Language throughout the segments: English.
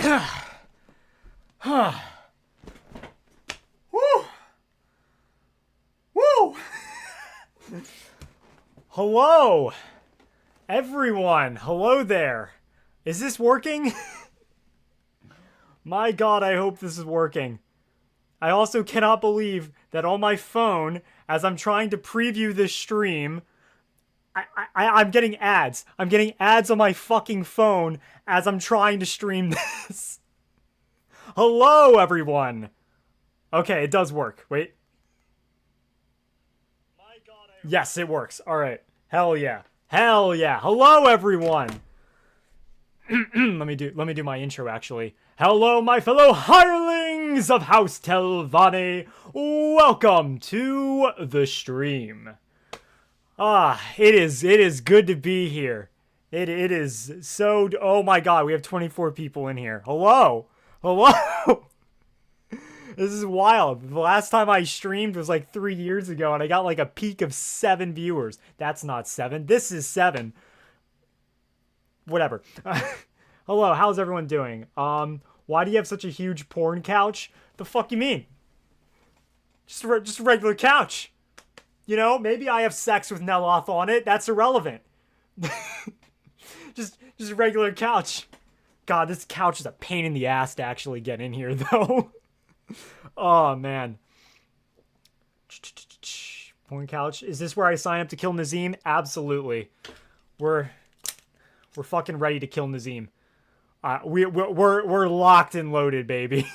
Woo! Woo! Hello, everyone. Hello there. Is this working? My God, I hope this is working. I also cannot believe that on my phone, as I'm trying to preview this stream, I'm getting ads. I'm getting ads on my fucking phone as I'm trying to stream this. Hello, everyone. Okay, it does work. Wait. My God, yes, it works. All right. Hell yeah. Hell yeah. Hello, everyone. let me do my intro actually. Hello, my fellow hirelings of House Telvanni. Welcome to the stream. It is good to be here. It is so. Oh my God, we have 24 people in here. Hello. This is wild. The last time I streamed was like 3 years ago, and I got like a peak of 7 viewers. That's not 7. This is 7. Whatever. Hello, how's everyone doing? Why do you have such a huge porn couch? The fuck you mean? Just a regular couch. You know, maybe I have sex with Neloth on it. That's irrelevant. just a regular couch. God, this couch is a pain in the ass to actually get in here, though. Oh, man. Porn couch. Is this where I sign up to kill Nazim? Absolutely. We're fucking ready to kill Nazim. We're locked and loaded, baby.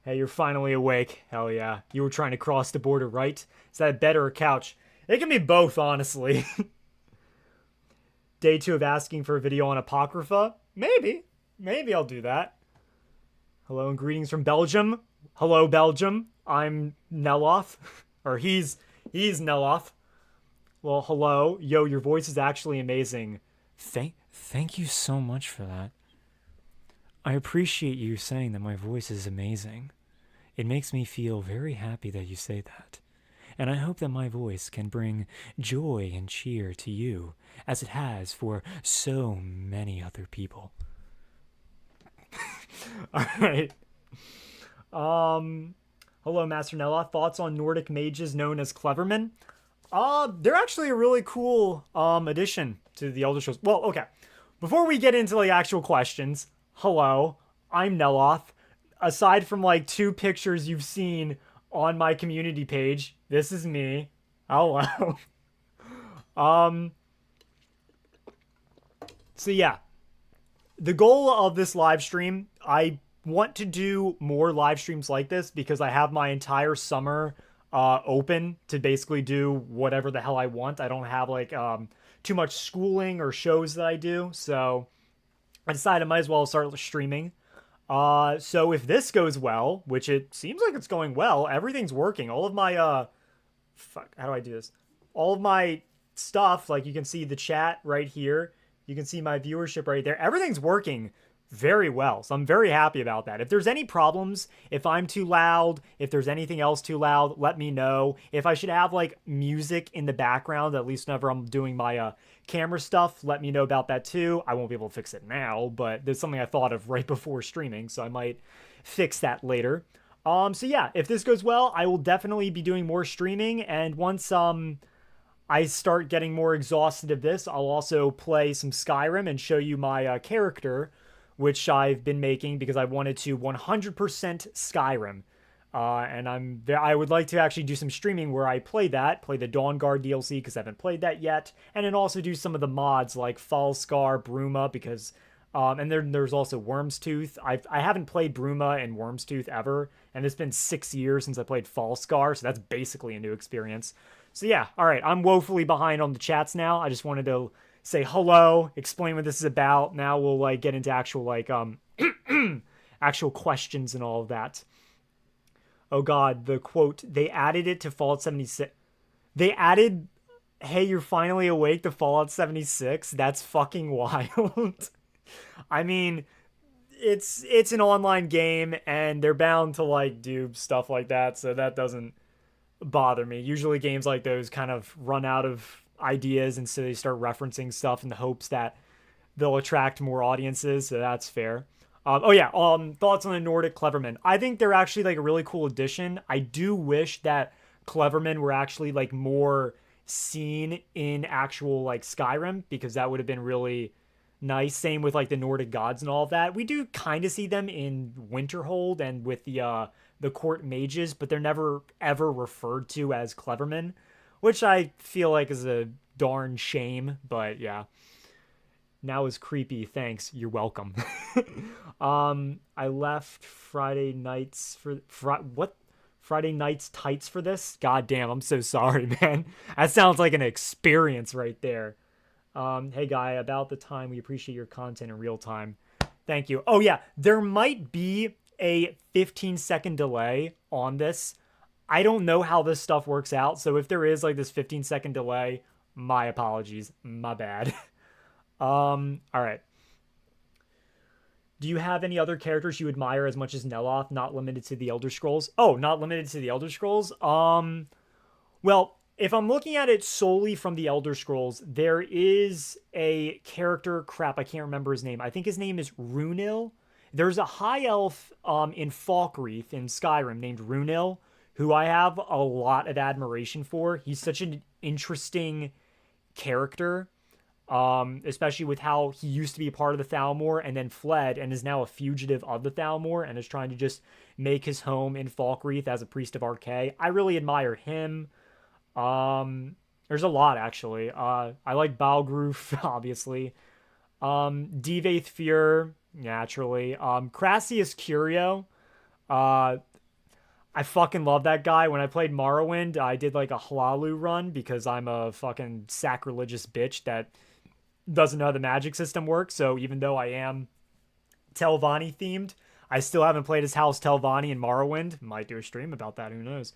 Hey, you're finally awake. Hell yeah. You were trying to cross the border, right? Is that a bed or a couch? It can be both, honestly. Day 2 of asking for a video on Apocrypha? Maybe I'll do that. Hello and greetings from Belgium. Hello, Belgium. I'm Neloth. Or he's Neloth. Well, hello. Yo, your voice is actually amazing. Thank you so much for that. I appreciate you saying that my voice is amazing. It makes me feel very happy that you say that. And I hope that my voice can bring joy and cheer to you, as it has for so many other people. Alright. Hello, Master Neloth. Thoughts on Nordic mages known as Clevermen? They're actually a really cool, addition to the Elder Scrolls. Well, okay. Before we get into, like, actual questions, hello, I'm Neloth. Aside from, like, 2 pictures you've seen on my community page, this is me. Hello. So yeah. The goal of this live stream, I want to do more live streams like this because I have my entire summer open to basically do whatever the hell I want. I don't have like too much schooling or shows that I do, so I decided I might as well start streaming. So if this goes well, which it seems like it's going well, everything's working. All of my how do I do this? All of my stuff, like you can see the chat right here. You can see my viewership right there. Everything's working very well. So I'm very happy about that. If there's any problems, if I'm too loud, if there's anything else too loud, let me know. If I should have like music in the background, at least whenever I'm doing my camera stuff, let me know about that too. I won't be able to fix it now, but there's something I thought of right before streaming, so I might fix that later. So yeah, if this goes well, I will definitely be doing more streaming, and once I start getting more exhausted of this, I'll also play some Skyrim and show you my character, which I've been making because I wanted to 100% Skyrim. And I would like to actually do some streaming where I play the Dawn Guard DLC because I haven't played that yet, and then also do some of the mods like Falscar, Bruma, because and there's also Wormstooth. I haven't played Bruma and Wormstooth ever, and it's been 6 years since I played Falscar, so that's basically a new experience. So yeah, all right, I'm woefully behind on the chats now. I just wanted to say hello, explain what this is about. Now we'll like get into actual like actual questions and all of that. Oh God, the quote, they added it to Fallout 76. They added, hey, you're finally awake to Fallout 76? That's fucking wild. I mean, it's an online game and they're bound to like do stuff like that, so that doesn't bother me. Usually games like those kind of run out of ideas and so they start referencing stuff in the hopes that they'll attract more audiences, so that's fair. Oh yeah. Thoughts on the Nordic Clevermen? I think they're actually like a really cool addition. I do wish that Clevermen were actually like more seen in actual like Skyrim because that would have been really nice. Same with like the Nordic gods and all of that. We do kind of see them in Winterhold and with the court mages, but they're never ever referred to as Clevermen, which I feel like is a darn shame. But yeah. Now is creepy. Thanks. You're welcome. I left Friday nights for what? Friday nights tights for this? God damn, I'm so sorry, man. That sounds like an experience right there. Hey guy, about the time we appreciate your content in real time. Thank you. Oh yeah, there might be a 15-second delay on this. I don't know how this stuff works out, so if there is like this 15-second delay, my apologies. My bad. All right. Do you have any other characters you admire as much as Neloth, not limited to the Elder Scrolls? Oh, not limited to the Elder Scrolls? Well, if I'm looking at it solely from the Elder Scrolls, there is a character, crap, I can't remember his name. I think his name is Runil. There's a high elf in Falkreath in Skyrim named Runil, who I have a lot of admiration for. He's such an interesting character. Especially with how he used to be a part of the Thalmor and then fled and is now a fugitive of the Thalmor and is trying to just make his home in Falkreath as a priest of Archay. I really admire him. There's a lot actually. I like Balgroof, obviously. Divaith Fyr, naturally. Crassius Curio. I fucking love that guy. When I played Morrowind, I did like a Hlalu run because I'm a fucking sacrilegious bitch that doesn't know how the magic system works. So even though I am Telvanni themed, I still haven't played as House Telvanni in Morrowind. Might do a stream about that. Who knows?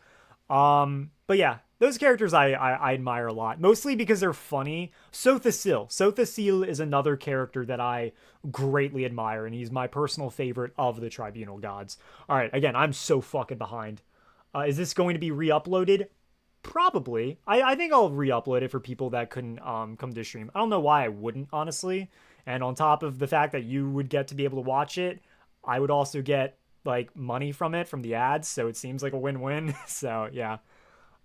But yeah, those characters I admire a lot, mostly because they're funny. Sothasil. Sothasil is another character that I greatly admire, and he's my personal favorite of the Tribunal gods. All right, again, I'm so fucking behind. Is this going to be re-uploaded? Probably. I think I'll re-upload it for people that couldn't come to stream. I don't know why I wouldn't, honestly. And on top of the fact that you would get to be able to watch it, I would also get like money from it from the ads, so it seems like a win-win. So yeah.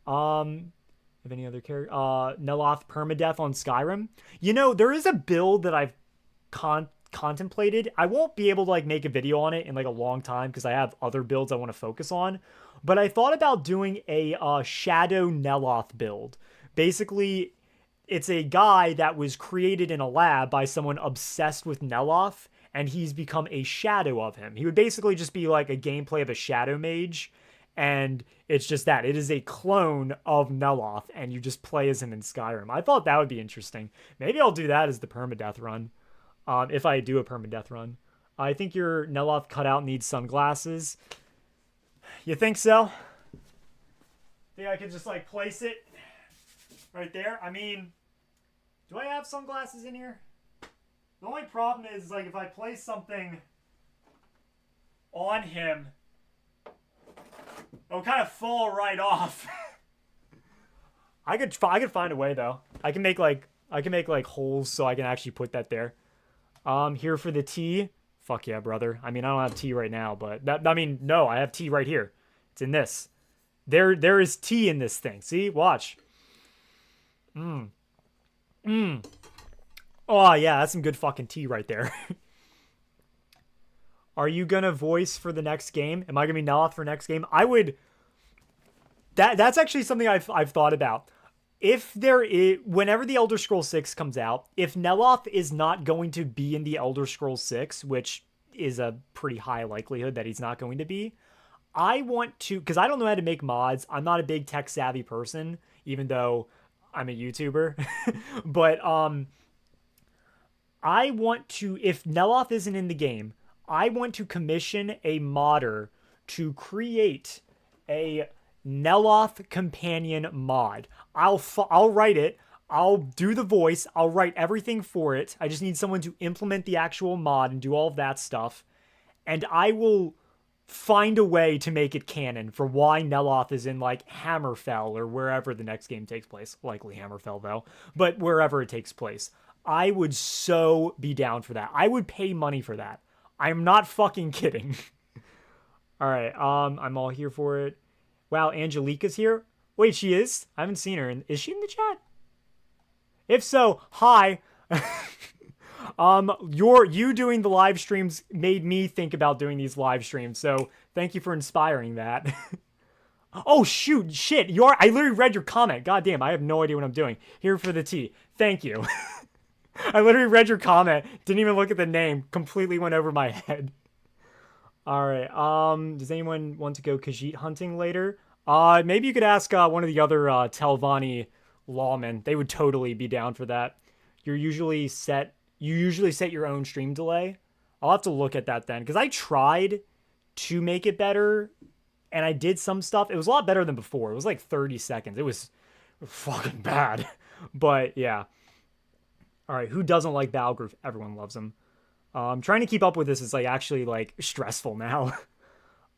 Have any other character? Neloth permadeath on Skyrim. You know, there is a build that I've contemplated. I won't be able to like make a video on it in like a long time because I have other builds I want to focus on. But I thought about doing a Shadow Neloth build. Basically, it's a guy that was created in a lab by someone obsessed with Neloth, and he's become a shadow of him. He would basically just be like a gameplay of a shadow mage, and it's just that. It is a clone of Neloth, and you just play as him in Skyrim. I thought that would be interesting. Maybe I'll do that as the permadeath run, if I do a permadeath run. I think your Neloth cutout needs sunglasses. You think so? Think I could just like place it right there? I mean, do I have sunglasses in here? The only problem is like if I place something on him, it'll kind of fall right off. I could find a way though. I can make like holes so I can actually put that there. Here for the tea. Fuck yeah, brother. I mean, I don't have tea right now, but no, I have tea right here. It's in this. There is tea in this thing. See? Watch. Oh yeah, that's some good fucking tea right there. Are you gonna voice for the next game? Am I gonna be Neloth for next game? I would. That's actually something I've thought about. If there is, whenever the Elder Scrolls 6 comes out, if Neloth is not going to be in the Elder Scrolls 6, which is a pretty high likelihood that he's not going to be, I want to, because I don't know how to make mods. I'm not a big tech savvy person, even though I'm a YouTuber. But I want to, if Neloth isn't in the game, I want to commission a modder to create a Neloth companion mod. I'll write it. I'll do the voice. I'll write everything for it. I just need someone to implement the actual mod and do all of that stuff. And I will find a way to make it canon for why Neloth is in like Hammerfell or wherever the next game takes place. Likely Hammerfell though, but wherever it takes place. I would so be down for that. I would pay money for that. I'm not fucking kidding. All right, I'm all here for it. Wow, Angelica's here. Wait, she is? I haven't seen her. Is she in the chat? If so, hi. You doing the live streams made me think about doing these live streams, so thank you for inspiring that. Oh shoot, shit, I literally read your comment. God damn, I have no idea what I'm doing. Here for the tea. Thank you. I literally read your comment, didn't even look at the name, completely went over my head. Alright, does anyone want to go Khajiit hunting later? Maybe you could ask one of the other Telvanni lawmen. They would totally be down for that. You usually set your own stream delay. I'll have to look at that then, because I tried to make it better, and I did some stuff. It was a lot better than before. It was like 30 seconds. It was fucking bad. But yeah. Alright, who doesn't like Balgruuf? Everyone loves him. Trying to keep up with this is like actually like stressful now.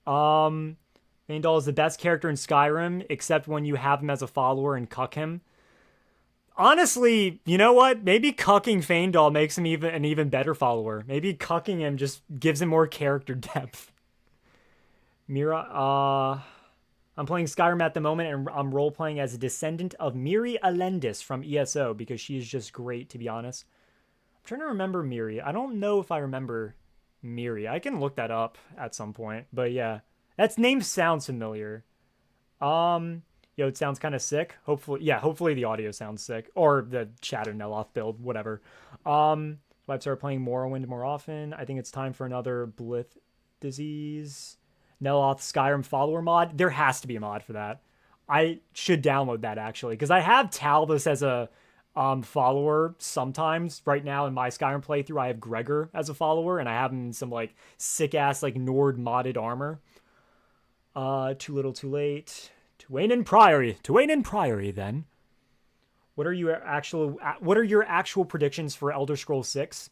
Faendal is the best character in Skyrim, except when you have him as a follower and cuck him. Honestly, you know what? Maybe cucking Faendal makes him an even better follower. Maybe cucking him just gives him more character depth. Mira, I'm playing Skyrim at the moment, and I'm role-playing as a descendant of Miri Alendis from ESO, because she is just great, to be honest. I'm trying to remember Miri. I don't know if I remember Miri. I can look that up at some point, but yeah. That name sounds familiar. Yo, it sounds kind of sick. Hopefully the audio sounds sick. Or the Shadow Neloth build, whatever. I've started playing Morrowind more often. I think it's time for another Blith disease. Neloth Skyrim follower mod. There has to be a mod for that. I should download that, actually. Because I have Talbus as a follower sometimes. Right now in my Skyrim playthrough, I have Gregor as a follower. And I have him in some, like, sick-ass, like, Nord modded armor. Too little, too late. Tuanen Priory, then. What are your actual predictions for Elder Scrolls 6?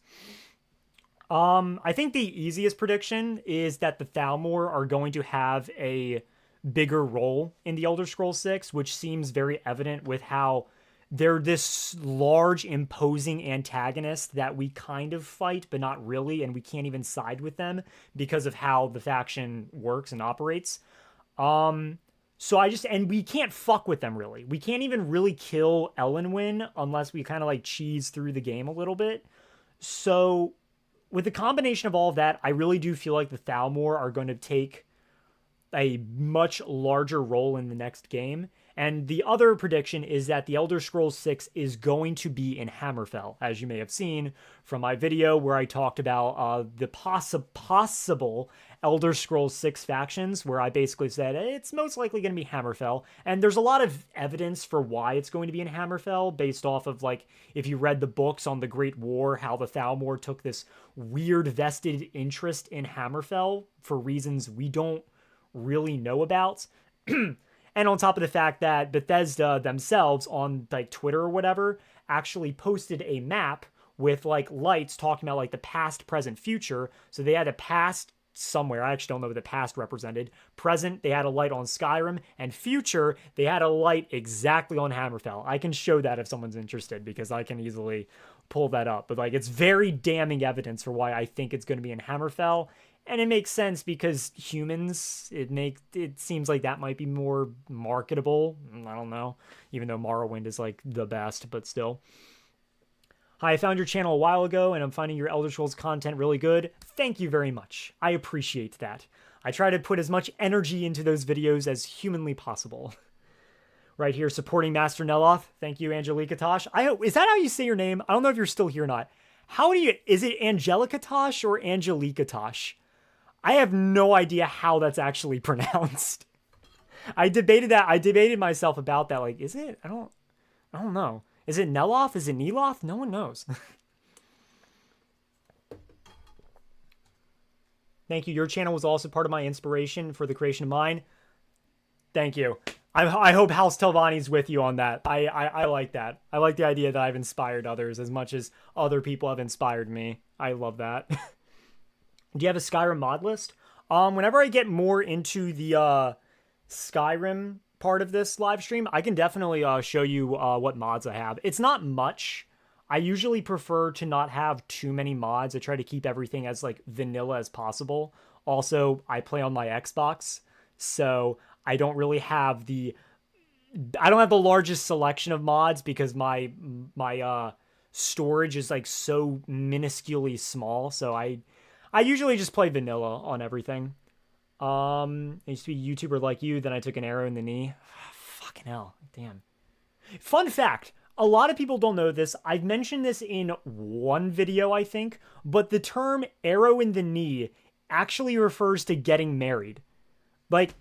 I think the easiest prediction is that the Thalmor are going to have a bigger role in the Elder Scrolls 6, which seems very evident with how they're this large, imposing antagonist that we kind of fight, but not really, and we can't even side with them because of how the faction works and operates. And we can't fuck with them, really. We can't even really kill Elenwyn unless we kind of, like, cheese through the game a little bit. So, with the combination of all of that, I really do feel like the Thalmor are going to take a much larger role in the next game. And the other prediction is that the Elder Scrolls 6 is going to be in Hammerfell, as you may have seen from my video where I talked about the possible Elder Scrolls 6 factions, where I basically said it's most likely going to be Hammerfell. And there's a lot of evidence for why it's going to be in Hammerfell based off of, like, if you read the books on the Great War, how the Thalmor took this weird vested interest in Hammerfell for reasons we don't really know about. And on top of the fact that Bethesda themselves on, like, Twitter or whatever actually posted a map with, like, lights talking about, like, the past, present, future. So they had a past somewhere. I actually don't know what the past represented. Present, they had a light on Skyrim. And future, they had a light exactly on Hammerfell. I can show that if someone's interested, because I can easily pull that up. But, like, it's very damning evidence for why I think it's going to be in Hammerfell. And it makes sense because humans, it seems like that might be more marketable. I don't know. Even though Morrowind is, like, the best, but still. Hi, I found your channel a while ago, and I'm finding your Elder Scrolls content really good. Thank you very much. I appreciate that. I try to put as much energy into those videos as humanly possible. Right here, supporting Master Neloth. Thank you, Angelica Tosh. Is that how you say your name? I don't know if you're still here or not. Is it Angelica Tosh or Angelica Tosh? I have no idea how that's actually pronounced. I debated myself about that. Like, is it? I don't know. Is it Neloth? Is it Neloth? No one knows. Thank you. Your channel was also part of my inspiration for the creation of mine. Thank you. I hope House Telvanni's with you on that. I like that. I like the idea that I've inspired others as much as other people have inspired me. I love that. Do you have a Skyrim mod list? Whenever I get more into the Skyrim part of this live stream, I can definitely show you what mods I have. It's not much. I usually prefer to not have too many mods. I try to keep everything as like vanilla as possible. Also, I play on my Xbox, so I don't really have the largest selection of mods because my storage is like so minusculely small. So I usually just play vanilla on everything. I used to be a YouTuber like you, then I took an arrow in the knee. Fucking hell. Damn. Fun fact. A lot of people don't know this. I've mentioned this in one video, I think, but the term arrow in the knee actually refers to getting married. Like,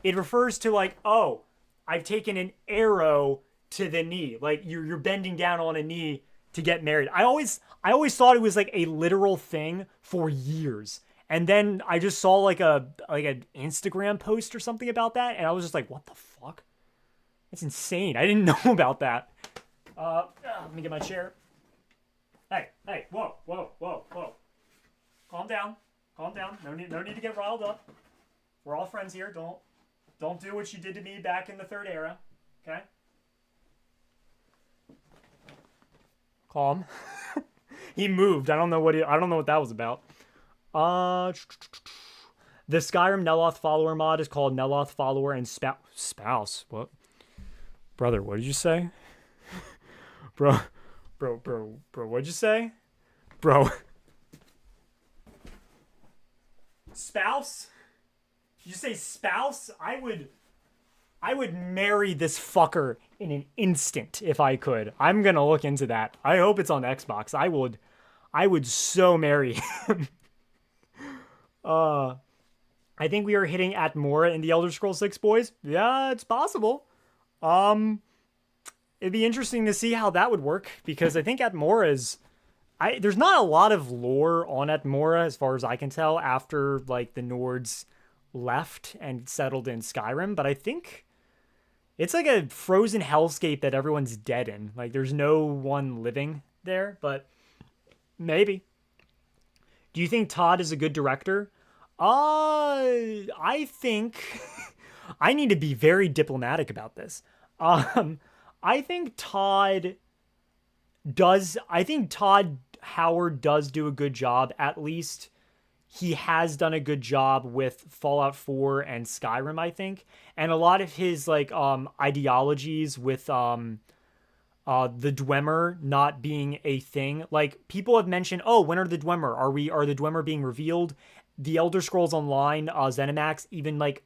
it refers to like, oh, I've taken an arrow to the knee. Like you're bending down on a knee to get married. I always thought it was like a literal thing for years. And then I just saw like an Instagram post or something about that, and I was just like, what the fuck? That's insane. I didn't know about that. Let me get my chair. Hey, whoa. Calm down. No need to get riled up. We're all friends here. Don't do what you did to me back in the third era. Okay? Calm. He moved. I don't know what that was about. The Skyrim Neloth follower mod is called Neloth follower and spouse. What? Brother, what did you say? Bro, what'd you say? Bro. Spouse? Did you say spouse? I would marry this fucker in an instant if I could. I'm gonna look into that. I hope it's on Xbox. I would so marry him. I think we are hitting at Mora in the Elder Scrolls 6, boys. Yeah, it's possible. It'd be interesting to see how that would work, because I think Atmora there's not a lot of lore on Atmora as far as I can tell after like the Nords left and settled in Skyrim, but I think it's like a frozen hellscape that everyone's dead in. Like there's no one living there, but maybe. Do you think Todd is a good director? I think I need to be very diplomatic about this. I think Todd Howard does do a good job. At least he has done a good job with Fallout 4 and Skyrim, I think. And a lot of his like ideologies with the Dwemer not being a thing. Like people have mentioned, oh, when are the Dwemer? Are the Dwemer being revealed? The Elder Scrolls Online, ZeniMax even like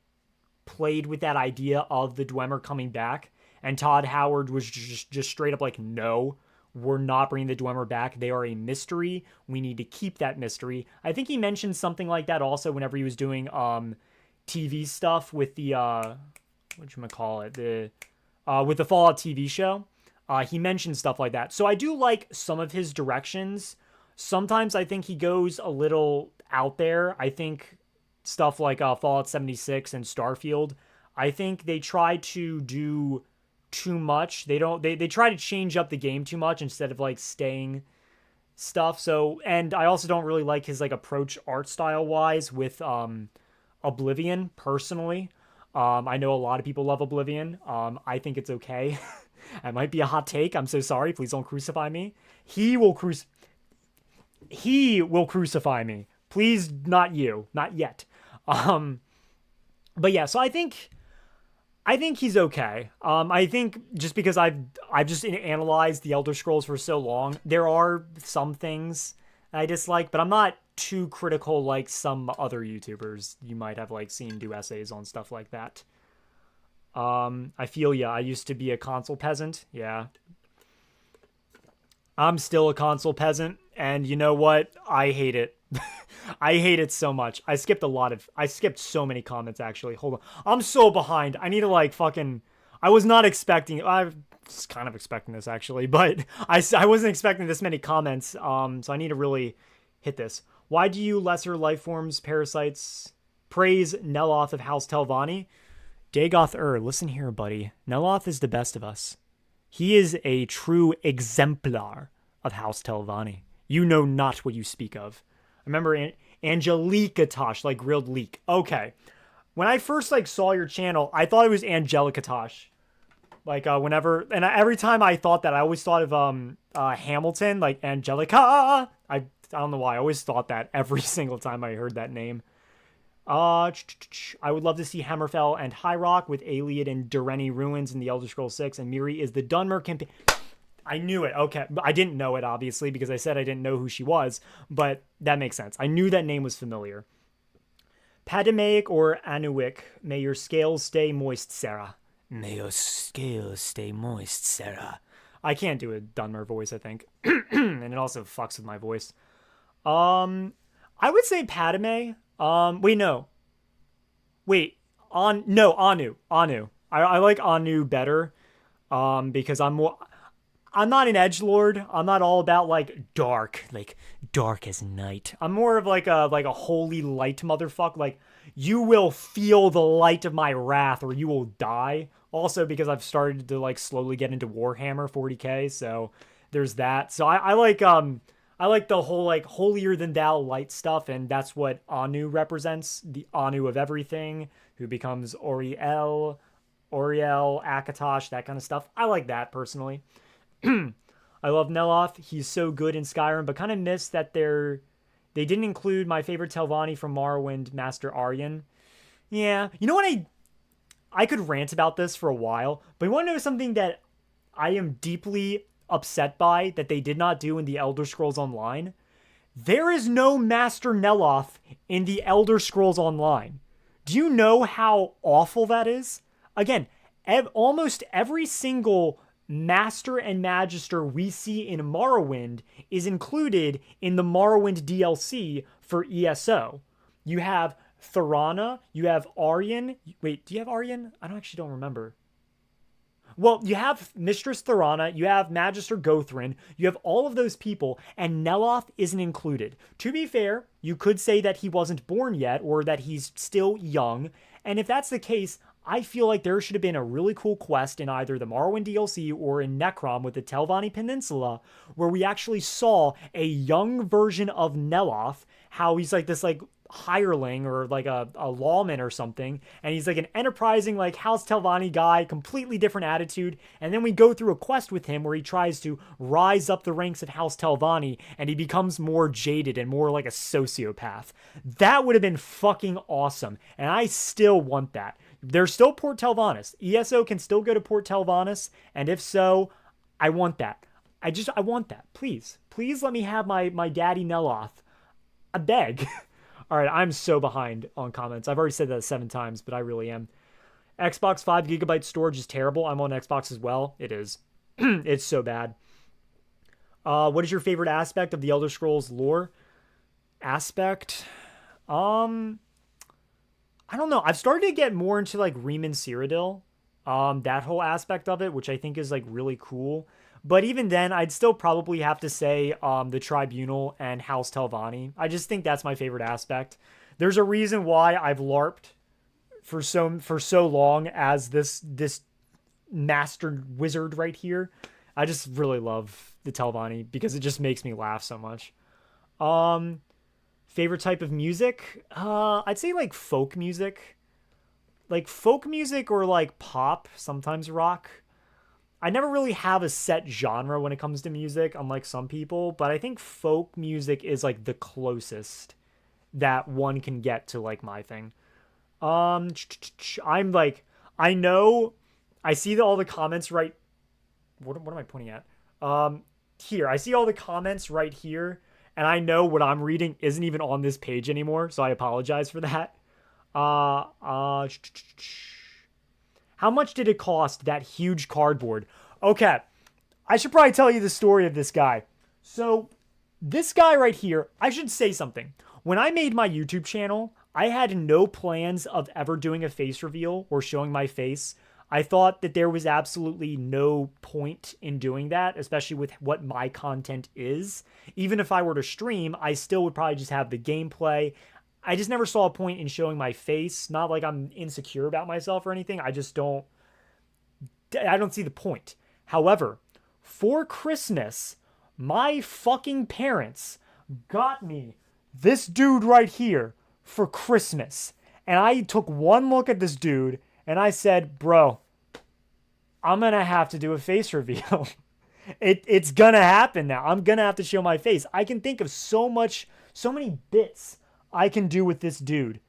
played with that idea of the Dwemer coming back. And Todd Howard was just straight up like, no, we're not bringing the Dwemer back. They are a mystery. We need to keep that mystery. I think he mentioned something like that also whenever he was doing TV stuff with the with the Fallout TV show. He mentioned stuff like that. So I do like some of his directions. Sometimes I think he goes a little out there. I think stuff like Fallout 76 and Starfield, I think they try to do too much. They try to change up the game too much instead of like staying stuff. So, and I also don't really like his like approach art style wise with Oblivion personally. I know a lot of people love Oblivion. I think it's okay. It might be a hot take. I'm so sorry. Please don't crucify me. He will crucify me. Please, not you. Not yet. But yeah, so I think he's okay. I think just because I've just analyzed the Elder Scrolls for so long, there are some things I dislike, but I'm not too critical like some other YouTubers you might have like seen do essays on stuff like that. I feel ya. I used to be a console peasant. Yeah. I'm still a console peasant, and you know what? I hate it. I hate it so much. I skipped so many comments actually. Hold on. I'm so behind. I need to like fucking, I was kind of expecting this actually, but I wasn't expecting this many comments. So I need to really hit this. Why do you lesser life forms, parasites, praise Neloth of House Telvanni? Dagoth listen here, buddy. Neloth is the best of us. He is a true exemplar of House Telvanni. You know not what you speak of. I remember Angelica Tosh, like grilled leek. Okay. When I first like saw your channel, I thought it was Angelica Tosh. Like whenever, and every time I thought that, I always thought of Hamilton, like Angelica. I don't know why. I always thought that every single time I heard that name. I would love to see Hammerfell and High Rock with Ayleid and Durrani ruins in the Elder Scrolls 6, and Miri is the Dunmer campaign. I knew it. Okay. I didn't know it, obviously, because I said I didn't know who she was, but that makes sense. I knew that name was familiar. Padamaic or Anuic, may your scales stay moist, Sarah. May your scales stay moist, Sarah. I can't do a Dunmer voice, I think. And it also fucks with my voice. I would say Padme. Anu. I like Anu better. Because I'm not an edgelord. I'm not all about like dark as night. I'm more of like a holy light motherfucker. Like, you will feel the light of my wrath or you will die. Also because I've started to like slowly get into Warhammer 40k, so there's that. So I like the whole like holier than thou light stuff, and that's what Anu represents, the Anu of everything, who becomes Oriel, Akatosh, that kind of stuff. I like that personally. I love Neloth. He's so good in Skyrim, but kind of miss that they didn't include my favorite Telvanni from Morrowind, Master Aryan. Yeah, you know what, I could rant about this for a while, but you want to know something that I am deeply upset by that they did not do in the Elder Scrolls Online? There is no Master Neloth in the Elder Scrolls Online. Do you know how awful that is? Again, almost every single Master and Magister we see in Morrowind is included in the Morrowind DLC for ESO. You have Thorana, you have Aryan. Wait, do you have Aryan? I actually don't remember. Well, you have Mistress Thorana, you have Magister Gothrin, you have all of those people, and Neloth isn't included. To be fair, you could say that he wasn't born yet, or that he's still young, and if that's the case, I feel like there should have been a really cool quest in either the Morrowind DLC or in Necrom with the Telvanni Peninsula, where we actually saw a young version of Neloth, how he's like this like hireling or like a lawman or something, and he's like an enterprising like House Telvanni guy, completely different attitude, and then we go through a quest with him where he tries to rise up the ranks of House Telvanni and he becomes more jaded and more like a sociopath. That would have been fucking awesome, and I still want that. There's still Port Telvannis. ESO can still go to Port Telvannis, and if so, I want that. I want that. Please let me have my daddy Neloth. I beg. All right, I'm so behind on comments. I've already said that 7 times, but I really am. Xbox 5GB storage is terrible. I'm on Xbox as well. It is. It's so bad. What is your favorite aspect of the Elder Scrolls lore? Aspect? I don't know. I've started to get more into like Riemann Cyrodiil. That whole aspect of it, which I think is like really cool. But even then, I'd still probably have to say the Tribunal and House Telvanni. I just think that's my favorite aspect. There's a reason why I've LARPed for so long as this master wizard right here. I just really love the Telvanni because it just makes me laugh so much. Favorite type of music? I'd say like folk music. Like folk music or like pop, sometimes rock. I never really have a set genre when it comes to music, unlike some people, but I think folk music is like the closest that one can get to like my thing. I'm like, I know, I see all the comments right. What am I pointing at? Here, I see all the comments right here, and I know what I'm reading isn't even on this page anymore, so I apologize for that. How much did it cost, that huge cardboard? Okay, I should probably tell you the story of this guy. So, this guy right here, I should say something. When I made my YouTube channel, I had no plans of ever doing a face reveal or showing my face. I thought that there was absolutely no point in doing that, especially with what my content is. Even if I were to stream, I still would probably just have the gameplay. I just never saw a point in showing my face. Not like I'm insecure about myself or anything. I don't see the point. However, for Christmas, my fucking parents got me this dude right here for Christmas. And I took one look at this dude and I said, bro, I'm gonna have to do a face reveal. It's gonna happen now. I'm gonna have to show my face. I can think of so many bits I can do with this dude.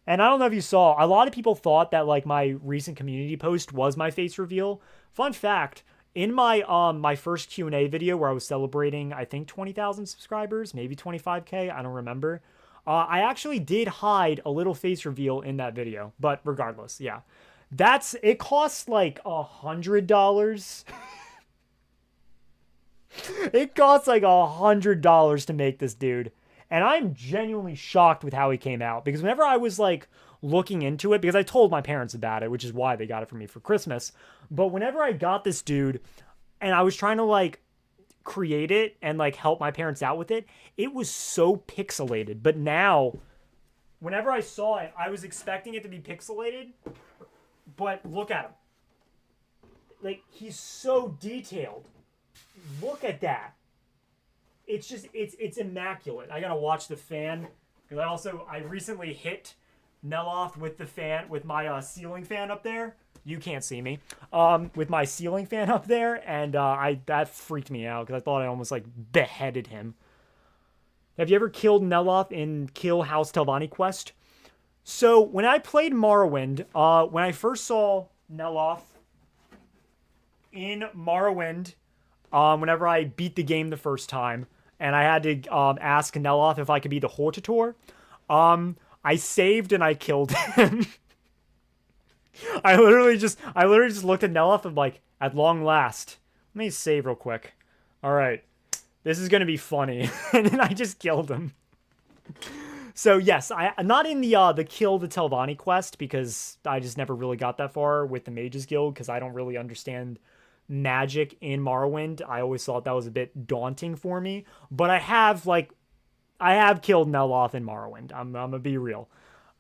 And I don't know if you saw, a lot of people thought that like my recent community post was my face reveal. Fun fact, in my first Q&A video where I was celebrating, I think 20,000 subscribers, maybe 25k, I don't remember. I actually did hide a little face reveal in that video, but regardless, yeah. It costs like $100. It costs like $100 to make this dude. And I'm genuinely shocked with how he came out because whenever I was like looking into it, because I told my parents about it, which is why they got it for me for Christmas. But whenever I got this dude and I was trying to like create it and like help my parents out with it, it was so pixelated. But now, whenever I saw it, I was expecting it to be pixelated. But look at him. Like, he's so detailed. Look at that. It's just, it's immaculate. I gotta watch the fan. Because I recently hit Neloth with the fan, with my ceiling fan up there. You can't see me. With my ceiling fan up there. And that freaked me out because I thought I almost like beheaded him. Have you ever killed Neloth in Kill House Telvanni quest? So when I played Morrowind, when I first saw Neloth in Morrowind, whenever I beat the game the first time, and I had to ask Neloth if I could be the Hortator, I saved and I killed him. I literally just looked at Neloth and like, at long last, let me save real quick. All right, this is gonna be funny, and then I just killed him. So yes, I'm not in the Kill the Telvanni quest because I just never really got that far with the Mages Guild because I don't really understand magic in Morrowind. I always thought that was a bit daunting for me. But I have killed Neloth in Morrowind. I'm gonna be real.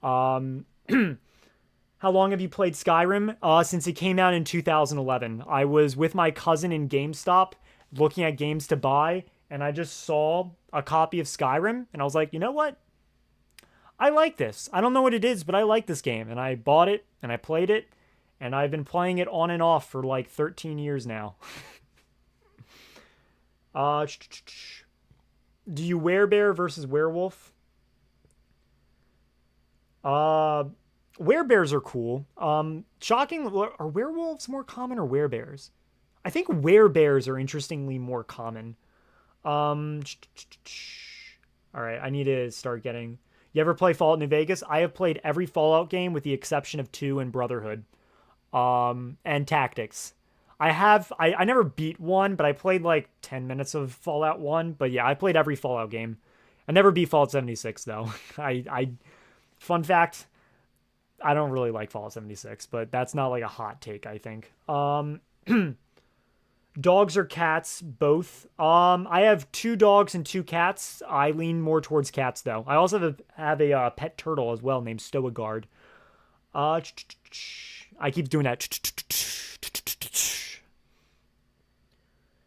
How long have you played Skyrim? Since it came out in 2011. I was with my cousin in GameStop looking at games to buy, and I just saw a copy of Skyrim, and I was like, you know what? I like this. I don't know what it is, but I like this game. And I bought it, and I played it, and I've been playing it on and off for like 13 years now. Do you werebear versus werewolf? Werebears are cool. Shocking, are werewolves more common or werebears? I think werebears are interestingly more common. All right, I need to start getting... You ever play Fallout New Vegas? I have played every Fallout game with the exception of 2 and Brotherhood. And Tactics. I never beat 1, but I played like 10 minutes of Fallout 1. But yeah, I played every Fallout game. I never beat Fallout 76 though. Fun fact, I don't really like Fallout 76, but that's not like a hot take, I think. Dogs or cats, both. I have 2 dogs and 2 cats. I lean more towards cats, though. I also have a pet turtle as well named Stoagard. I keep doing that.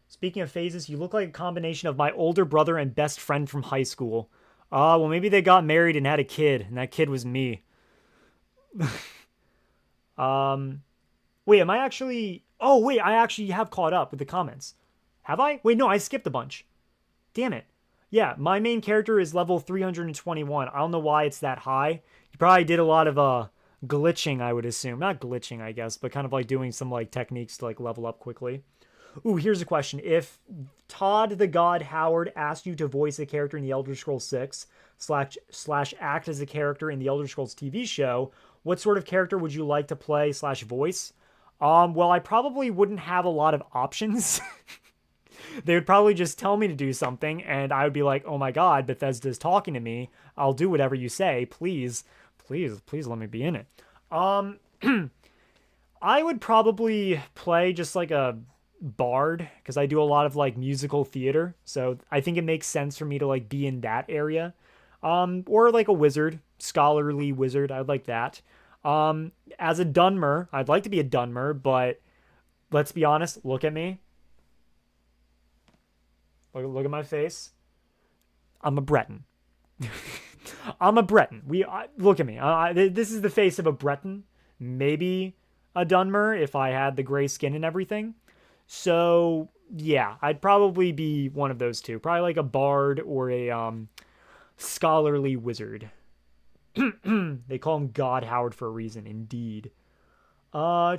Speaking of phases, you look like a combination of my older brother and best friend from high school. Well, maybe they got married and had a kid, and that kid was me. Wait, am I actually... Oh, wait, I actually have caught up with the comments. Have I? Wait, no, I skipped a bunch. Damn it. Yeah, my main character is level 321. I don't know why it's that high. You probably did a lot of glitching, I would assume. Not glitching, I guess, but kind of like doing some like techniques to like level up quickly. Ooh, here's a question. If Todd the God Howard asked you to voice a character in the Elder Scrolls 6 / act as a character in the Elder Scrolls TV show, what sort of character would you like to play / voice? Well, I probably wouldn't have a lot of options. They would probably just tell me to do something, and I would be like, oh my god, Bethesda's talking to me. I'll do whatever you say. Please, please, please let me be in it. I would probably play just like a bard, because I do a lot of like musical theater, so I think it makes sense for me to like be in that area. Or like a wizard, scholarly wizard, I'd like that. As a Dunmer, I'd like to be a Dunmer, but let's be honest, look at me. Look at my face. I'm a Breton. I'm a Breton. Look at me. This is the face of a Breton. Maybe a Dunmer if I had the gray skin and everything. So yeah, I'd probably be one of those two. Probably like a bard or a scholarly wizard. They call him God Howard for a reason, indeed. I'm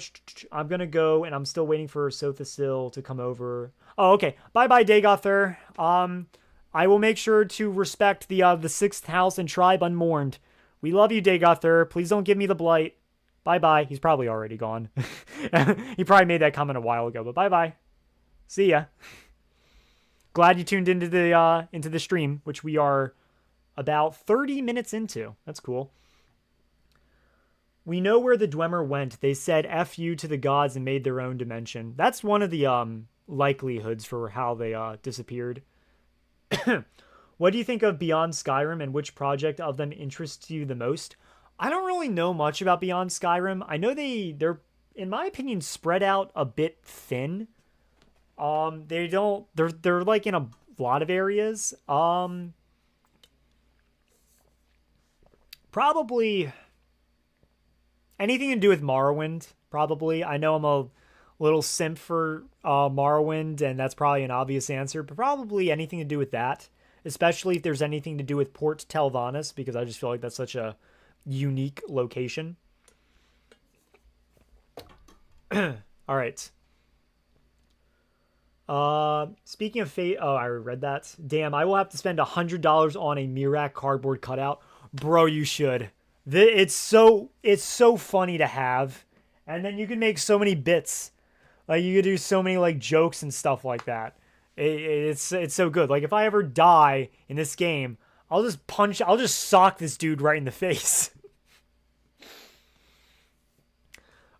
gonna go, and I'm still waiting for Sothasil to come over. Oh, okay. Bye, bye, Dagother. I will make sure to respect the sixth house and tribe unmourned. We love you, Dagother. Please don't give me the blight. Bye, bye. He's probably already gone. He probably made that comment a while ago, but bye, bye. See ya. Glad you tuned into the stream, which we are about 30 minutes into. That's cool. We know where the Dwemer went. They said F you to the gods and made their own dimension. That's one of the likelihoods for how they disappeared. What do you think of Beyond Skyrim, and which project of them interests you the most? I don't really know much about Beyond Skyrim. I know they're in my opinion spread out a bit thin. They're like in a lot of areas. Probably anything to do with Morrowind, probably. I know I'm a little simp for Morrowind, and that's probably an obvious answer, but probably anything to do with that, especially if there's anything to do with Port Telvanni, because I just feel like that's such a unique location. All right. Speaking of fate, oh, I read that. Damn, I will have to spend $100 on a Mirac cardboard cutout. Bro, you should. It's so funny to have, and then you can make so many bits. Like you could do so many like jokes and stuff like that. It's so good. Like if I ever die in this game, I'll just sock this dude right in the face.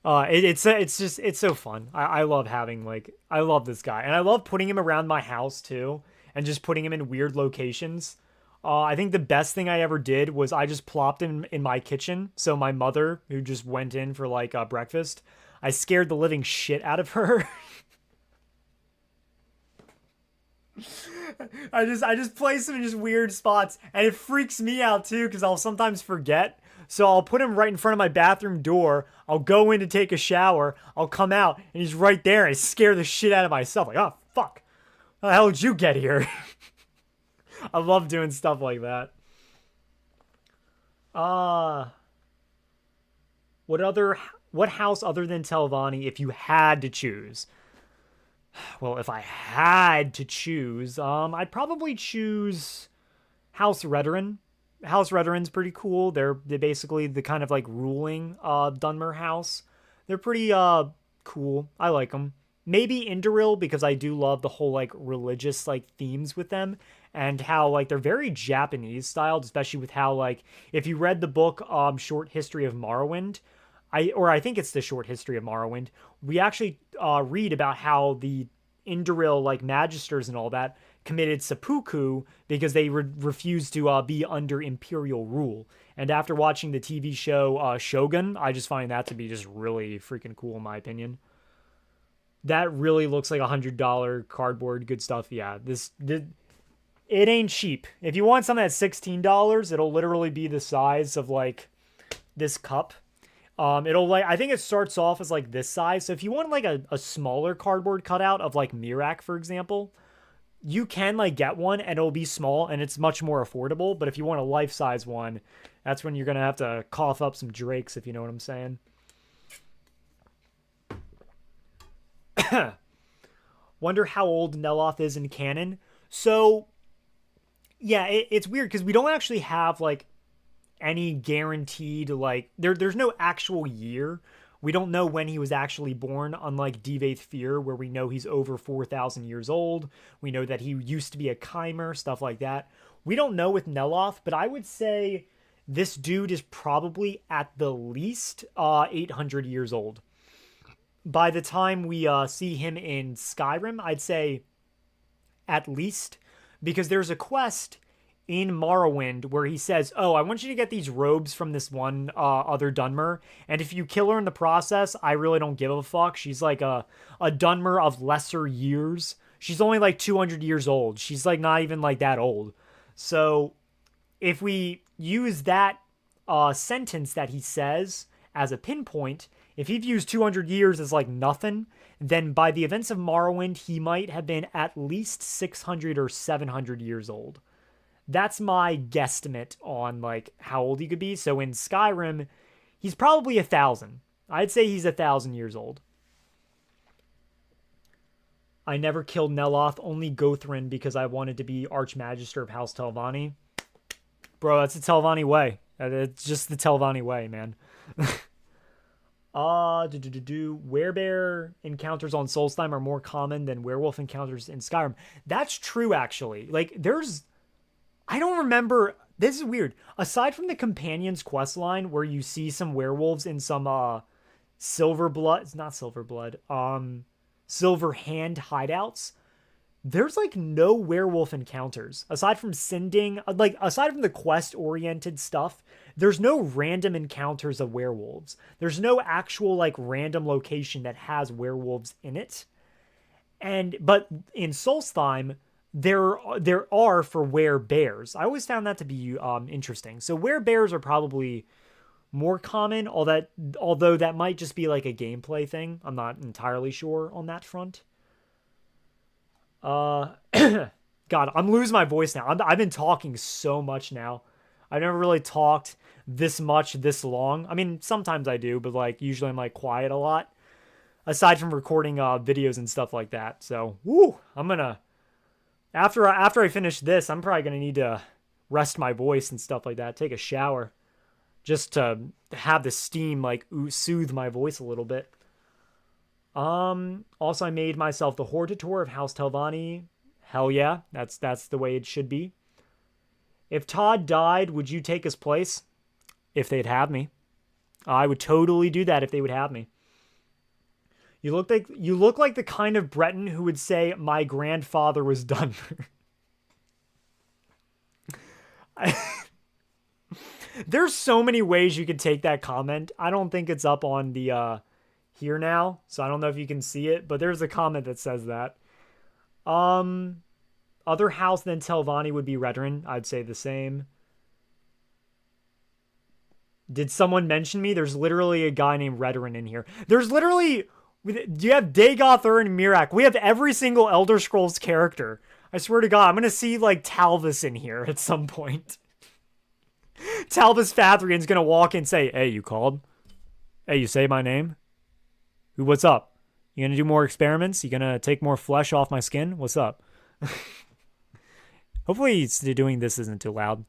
It's so fun. I love having I love this guy, and I love putting him around my house too, and just putting him in weird locations. I think the best thing I ever did was I just plopped him in my kitchen. So my mother, who just went in for breakfast, I scared the living shit out of her. I just place him in just weird spots, and it freaks me out too because I'll sometimes forget. So I'll put him right in front of my bathroom door. I'll go in to take a shower. I'll come out, and he's right there. And I scare the shit out of myself. Like, oh, fuck. How the hell did you get here? I love doing stuff like that. What house other than Telvanni if you had to choose? Well, if I had to choose, I'd probably choose House Redoran. House Redoran's pretty cool. They're basically the kind of ruling Dunmer house. They're pretty cool. I like them. Maybe Indoril, because I do love the whole religious themes with them, and how they're very Japanese styled, especially with how if you read the book Short History of Morrowind, I think it's the Short History of Morrowind, we actually read about how the Indoril magisters and all that committed seppuku because they refused to be under imperial rule. And after watching the TV show Shogun, I just find that to be just really freaking cool in my opinion. That really looks like $100 cardboard. Good stuff. Yeah, it ain't cheap. If you want something that's $16, it'll literally be the size of this cup. I think it starts off as this size. So if you want a smaller cardboard cutout of Mirac, for example, you can get one and it'll be small and it's much more affordable. But if you want a life-size one, that's when you're gonna have to cough up some drakes, if you know what I'm saying. Wonder how old Neloth is in canon. So, yeah, it's weird because we don't actually have any guaranteed there's no actual year. We don't know when he was actually born, unlike Divaith Fear, where we know he's over 4,000 years old. We know that he used to be a Chimer, stuff like that. We don't know with Neloth, but I would say this dude is probably at the least 800 years old. By the time we see him in Skyrim, I'd say at least, because there's a quest in Morrowind where he says, oh, I want you to get these robes from this one other Dunmer, and if you kill her in the process, I really don't give a fuck. She's a Dunmer of lesser years. She's only 200 years old. She's not even that old. So if we use that sentence that he says as a pinpoint, If he views 200 years as like nothing, then by the events of Morrowind, he might have been at least 600 or 700 years old. That's my guesstimate on like how old he could be. So in Skyrim, he's probably 1,000. I'd say he's 1,000 years old. I never killed Neloth, only Gothrin because I wanted to be Archmagister of House Telvanni. Bro, that's the Telvanni way. It's just the Telvanni way, man. Werebear encounters on Solstheim are more common than werewolf encounters in Skyrim. That's true, actually. Like, I don't remember. This is weird. Aside from the Companion's quest line, where you see some werewolves in some silver hand hideouts, there's like no werewolf encounters aside from sending, like, aside from the quest oriented stuff. There's no random encounters of werewolves. There's no actual like random location that has werewolves in it. But in Solstheim, there are for werebears. I always found that to be interesting. So werebears are probably more common, although that might just be like a gameplay thing. I'm not entirely sure on that front. God, I'm losing my voice now. I've been talking so much now. I've never really talked this much this long. I mean, sometimes I do, but like usually I'm like quiet a lot. Aside from recording videos and stuff like that. So, woo, I'm gonna after I finish this, I'm probably gonna need to rest my voice and stuff like that. Take a shower. Just to have the steam like soothe my voice a little bit. Also I made myself the Hortator of House Telvanni. Hell yeah, that's the way it should be. If Todd died, would you take his place? If they'd have me. I would totally do that if they would have me. You look like the kind of Breton who would say my grandfather was done for. There's so many ways you could take that comment. I don't think it's up on the here now, so I don't know if you can see it, but there's a comment that says that. Other house than Telvanni would be Redoran. I'd say the same. Did someone mention me? There's literally a guy named Redoran in here. There's literally, you have Dagoth, and Mirak. We have every single Elder Scrolls character. I swear to God, I'm gonna see like Talvis in here at some point. Talvis Fathrian's gonna walk in and say, hey, you called? Hey, you say my name? What's up? You gonna do more experiments? You gonna take more flesh off my skin? What's up? Hopefully doing this isn't too loud.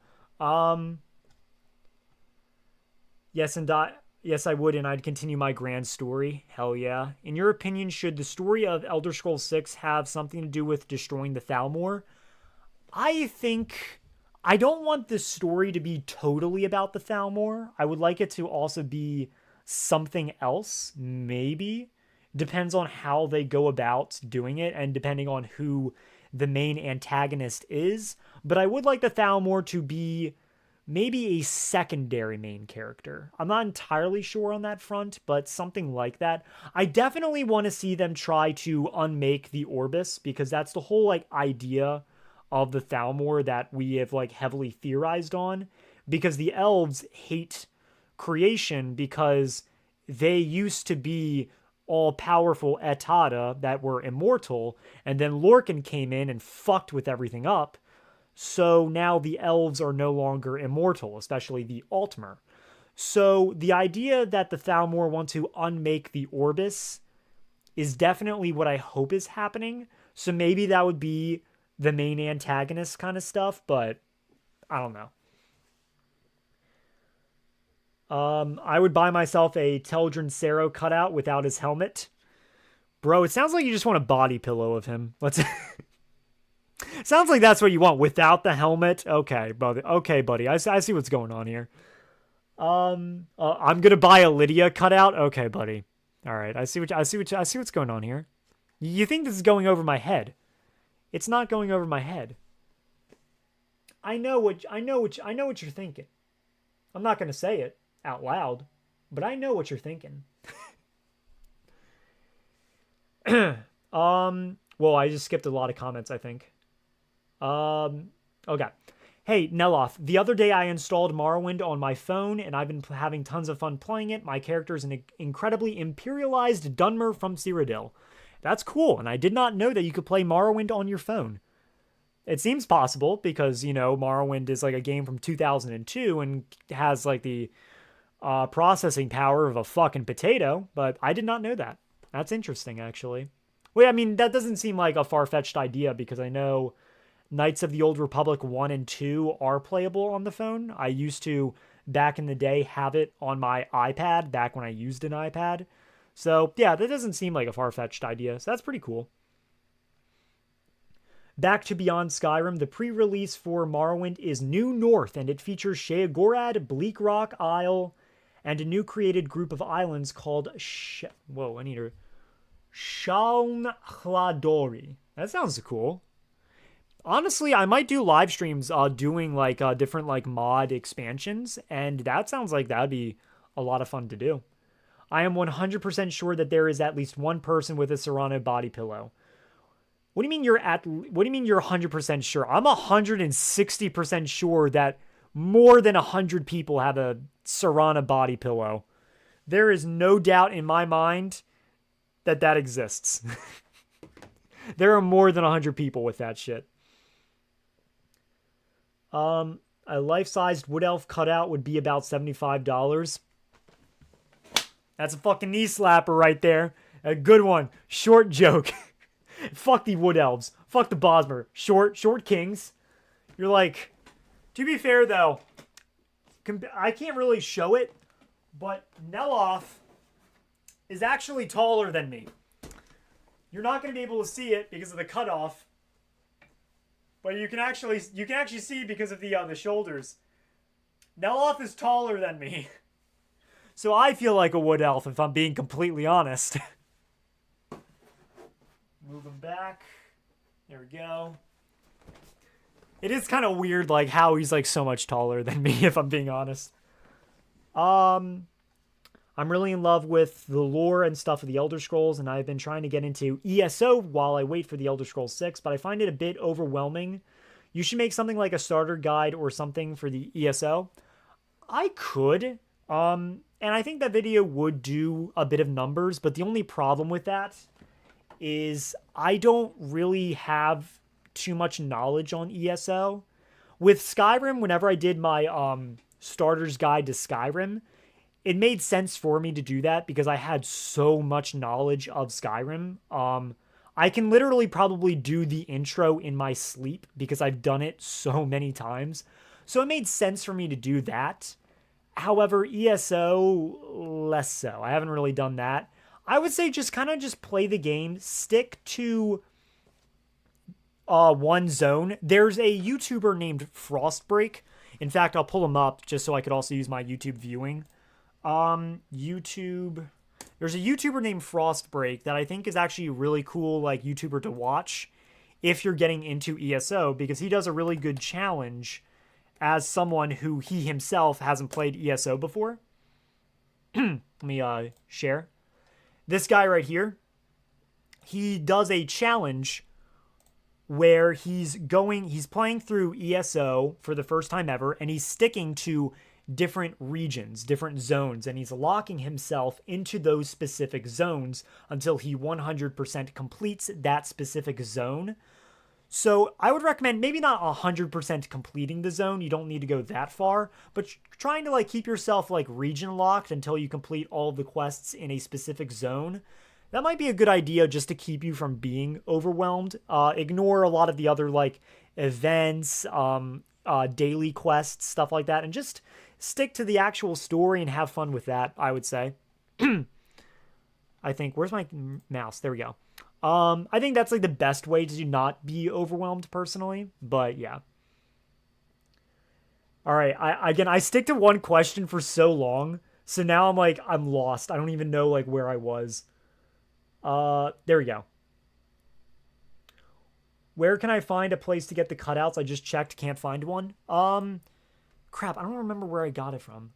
Yes, I would, and I'd continue my grand story. Hell yeah. In your opinion, should the story of Elder Scrolls 6 have something to do with destroying the Thalmor? I don't want this story to be totally about the Thalmor. I would like it to also be something else, maybe. Depends on how they go about doing it and depending on who the main antagonist is. But I would like the Thalmor to be maybe a secondary main character. I'm not entirely sure on that front, but something like that. I definitely want to see them try to unmake the Orbis, because that's the whole like idea of the Thalmor that we have like heavily theorized on, because the elves hate creation because they used to be all-powerful Etada that were immortal, and then Lorcan came in and fucked with everything up. So now the elves are no longer immortal, especially the Altmer. So the idea that the Thalmor want to unmake the Orbis is definitely what I hope is happening. So maybe that would be the main antagonist kind of stuff, but I don't know. I would buy myself a Teldrin Sero cutout without his helmet. Bro, it sounds like you just want a body pillow of him. Let's... Sounds like that's what you want, without the helmet. Okay, brother. Okay, buddy. I see what's going on here. I'm gonna buy a Lydia cutout. Okay, buddy. All right. I see what's going on here. You think this is going over my head? It's not going over my head. I know what you're thinking. I'm not gonna say it out loud, but I know what you're thinking. Well, I just skipped a lot of comments, I think. Okay. Hey, Neloth, the other day I installed Morrowind on my phone and I've been having tons of fun playing it. My character is an incredibly imperialized Dunmer from Cyrodiil. That's cool, and I did not know that you could play Morrowind on your phone. It seems possible because, you know, Morrowind is like a game from 2002 and has like the processing power of a fucking potato, but I did not know that. That's interesting, actually. Wait, I mean, that doesn't seem like a far-fetched idea because I know Knights of the Old Republic 1 and 2 are playable on the phone. I used to, back in the day, have it on my iPad, back when I used an iPad. So, yeah, that doesn't seem like a far-fetched idea, so that's pretty cool. Back to Beyond Skyrim, the pre-release for Morrowind is New North, and it features Sheogorath, Bleak Rock Isle, and a new created group of islands called Shaln Hladori. That sounds cool. Honestly, I might do live streams doing like different like mod expansions, and that sounds like that'd be a lot of fun to do. I am 100% sure that there is at least one person with a Serrano body pillow. What do you mean you're 100% sure? I'm 160% sure that more than 100 people have a Serrano body pillow. There is no doubt in my mind that that exists. There are more than 100 people with that shit. A life-sized wood elf cutout would be about $75. That's a fucking knee slapper right there. A good one. Short joke. Fuck the wood elves. Fuck the Bosmer. Short kings. You're like, to be fair though, I can't really show it, but Neloth is actually taller than me. You're not going to be able to see it because of the cutoff, but you can actually see because of the shoulders. Neloth is taller than me, so I feel like a wood elf if I'm being completely honest. Move him back. There we go. It is kind of weird, like, how he's, like, so much taller than me, if I'm being honest. I'm really in love with the lore and stuff of the Elder Scrolls, and I've been trying to get into ESO while I wait for the Elder Scrolls 6, but I find it a bit overwhelming. You should make something like a starter guide or something for the ESO. I could, and I think that video would do a bit of numbers, but the only problem with that is I don't really have too much knowledge on ESO. With Skyrim, whenever I did my starter's guide to Skyrim, it made sense for me to do that because I had so much knowledge of Skyrim. I can literally probably do the intro in my sleep because I've done it so many times. So it made sense for me to do that. However, ESO, less so. I haven't really done that. I would say just play the game, stick to one zone. There's a YouTuber named Frostbreak. In fact, I'll pull him up just so I could also use my YouTube viewing. YouTube. There's a YouTuber named Frostbreak that I think is actually a really cool like YouTuber to watch if you're getting into ESO because he does a really good challenge as someone who he himself hasn't played ESO before. Let me share. This guy right here, he does a challenge where he's playing through ESO for the first time ever, and he's sticking to different regions, different zones, and he's locking himself into those specific zones until he 100% completes that specific zone. So I would recommend maybe not 100% completing the zone. You don't need to go that far, but trying to like keep yourself like region locked until you complete all of the quests in a specific zone. That might be a good idea just to keep you from being overwhelmed. Ignore a lot of the other like events, daily quests, stuff like that, and just stick to the actual story and have fun with that, I would say. I think, where's my mouse? There we go. I think that's like the best way to not be overwhelmed personally, but yeah. All right, I stick to one question for so long, so now I'm lost. I don't even know like where I was. There we go. Where can I find a place to get the cutouts? I just checked, can't find one. Crap, I don't remember where I got it from.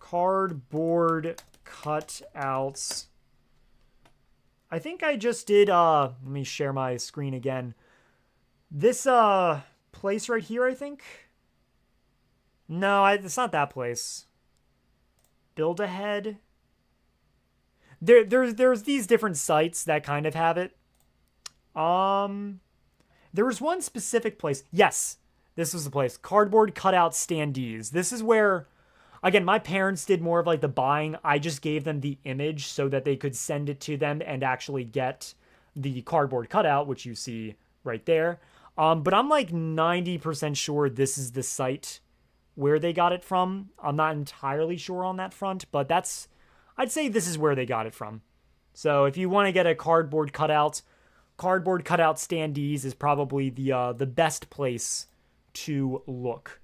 Cardboard cutouts. I think I just did, let me share my screen again. This, place right here, I think. No, it's not that place. Build ahead. There's these different sites that kind of have it. There was one specific place. Yes, this was the place. Cardboard cutout standees. This is where, again, my parents did more of like the buying. I just gave them the image so that they could send it to them and actually get the cardboard cutout, which you see right there. But I'm like 90% sure this is the site where they got it from. I'm not entirely sure on that front, but I'd say this is where they got it from. So if you want to get a cardboard cutout standees is probably the best place to look.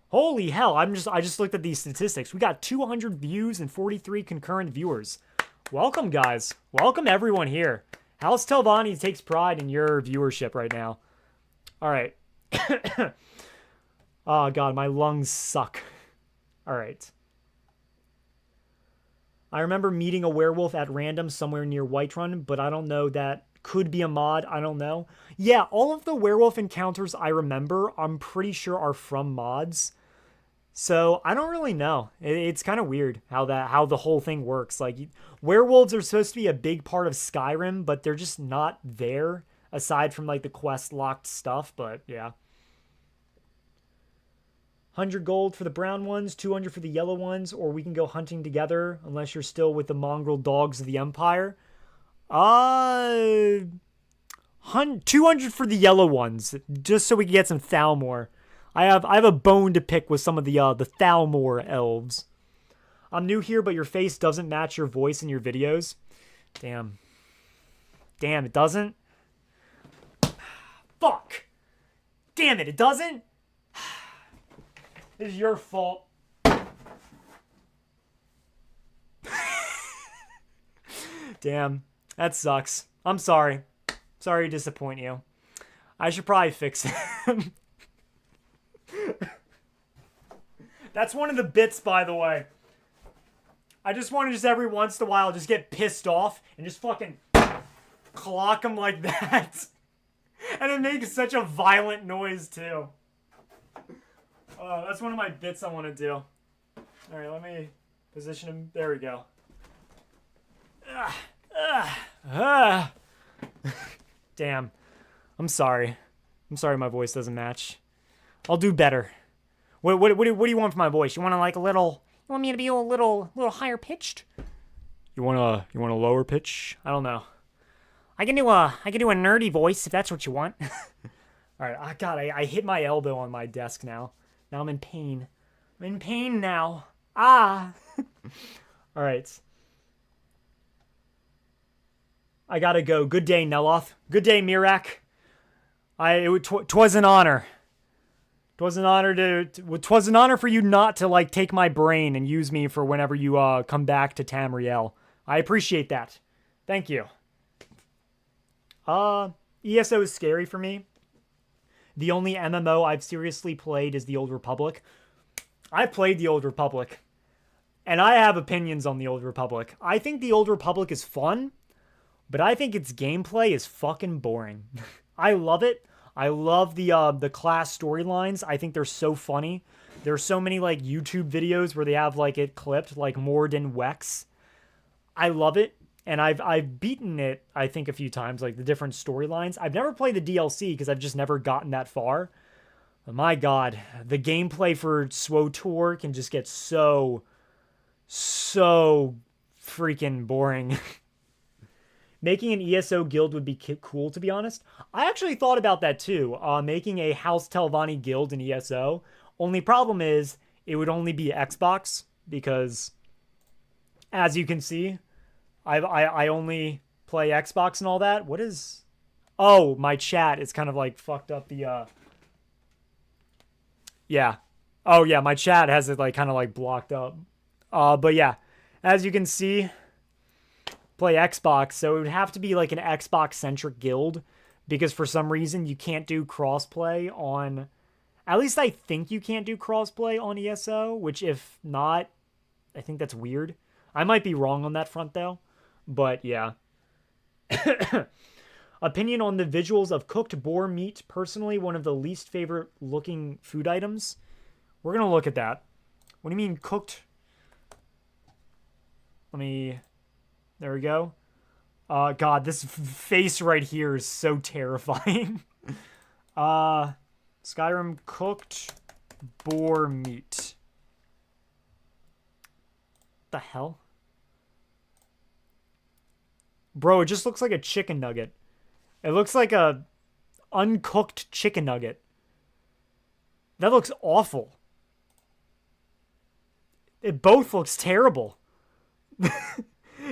Holy hell, I just looked at these statistics. We got 200 views and 43 concurrent viewers. Welcome, guys. Welcome everyone here. House Telvanni takes pride in your viewership right now. All right. Oh god, my lungs suck. All right. I remember meeting a werewolf at random somewhere near Whiterun, but I don't know, that could be a mod. I don't know. Yeah, all of the werewolf encounters I remember, I'm pretty sure are from mods. So I don't really know. It's kind of weird how the whole thing works. Like, werewolves are supposed to be a big part of Skyrim, but they're just not there aside from like the quest locked stuff. But yeah. 100 gold for the brown ones, 200 for the yellow ones, or we can go hunting together unless you're still with the mongrel dogs of the Empire. 200 for the yellow ones, just so we can get some Thalmor. I have a bone to pick with some of the Thalmor elves. I'm new here, but your face doesn't match your voice in your videos. Damn, it doesn't? Fuck! Damn it, it doesn't? This is your fault. Damn, that sucks. I'm sorry. Sorry to disappoint you. I should probably fix it. That's one of the bits, by the way. I just want to just every once in a while just get pissed off and just fucking clock him like that. And it makes such a violent noise, too. That's one of my bits I want to do. Alright, let me position him. There we go. Damn. I'm sorry. My voice doesn't match. I'll do better. What do you want from my voice? You want to like a little... You want me to be a little higher pitched? You want a lower pitch? I don't know. I can do a nerdy voice if that's what you want. Alright, God, I hit my elbow on my desk now. Now I'm in pain. I'm in pain now. Ah! Alright. I gotta go. Good day, Neloth. Good day, Mirak. Twas an honor. Twas an honor for you not to, like, take my brain and use me for whenever you, come back to Tamriel. I appreciate that. Thank you. ESO is scary for me. The only MMO I've seriously played is the Old Republic. I played the Old Republic, and I have opinions on the Old Republic. I think the Old Republic is fun, but I think its gameplay is fucking boring. I love it. I love the class storylines. I think they're so funny. There's so many like YouTube videos where they have like it clipped, like Mord and Wex. I love it. And I've beaten it, I think, a few times, like the different storylines. I've never played the DLC because I've just never gotten that far. But my God, the gameplay for SWTOR can just get so freaking boring. Making an ESO guild would be cool, to be honest. I actually thought about that too, making a House Telvanni guild in ESO. Only problem is, it would only be Xbox, because, as you can see, I only play Xbox and all that. What is... Oh, my chat is kind of like fucked up the... Yeah. Oh, yeah, my chat has it like kind of like blocked up. But yeah, as you can see, play Xbox. So it would have to be like an Xbox-centric guild, because for some reason you can't do crossplay on... At least I think you can't do crossplay on ESO, which if not, I think that's weird. I might be wrong on that front, though. But, yeah. Opinion on the visuals of cooked boar meat. Personally, one of the least favorite looking food items. We're going to look at that. What do you mean cooked? There we go. God, this face right here is so terrifying. Skyrim cooked boar meat. The hell? Bro, it just looks like a chicken nugget. It looks like a uncooked chicken nugget. That looks awful. It both looks terrible.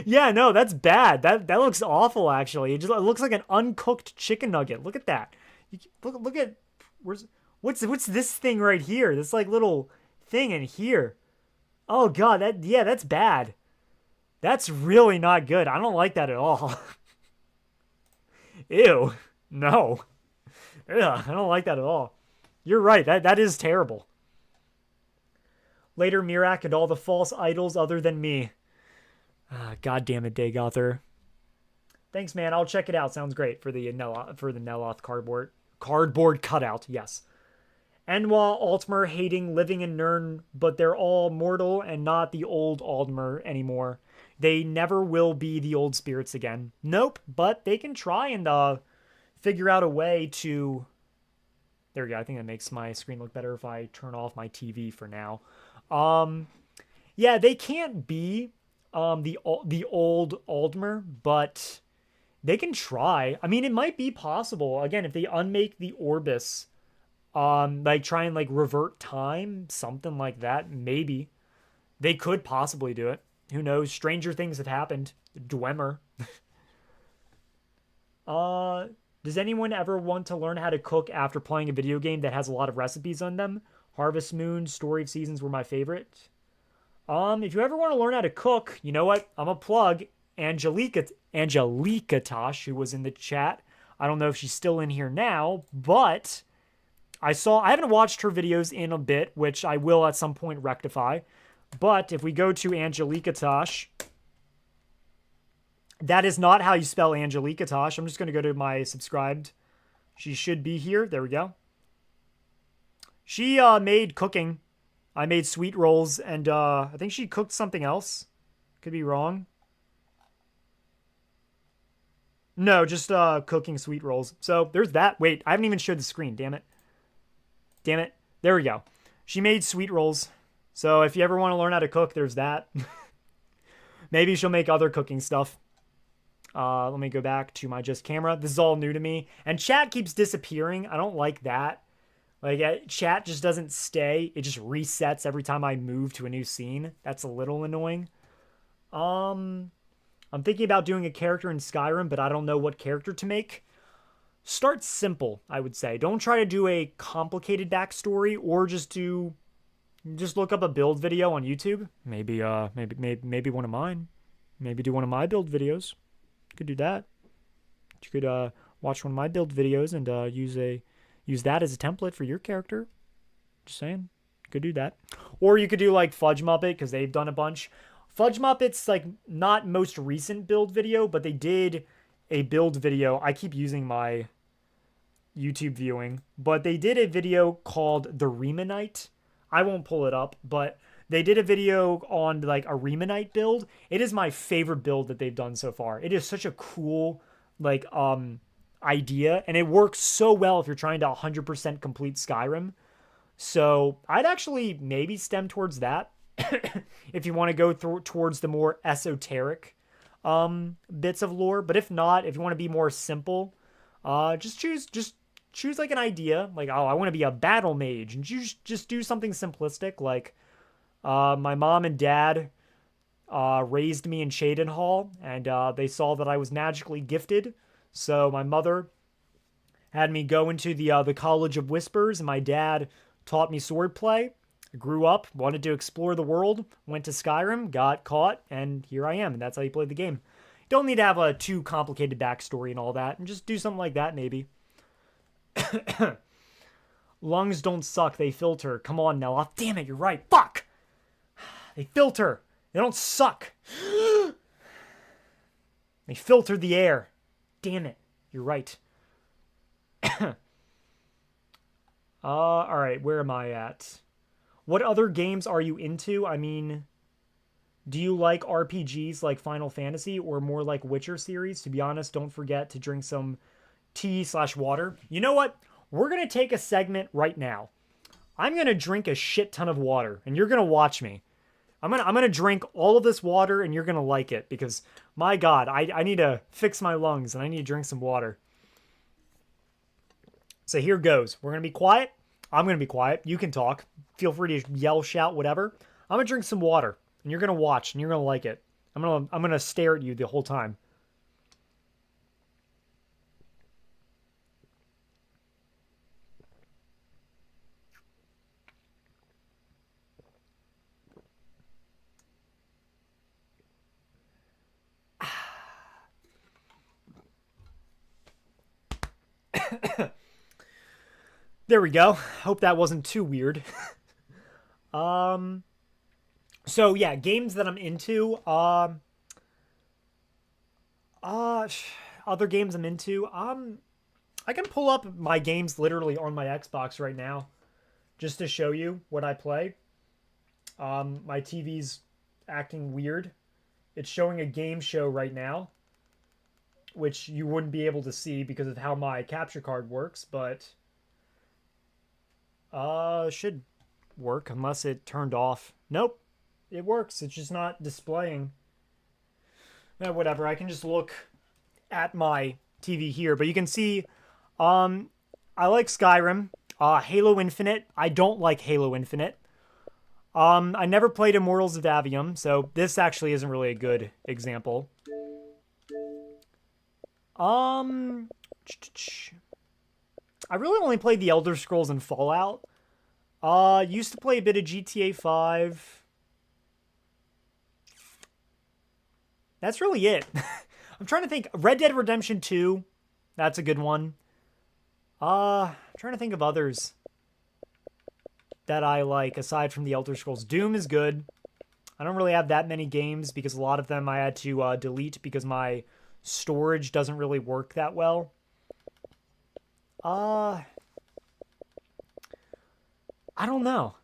Yeah, no, that's bad. That looks awful. Actually, it looks like an uncooked chicken nugget. Look at that. Look at what's this thing right here? This like little thing in here. Oh God, that's bad. That's really not good. I don't like that at all. Ew, no. Ugh, I don't like that at all. You're right. That is terrible. Later, Mirak and all the false idols other than me. God damn it, Daygother. Thanks, man. I'll check it out. Sounds great for the Neloth cardboard cutout. Yes. Enwa, Altmer, hating, living in Nirn, but they're all mortal and not the old Aldmer anymore. They never will be the old spirits again. Nope, but they can try and figure out a way to... There we go. I think that makes my screen look better if I turn off my TV for now. Yeah, they can't be the old Aldmer, but they can try. I mean, it might be possible. Again, if they unmake the Orbis, like try and like revert time, something like that, maybe. They could possibly do it. Who knows? Stranger things have happened. Dwemer. Does anyone ever want to learn how to cook after playing a video game that has a lot of recipes on them? Harvest Moon, Story of Seasons were my favorite. If you ever want to learn how to cook, you know what? I'm a plug. Angelica Tosh, who was in the chat. I don't know if she's still in here now, but I haven't watched her videos in a bit, which I will at some point rectify. But if we go to Angelica Tosh, that is not how you spell Angelica Tosh. I'm just going to go to my subscribed. She should be here. There we go. She made cooking. I made sweet rolls, and I think she cooked something else. Could be wrong. No, just cooking sweet rolls. So there's that. Wait, I haven't even showed the screen. Damn it. Damn it. There we go. She made sweet rolls. So if you ever want to learn how to cook, there's that. Maybe she'll make other cooking stuff. Let me go back to my just camera. This is all new to me. And chat keeps disappearing. I don't like that. Like, chat just doesn't stay. It just resets every time I move to a new scene. That's a little annoying. I'm thinking about doing a character in Skyrim, but I don't know what character to make. Start simple, I would say. Don't try to do a complicated backstory, or just look up a build video on YouTube. Maybe one of mine. Maybe do one of my build videos. You could do that. You could watch one of my build videos and use that as a template for your character. Just saying. You could do that. Or you could do like Fudge Muppet, because they've done a bunch. Fudge Muppet's like not most recent build video, but they did a build video. I keep using my YouTube viewing, but they did a video called The Remanite. I won't pull it up, but they did a video on like a Remanite build. It is my favorite build that they've done so far. It is such a cool like idea, and it works so well if you're trying to 100% complete Skyrim. So I'd actually maybe stem towards that if you want to go towards the more esoteric bits of lore. But if not, if you want to be more simple, just choose like an idea, like, oh, I want to be a battle mage, and just do something simplistic, like my mom and dad raised me in Cheydinhall, and they saw that I was magically gifted, so my mother had me go into the College of Whispers, and my dad taught me swordplay. I grew up, wanted to explore the world, went to Skyrim, got caught, and here I am, and that's how you play the game. You don't need to have a too complicated backstory and all that, and just do something like that, maybe. Lungs don't suck, they filter. Come on, Neloth. Damn it, you're right. Fuck! They filter. They don't suck. They filter the air. Damn it. You're right. All right, where am I at? What other games are you into? I mean, do you like RPGs like Final Fantasy or more like Witcher series? To be honest, don't forget to drink some tea/water. You know what? We're going to take a segment right now. I'm going to drink a shit ton of water and you're going to watch me. I'm gonna drink all of this water and you're going to like it because, my God, I need to fix my lungs and I need to drink some water. So here goes. We're going to be quiet. I'm going to be quiet. You can talk. Feel free to yell, shout, whatever. I'm going to drink some water and you're going to watch and you're going to like it. I'm going to stare at you the whole time. There we go. Hope that wasn't too weird. So yeah, games that I'm into. Other games I'm into. I can pull up my games literally on my Xbox right now, just to show you what I play. My TV's acting weird. It's showing a game show right now, which you wouldn't be able to see because of how my capture card works, but should work unless it turned off. Nope, it works. It's just not displaying. Whatever, I can just look at my TV here, but you can see I like Skyrim. Halo Infinite. I don't like Halo Infinite. I never played Immortals of Avium, so this actually isn't really a good example. I really only played the Elder Scrolls and Fallout. Used to play a bit of GTA 5. That's really it. I'm trying to think. Red Dead Redemption 2. That's a good one. I'm trying to think of others that I like aside from the Elder Scrolls. Doom is good. I don't really have that many games because a lot of them I had to delete because my storage doesn't really work that well. I don't know.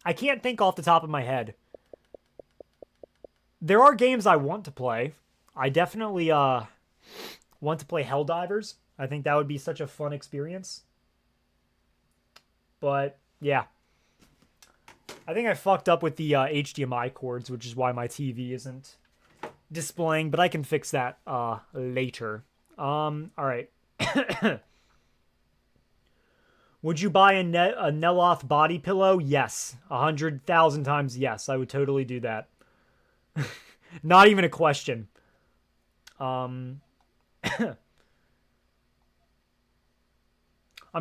I can't think off the top of my head. There are games I want to play. I definitely want to play Helldivers. I think that would be such a fun experience. But, yeah. I think I fucked up with the HDMI cords, which is why my TV isn't displaying, but I can fix that later. Alright. Would you buy a Neloth body pillow? Yes. 100,000 times yes. I would totally do that. Not even a question. I'm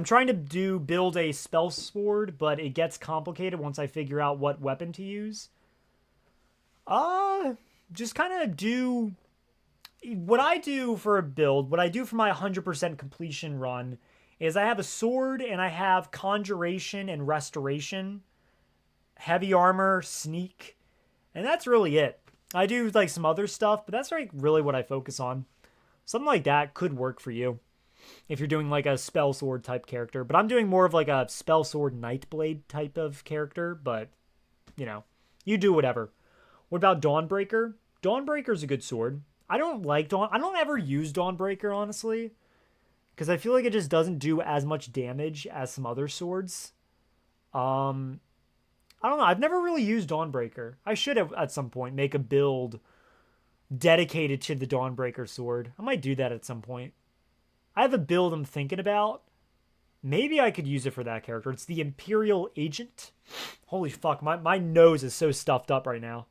trying to build a spell sword, but it gets complicated once I figure out what weapon to use. Just kind of do what I do for a build. What I do for my 100% completion run is I have a sword and I have conjuration and restoration, heavy armor, sneak, and that's really it. I do like some other stuff, but that's like really what I focus on. Something like that could work for you if you're doing like a spell sword type character, but I'm doing more of like a spell sword nightblade type of character, but you know, you do whatever. What about Dawnbreaker? Dawnbreaker's a good sword. I don't ever use Dawnbreaker, honestly, because I feel like it just doesn't do as much damage as some other swords. I don't know. I've never really used Dawnbreaker. I should have at some point make a build dedicated to the Dawnbreaker sword. I might do that at some point. I have a build I'm thinking about. Maybe I could use it for that character. It's the Imperial Agent. Holy fuck, my nose is so stuffed up right now.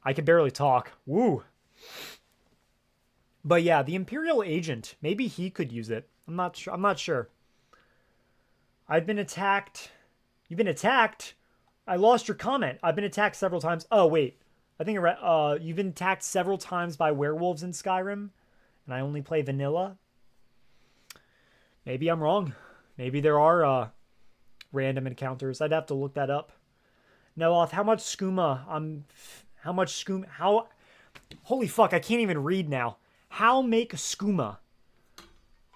I can barely talk. Woo. But yeah, the Imperial Agent. Maybe he could use it. I'm not sure. I've been attacked. You've been attacked? I lost your comment. I've been attacked several times. Oh, wait. I think you've been attacked several times by werewolves in Skyrim, and I only play vanilla. Maybe I'm wrong. Maybe there are random encounters. I'd have to look that up. Neloth, how much skooma Holy fuck, I can't even read now. How make skooma?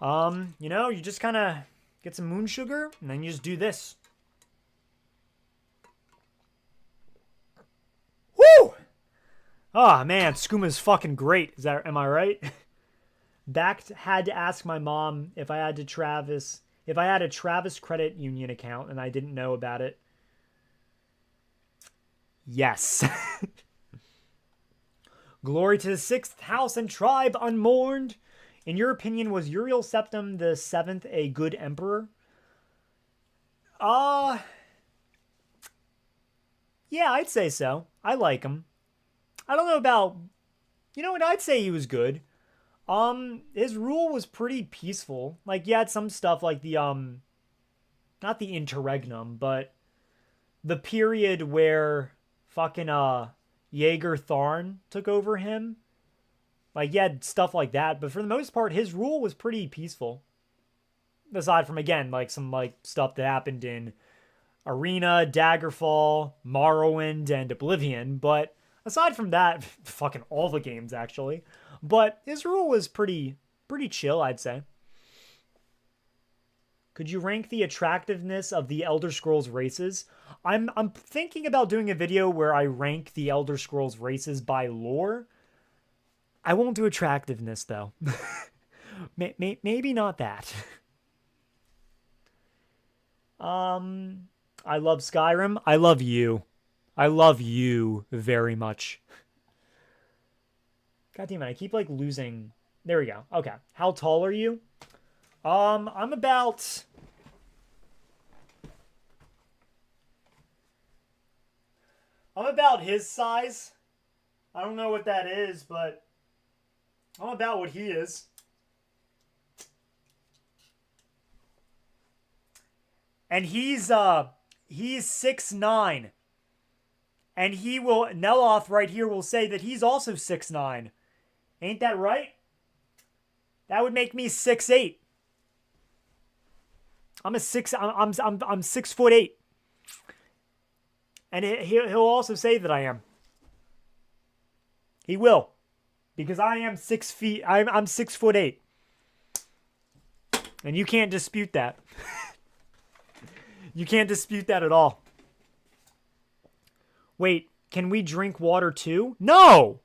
You know, you just kind of get some moon sugar, and then you just do this. Woo! Oh, man, skooma is fucking great. Am I right? Had to ask my mom if I had a Travis Credit Union account, and I didn't know about it. Yes. Glory to the 6th house and tribe unmourned. In your opinion, was Uriel Septim the 7th a good emperor? Yeah, I'd say so. I like him. I don't know about... You know what? I'd say he was good. His rule was pretty peaceful. Like, you had some stuff like the, not the interregnum, but the period where fucking, Jaeger Tharn took over him. Like, you had stuff like that, but for the most part, his rule was pretty peaceful. Aside from, again, like, some, like, stuff that happened in Arena, Daggerfall, Morrowind, and Oblivion, but aside from that, fucking all the games, actually. But his rule was pretty chill, I'd say. Could you rank the attractiveness of the Elder Scrolls races? I'm thinking about doing a video where I rank the Elder Scrolls races by lore. I won't do attractiveness, though. Maybe not that. I love Skyrim. I love you. I love you very much. God damn it, I keep, like, losing... There we go. Okay. How tall are you? I'm about... I'm about his size. I don't know what that is, but... I'm about what he is. And he's 6'9". And he will... Neloth right here will say that he's also 6'9". Ain't that right? That would make me 6'8". I'm 6'8". And he'll also say that I am. He will. Because I am 6 feet. I'm 6'8". And you can't dispute that. You can't dispute that at all. Wait, can we drink water too? No!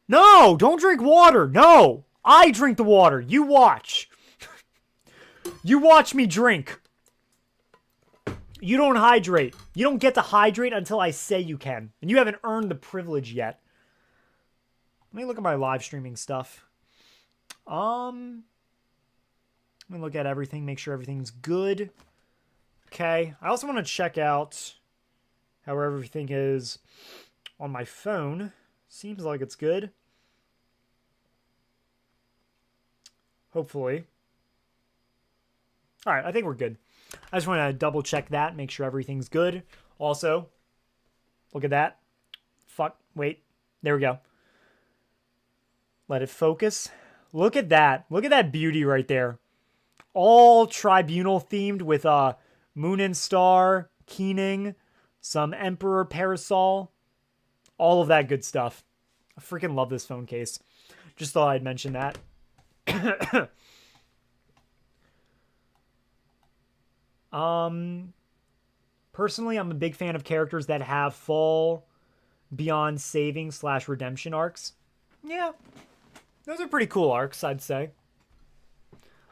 No, don't drink water. No, I drink the water. You watch. You watch me drink. You don't hydrate. You don't get to hydrate until I say you can. And you haven't earned the privilege yet. Let me look at my live streaming stuff. Let me look at everything, make sure everything's good. Okay. I also want to check out how everything is on my phone. Seems like it's good. Hopefully. Alright, I think we're good. I just want to double check that, make sure everything's good. Also, look at that. Fuck, wait. There we go. Let it focus. Look at that. Look at that beauty right there. All tribunal themed with Moon and Star, Keening, some Emperor Parasol. All of that good stuff. I freaking love this phone case. Just thought I'd mention that. Personally, I'm a big fan of characters that have fall beyond saving / redemption arcs. Yeah. Those are pretty cool arcs, I'd say.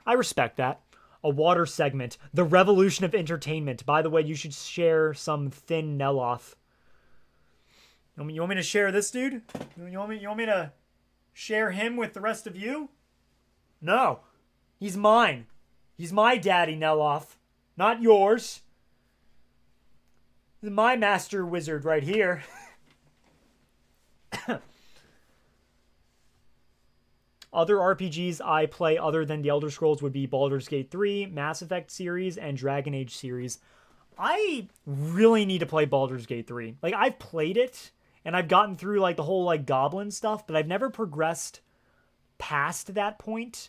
I respect that. A water segment. The revolution of entertainment. By the way, you should share some thin Neloth. You want me to share this dude? You want me to share him with the rest of you? No. He's mine. He's my daddy, Neloth. Not yours. This is my master wizard right here. Other RPGs I play other than the Elder Scrolls would be Baldur's Gate 3, Mass Effect series, and Dragon Age series. I really need to play Baldur's Gate 3. Like, I've played it, and I've gotten through, like, the whole, like, goblin stuff, but I've never progressed past that point.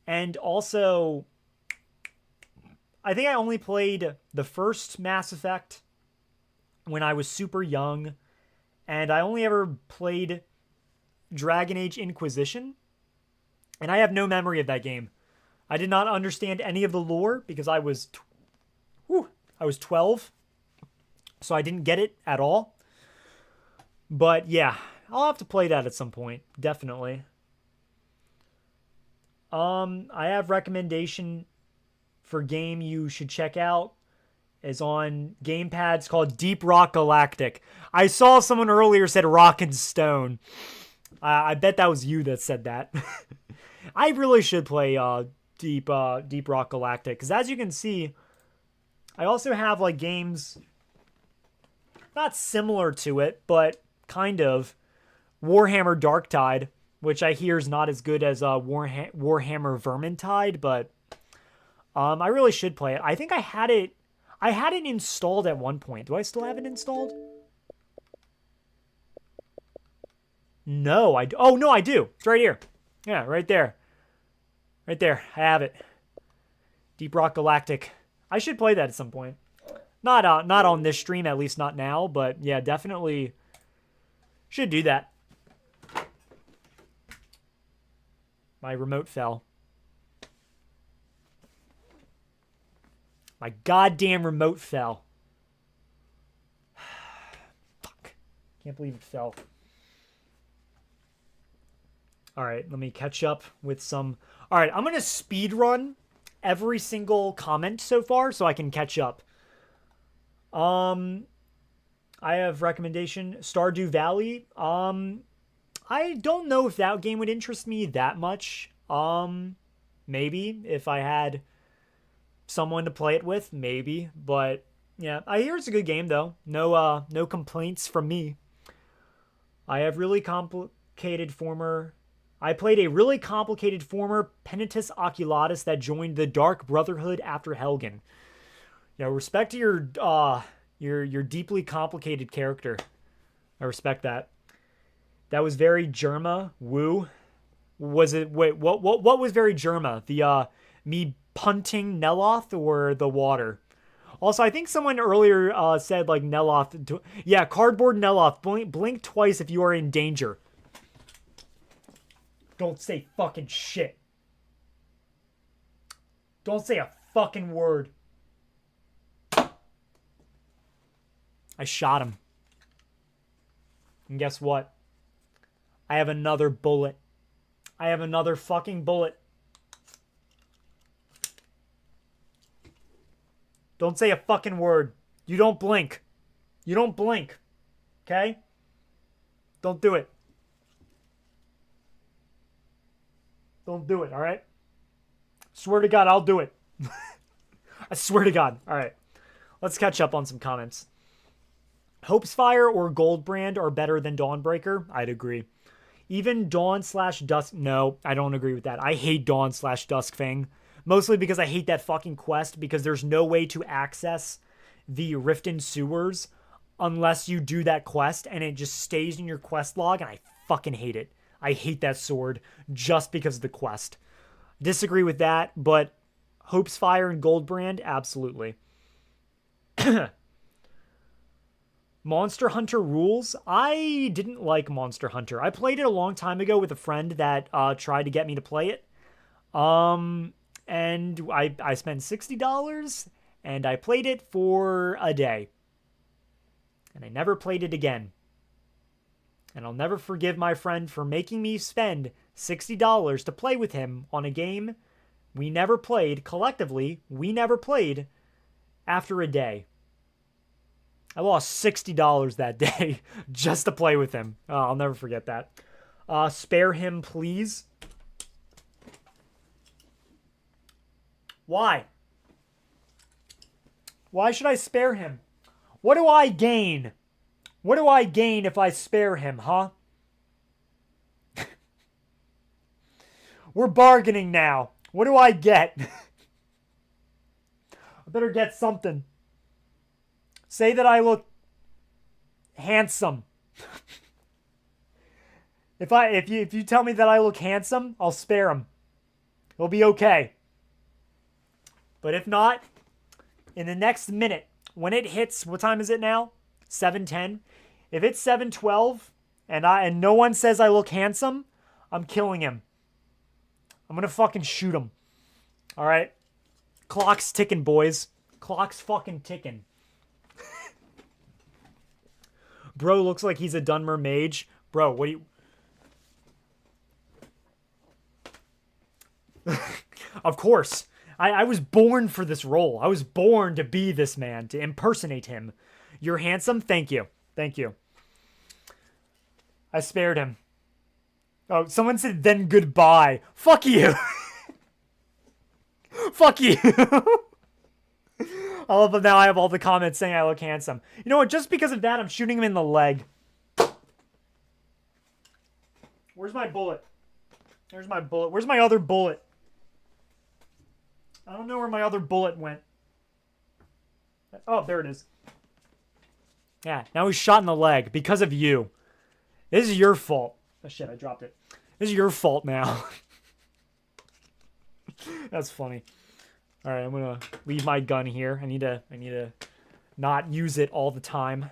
And also, I think I only played the first Mass Effect when I was super young, and I only ever played Dragon Age Inquisition, and I have no memory of that game. I did not understand any of the lore because I was 12, so I didn't get it at all. But yeah, I'll have to play that at some point, definitely. I have recommendation for game you should check out is on gamepad. It's called Deep Rock Galactic. I saw someone earlier said Rock and Stone. I bet that was you that said that. I really should play Deep Rock Galactic, because as you can see, I also have like games not similar to it, but kind of. Warhammer Darktide, which I hear is not as good as Warhammer Vermintide, but I really should play it. I think I had it installed at one point. Do I still have it installed? No, oh no, I do. It's right here. Yeah, right there. Right there. I have it. Deep Rock Galactic. I should play that at some point. Not on this stream, at least not now, but yeah, definitely should do that. My remote fell. My goddamn remote fell. Fuck. Can't believe it fell. Alright, let me catch up with some... Alright, I'm going to speed run every single comment so far so I can catch up. I have recommendation Stardew Valley. I don't know if that game would interest me that much. Maybe if I had someone to play it with, maybe. But yeah, I hear it's a good game though. No complaints from me. I played a really complicated former Penitus Oculatus that joined the Dark Brotherhood after Helgen. Yeah, respect to your deeply complicated character. I respect that. That was very Germa. Woo. Was it? Wait, what was very Germa? The me punting Neloth or the water? Also, I think someone earlier said like Neloth. Yeah, cardboard Neloth. Blink twice if you are in danger. Don't say fucking shit. Don't say a fucking word. I shot him. And guess what? I have another bullet. I have another fucking bullet. Don't say a fucking word. You don't blink. You don't blink. Okay? Don't do it. Don't do it, alright? Swear to God, I'll do it. I swear to God. Alright. Let's catch up on some comments. Hopesfire or Goldbrand are better than Dawnbreaker? I'd agree. Even Dawn/Dusk... No, I don't agree with that. I hate Dawn/Duskfang. Mostly because I hate that fucking quest, because there's no way to access the Riften sewers unless you do that quest, and it just stays in your quest log, and I fucking hate it. I hate that sword just because of the quest. Disagree with that, but Hopesfire and Goldbrand, absolutely. Monster Hunter rules. I didn't like Monster Hunter. I played it a long time ago with a friend that tried to get me to play it. And I spent $60 and I played it for a day. And I never played it again. And I'll never forgive my friend for making me spend $60 to play with him on a game we never played, collectively, we never played after a day. I lost $60 that day just to play with him. Oh, I'll never forget that. Spare him, please. Why? Why should I spare him? What do I gain? What do I gain if I spare him, huh? We're bargaining now. What do I get? I better get something. Say that I look handsome. If you tell me that I look handsome, I'll spare him. It'll be okay. But if not, in the next minute, when it hits, what time is it now? 7:10. If it's 7:12 and no one says I look handsome, I'm killing him. I'm gonna fucking shoot him. All right, clock's ticking, boys. Clock's fucking ticking. Bro looks like he's a Dunmer mage. Bro, what do you... Of course. I was born for this role. I was born to be this man, to impersonate him. You're handsome? Thank you. Thank you. I spared him. Oh, someone said, then goodbye. Fuck you. Fuck you. I love that now I have all the comments saying I look handsome. You know what? Just because of that, I'm shooting him in the leg. Where's my bullet? There's my bullet. Where's my other bullet? I don't know where my other bullet went. Oh, there it is. Yeah, now he's shot in the leg because of you. This is your fault. Oh shit, I dropped it. This is your fault now. That's funny. All right, I'm gonna leave my gun here. I need to not use it all the time.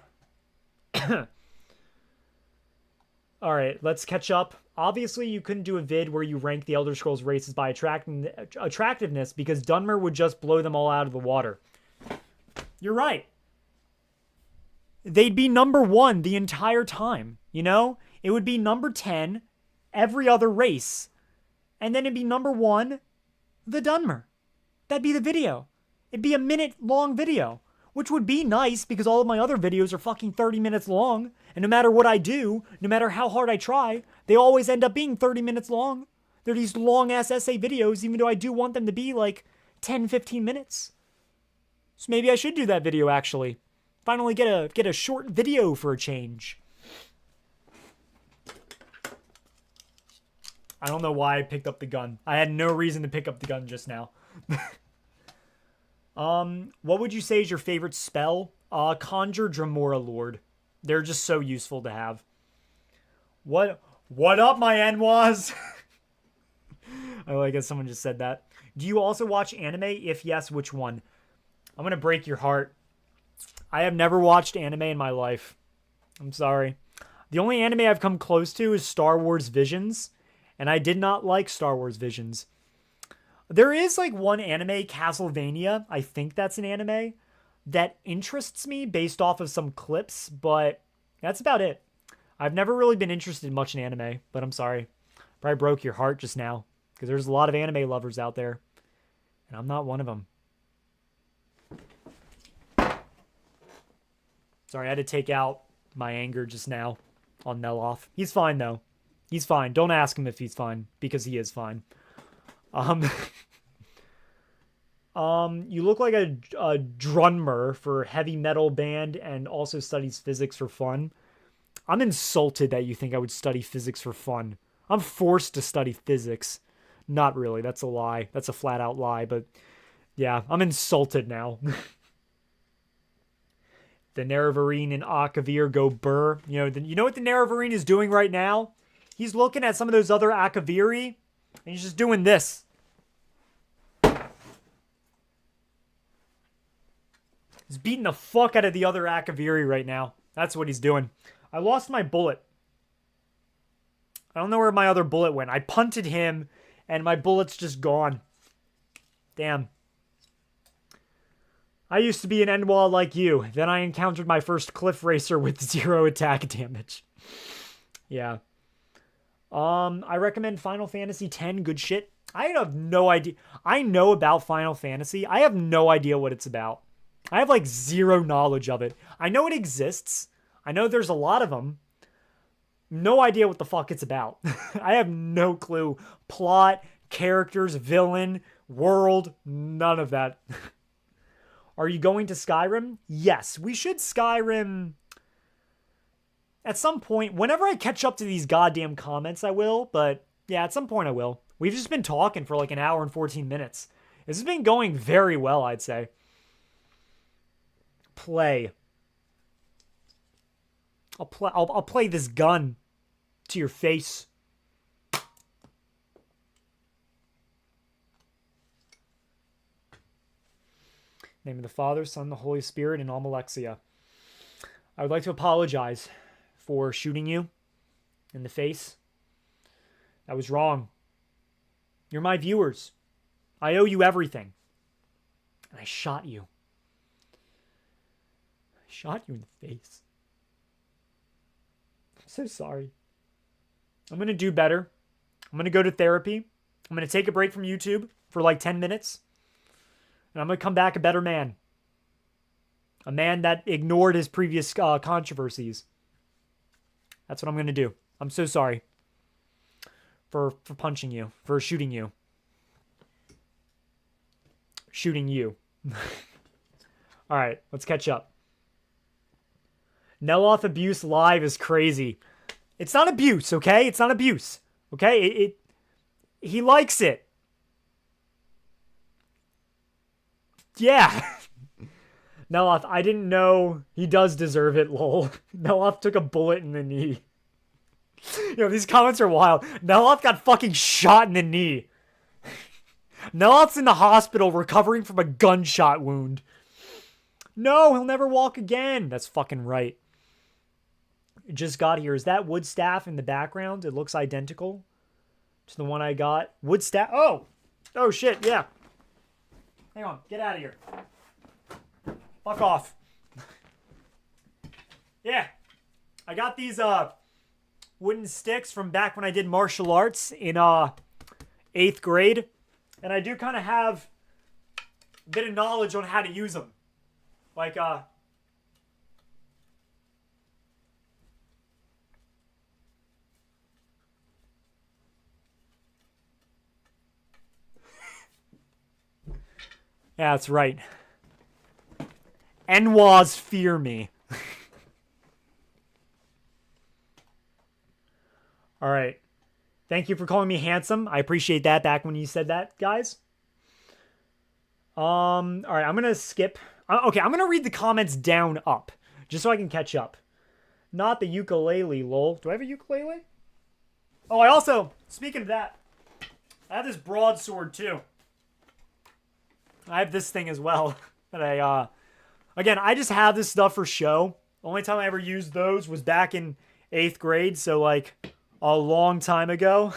All right, let's catch up. Obviously, you couldn't do a vid where you rank the Elder Scrolls races by attractiveness because Dunmer would just blow them all out of the water. You're right. They'd be number 1 the entire time, you know? It would be number 10 every other race. And then it'd be number 1 the Dunmer. That'd be the video. It'd be a minute-long video, which would be nice because all of my other videos are fucking 30 minutes long. And no matter what I do, no matter how hard I try, they always end up being 30 minutes long. They're these long-ass essay videos, even though I do want them to be like 10, 15 minutes. So maybe I should do that video, actually. Finally get a short video for a change. I don't know why I picked up the gun. I had no reason to pick up the gun just now. What would you say is your favorite spell? Conjure Dremora Lord. They're just so useful to have. What up, my Enwas? I like it. Someone just said that. Do you also watch anime? If yes, which one? I'm gonna break your heart. I have never watched anime in my life. I'm sorry. The only anime I've come close to is Star Wars Visions, and I did not like Star Wars Visions. There is like one anime, Castlevania. I think that's an anime that interests me based off of some clips, but that's about it. I've never really been interested much in anime, but I'm sorry. Probably broke your heart just now because there's a lot of anime lovers out there, and I'm not one of them. Sorry, I had to take out my anger just now on Neloth. He's fine, though. He's fine. Don't ask him if he's fine, because he is fine. You look like a drummer for heavy metal band and also studies physics for fun. I'm insulted that you think I would study physics for fun. I'm forced to study physics. Not really. That's a lie. That's a flat out lie, but yeah, I'm insulted now. The Nerevarine and Akavir go burr. You know what the Nerevarine is doing right now? He's looking at some of those other Akaviri, and he's just doing this. He's beating the fuck out of the other Akaviri right now. That's what he's doing. I lost my bullet. I don't know where my other bullet went. I punted him, and my bullet's just gone. Damn. I used to be an Endwall like you. Then I encountered my first Cliff Racer with 0 attack damage. Yeah. I recommend Final Fantasy X. Good shit. I have no idea. I know about Final Fantasy. I have no idea what it's about. I have like 0 knowledge of it. I know it exists. I know there's a lot of them. No idea what the fuck it's about. I have no clue. Plot, characters, villain, world, none of that. Are you going to Skyrim? Yes, we should Skyrim at some point. Whenever I catch up to these goddamn comments, I will. But yeah, at some point I will. We've just been talking for like an hour and 14 minutes. This has been going very well, I'd say. Play. I'll play this gun to your face. Name of the Father, Son, the Holy Spirit, and Almalexia. I would like to apologize for shooting you. in the face. That was wrong. You're my viewers. I owe you everything. And I shot you. I shot you in the face. I'm so sorry. I'm going to do better. I'm going to go to therapy. I'm going to take a break from YouTube for like 10 minutes. And I'm going to come back a better man. A man that ignored his previous controversies. That's what I'm going to do. I'm so sorry for punching you, for shooting you. Shooting you. All right, let's catch up. Neloth abuse live is crazy. It's not abuse, okay? It's not abuse, okay? He likes it. Yeah. Neloth, I didn't know he does deserve it, lol. Neloth took a bullet in the knee. These comments are wild. Neloth got fucking shot in the knee. Neloth's in the hospital recovering from a gunshot wound. No, he'll never walk again. That's fucking right. Just got here. Is that wood staff in the background? It looks identical to the one I got. Wood staff. Oh shit. Yeah. Hang on. Get out of here. Fuck off. Yeah. I got these wooden sticks from back when I did martial arts in 8th grade. And I do kind of have a bit of knowledge on how to use them. Like, yeah, that's right. Enwas fear me. All right. Thank you for calling me handsome. I appreciate that back when you said that, guys. All right, I'm going to skip. Okay, I'm going to read the comments down up just so I can catch up. Not the ukulele, lol. Do I have a ukulele? Oh, I also, speaking of that, I have this broadsword too. I have this thing as well that again, I just have this stuff for show. The only time I ever used those was back in 8th grade, so like a long time ago.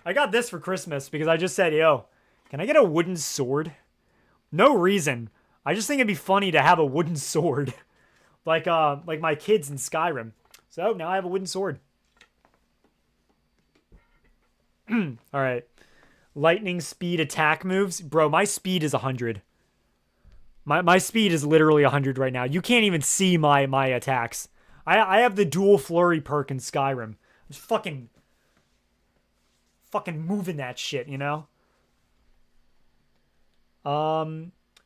I got this for Christmas because I just said, yo, can I get a wooden sword? No reason. I just think it'd be funny to have a wooden sword. like my kids in Skyrim. So now I have a wooden sword. All right. Lightning speed attack moves. Bro, my speed is 100. My speed is literally 100 right now. You can't even see my attacks. I have the dual flurry perk in Skyrim. I'm just fucking moving that shit, you know?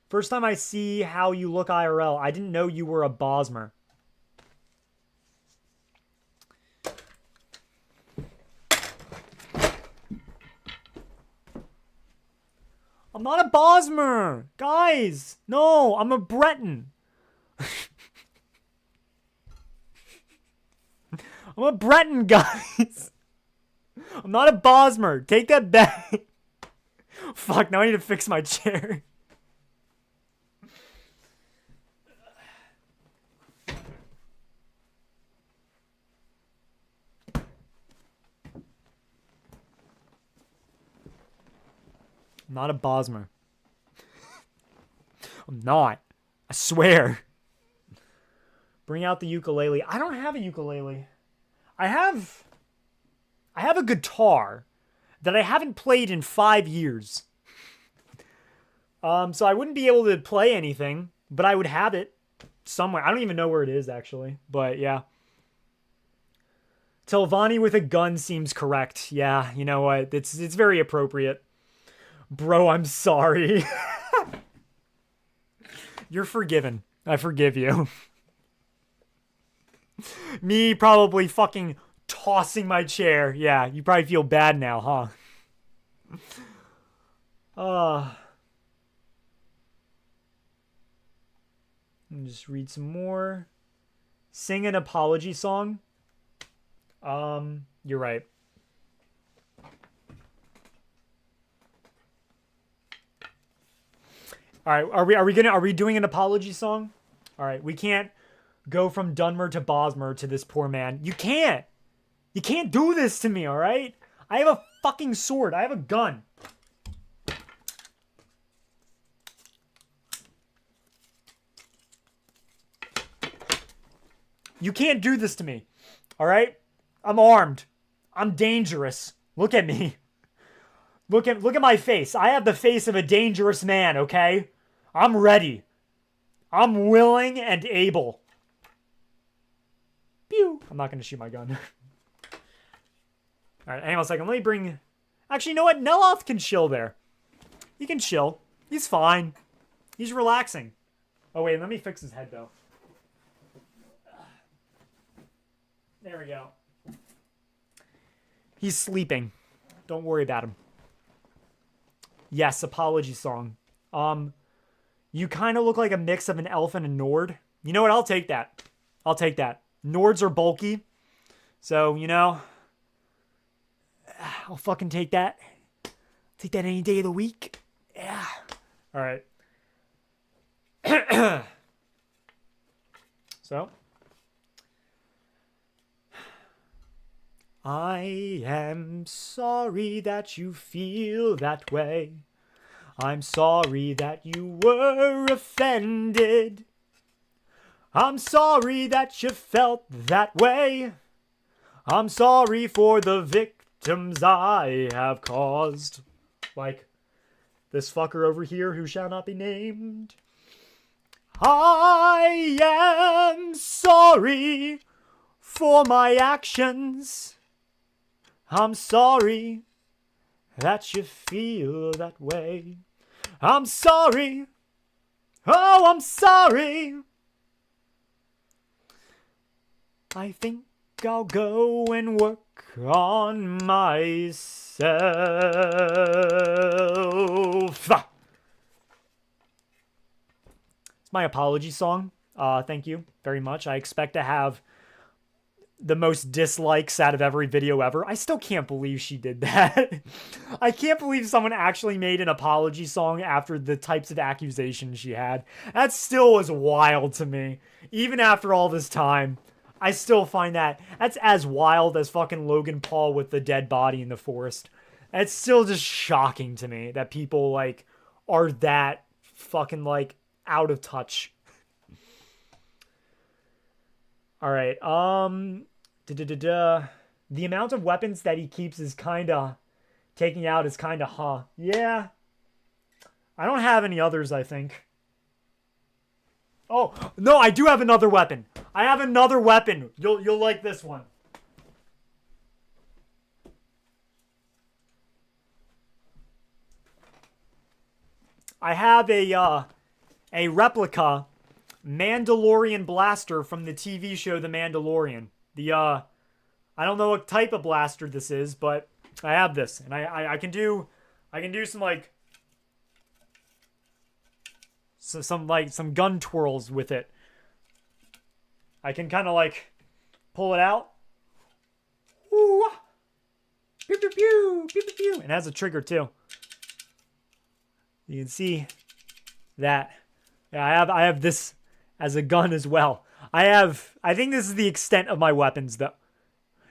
First time I see how you look IRL. I didn't know you were a Bosmer. I'm not a Bosmer! Guys! No, I'm a Breton. I'm a Breton, guys. I'm not a Bosmer. Take that back. Fuck, now I need to fix my chair. I'm not a Bosmer. I'm not. I swear. Bring out the ukulele. I don't have a ukulele. I have a guitar that I haven't played in 5 years. So I wouldn't be able to play anything, but I would have it somewhere. I don't even know where it is, actually. But, yeah. Telvanni with a gun seems correct. Yeah, you know what? It's very appropriate. Bro, I'm sorry. You're forgiven. I forgive you. Me probably fucking tossing my chair. Yeah, you probably feel bad now, huh? Let me just read some more. Sing an apology song. You're right. All right, are we doing an apology song? All right, we can't go from Dunmer to Bosmer to this poor man. You can't. You can't do this to me, alright? I have a fucking sword. I have a gun. You can't do this to me. Alright? I'm armed. I'm dangerous. Look at me. Look at my face. I have the face of a dangerous man, okay? I'm ready. I'm willing and able. Pew. I'm not going to shoot my gun. Alright, hang on a second. Let me bring... Actually, you know what? Neloth can chill there. He can chill. He's fine. He's relaxing. Oh, wait. Let me fix his head, though. There we go. He's sleeping. Don't worry about him. Yes, apology song. You kind of look like a mix of an elf and a Nord. You know what? I'll take that. I'll take that. Nords are bulky. So, you know... I'll fucking take that. Take that any day of the week. Yeah. Alright. So. I am sorry that you feel that way. I'm sorry that you were offended. I'm sorry that you felt that way. I'm sorry for the victims I have caused. Like this fucker over here who shall not be named. I am sorry for my actions. I'm sorry that you feel that way. I'm sorry. Oh, I'm sorry. I think I'll go and work on myself. It's my apology song. Thank you very much. I expect to have the most dislikes out of every video ever. I still can't believe she did that. I can't believe someone actually made an apology song after the types of accusations she had. That still was wild to me. Even after all this time, I still find that's as wild as fucking Logan Paul with the dead body in the forest. It's still just shocking to me that people, like, are that fucking, like, out of touch. Alright, the amount of weapons that he keeps is kinda... Taking out is kinda, Yeah. I don't have any others, I think. Oh, no, I do have another weapon. I have another weapon. You'll like this one. I have a replica Mandalorian blaster from the TV show The Mandalorian. I don't know what type of blaster this is, but I have this, and I can do some like some gun twirls with it. I can kind of like pull it out. Ooh. Pew pew pew pew pew pew. It has a trigger too. You can see that. Yeah, I have this as a gun as well. I think this is the extent of my weapons though.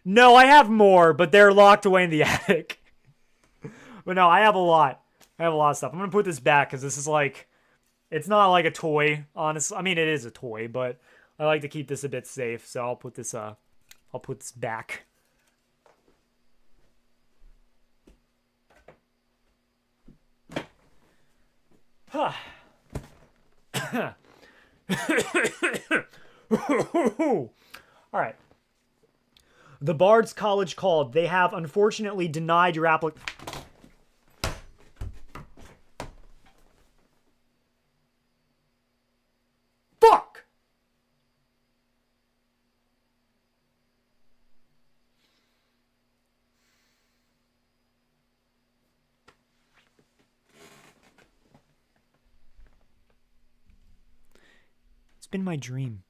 No, I have more, but they're locked away in the attic. But no, I have a lot. I have a lot of stuff. I'm going to put this back because this is like, it's not like a toy, honestly. I mean, it is a toy, but I like to keep this a bit safe. So I'll put this back. All right. The Bard's College called. They have unfortunately denied your application. Fuck! It's been my dream.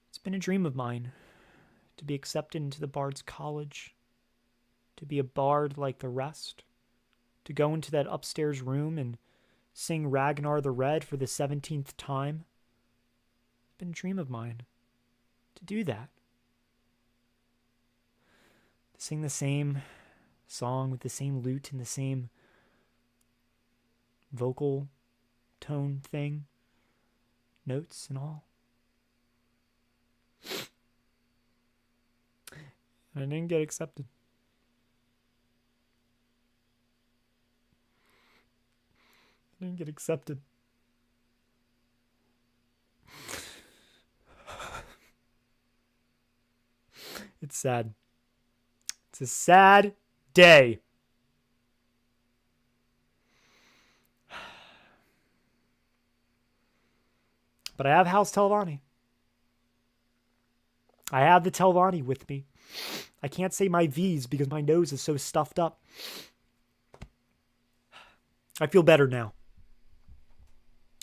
It's been a dream of mine to be accepted into the Bard's College, to be a bard like the rest, to go into that upstairs room and sing Ragnar the Red for the 17th time. It's been a dream of mine to do that. sing the same song with the same lute and the same vocal tone thing, notes and all. I didn't get accepted. I didn't get accepted. It's sad. It's a sad day. But I have House Telvanni. I have the Telvanni with me. I can't say my V's because my nose is so stuffed up. I feel better now.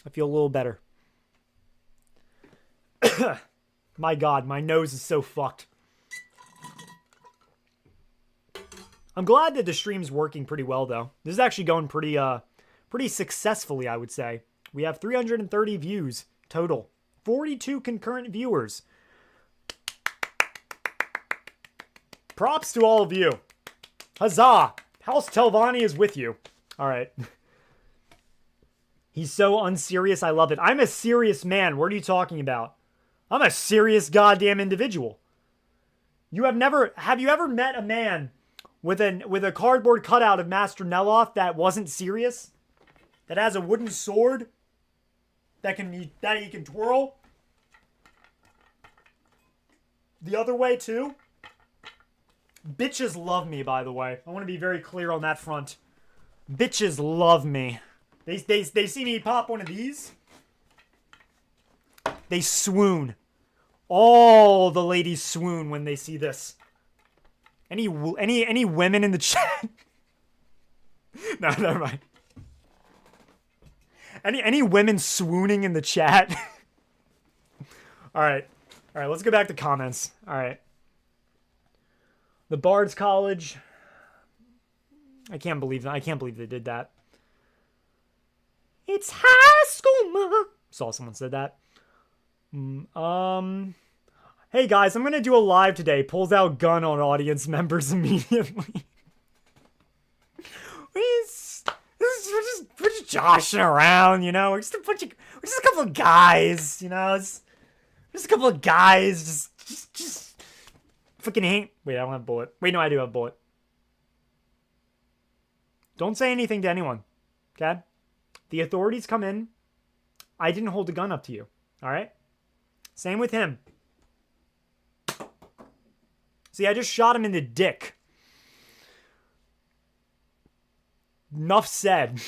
I feel a little better. My God, my nose is so fucked. I'm glad that the stream's working pretty well, though. This is actually going pretty successfully, I would say. We have 330 views total. 42 concurrent viewers. Props to all of you. Huzzah! House Telvanni is with you. All right. He's so unserious, I love it. I'm a serious man. What are you talking about? I'm a serious goddamn individual. Have you ever met a man with a cardboard cutout of Master Neloth that wasn't serious? That has a wooden sword that he can twirl? The other way too? Bitches love me, by the way. I want to be very clear on that front. Bitches love me. They see me pop one of these. They swoon. All the ladies swoon when they see this. Any women in the chat? No, never mind. Any women swooning in the chat? All right, let's go back to comments. All right. The Bard's College. I can't believe they did that. It's high school, ma. Saw someone said that. Hey guys, I'm gonna do a live today. Pulls out gun on audience members immediately. We're just joshing around, you know. We're just a couple of guys, you know. Just a couple of guys, just fucking hate. Wait, I don't have a bullet. Wait, no, I do have a bullet. Don't say anything to anyone, okay? The authorities come in. I didn't hold a gun up to you, all right? Same with him. See, I just shot him in the dick. Enough said.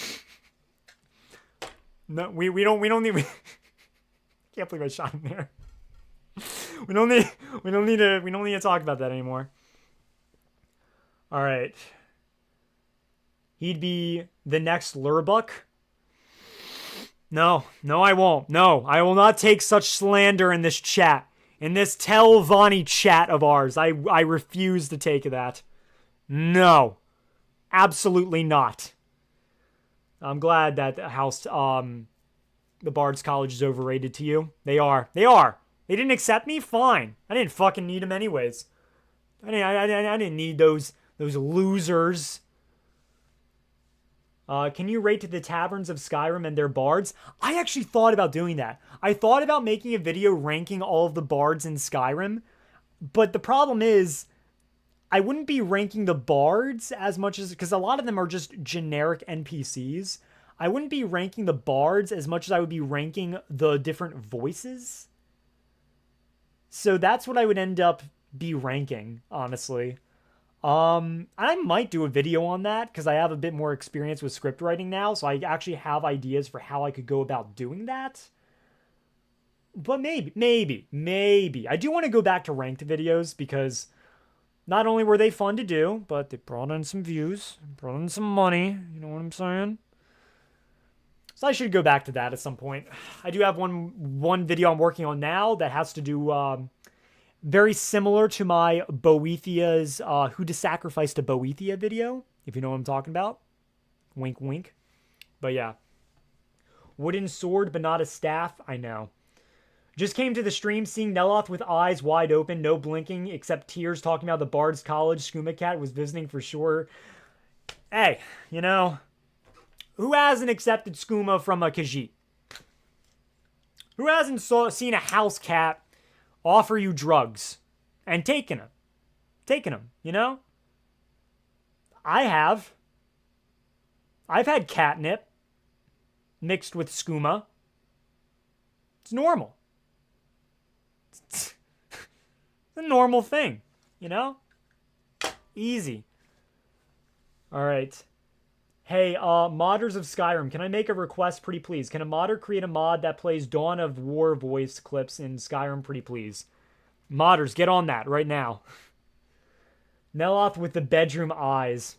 No, we don't need. Can't believe I shot him there. We don't need to talk about that anymore. All right. He'd be the next Lurbuck. No, I won't. No, I will not take such slander in this chat. In this Telvanni chat of ours. I refuse to take that. No. Absolutely not. I'm glad that the Bard's College is overrated to you. They are. They didn't accept me? Fine. I didn't fucking need them anyways. I didn't need those losers. Can you rate to the taverns of Skyrim and their bards? I actually thought about doing that. I thought about making a video ranking all of the bards in Skyrim, but the problem is I wouldn't be ranking the bards as much as, because a lot of them are just generic NPCs. I wouldn't be ranking the bards as much as I would be ranking the different voices. So that's what I would end up be ranking, honestly. I might do a video on that because I have a bit more experience with script writing now, so I actually have ideas for how I could go about doing that. But maybe. I do want to go back to ranked videos because not only were they fun to do, but they brought in some views, brought in some money, you know what I'm saying? So I should go back to that at some point. I do have one video I'm working on now that has to do, very similar to my Boethia's Who to Sacrifice to Boethia video, if you know what I'm talking about. Wink, wink. But yeah. Wooden sword, but not a staff. I know. Just came to the stream seeing Neloth with eyes wide open, no blinking, except tears, talking about the Bard's College Skooma Cat was visiting for sure. Hey, you know, who hasn't accepted skooma from a Khajiit? Who hasn't seen a house cat offer you drugs and taken them? Taken them, you know? I have. I've had catnip mixed with skooma. It's normal. It's a normal thing, you know? Easy. All right. Hey, modders of Skyrim, can I make a request, pretty please? Can a modder create a mod that plays Dawn of War voice clips in Skyrim, pretty please? Modders, get on that right now. Neloth with the bedroom eyes.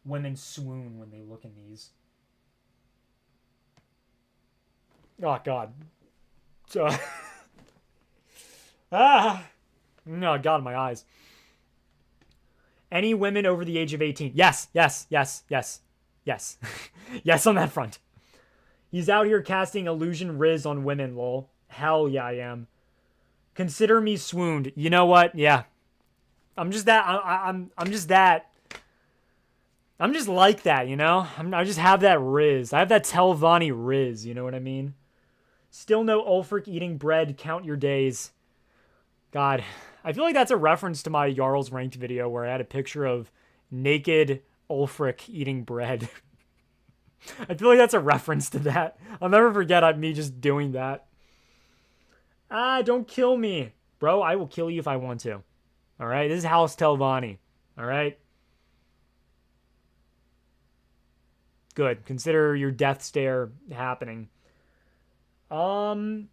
Women swoon when they look in these. Oh, God. No, God, my eyes. Any women over the age of 18? Yes, yes, yes, yes, yes. Yes on that front. He's out here casting illusion riz on women, lol. Hell yeah, I am. Consider me swooned. You know what? Yeah. I'm just that. I'm just that. I'm just like that, you know? I just have that riz. I have that Telvanni riz, you know what I mean? Still no Ulfric eating bread. Count your days. God, I feel like that's a reference to my Jarl's Ranked video where I had a picture of naked Ulfric eating bread. I feel like that's a reference to that. I'll never forget me just doing that. Don't kill me. Bro, I will kill you if I want to. Alright, this is House Telvanni. Alright? Good. Consider your death stare happening.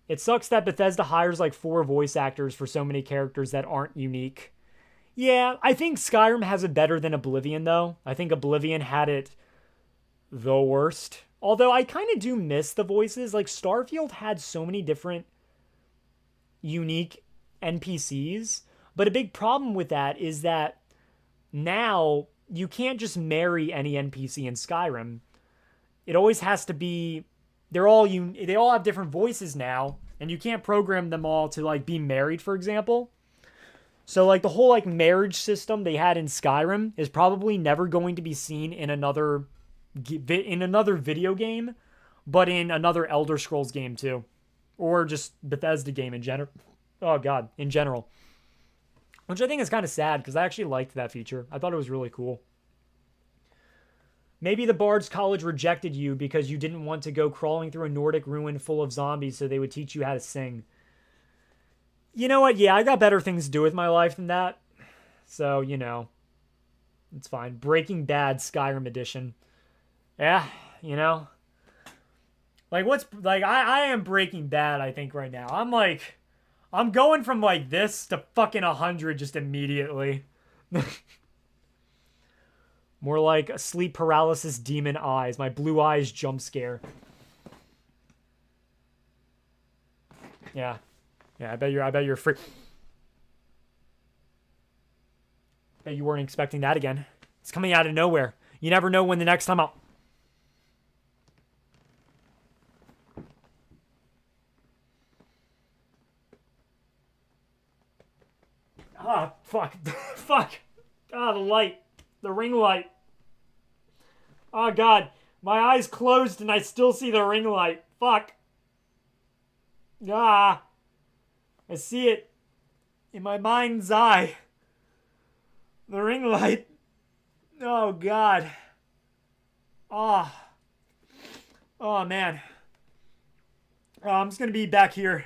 It sucks that Bethesda hires like 4 voice actors for so many characters that aren't unique. Yeah, I think Skyrim has it better than Oblivion, though. I think Oblivion had it the worst. Although I kind of do miss the voices. Like, Starfield had so many different unique NPCs. But a big problem with that is that now you can't just marry any NPC in Skyrim. It always has to be... they all have different voices now, and you can't program them all to like be married, for example. So like the whole like marriage system they had in Skyrim is probably never going to be seen in another video game, but in another Elder Scrolls game too, or just Bethesda game in general. Oh God, in general, which I think is kind of sad because I actually liked that feature. I thought it was really cool. Maybe the Bard's College rejected you because you didn't want to go crawling through a Nordic ruin full of zombies so they would teach you how to sing. You know what? Yeah, I got better things to do with my life than that. So, you know, it's fine. Breaking Bad Skyrim edition. Yeah, you know. Like, I am Breaking Bad, I think, right now. I'm going from, like, this to fucking 100 just immediately. More like a sleep paralysis demon eyes. My blue eyes jump scare. Yeah. Yeah, I bet you're free. Bet you weren't expecting that again. It's coming out of nowhere. You never know when the next time I'll... Ah, fuck. Fuck. Ah, the light. The ring light. Oh, God. My eyes closed and I still see the ring light. Fuck. Ah. I see it in my mind's eye. The ring light. Oh, God. Oh. Oh, man. Oh, I'm just going to be back here.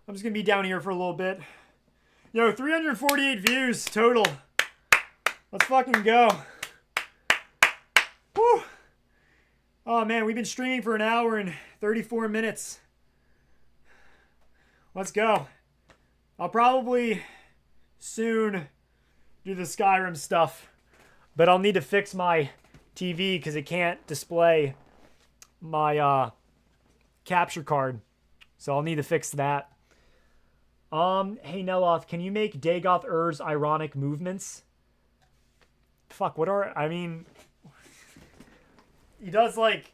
I'm just going to be down here for a little bit. Yo, 348 views total. Let's fucking go. Whew. Oh, man, we've been streaming for an hour and 34 minutes. Let's go. I'll probably soon do the Skyrim stuff, but I'll need to fix my TV because it can't display my capture card. So I'll need to fix that. Hey Neloth, can you make Dagoth Ur's ironic movements? Fuck, what are... I mean... He does like...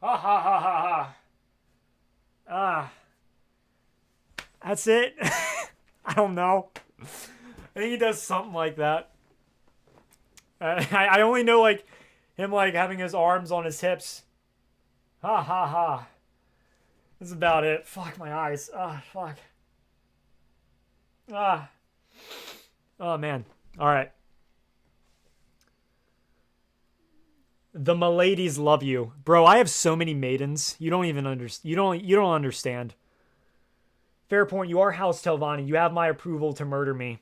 Ha ha ha ha ha. Ah. That's it? I don't know. I think he does something like that. I only know like him like having his arms on his hips. Ha ha ha. That's about it. Fuck my eyes. Ah, fuck. Ah. Oh man. All right. The Miladies love you, bro. I have so many maidens. You don't even understand. You don't understand. Fair point. You are House Telvanni. You have my approval to murder me.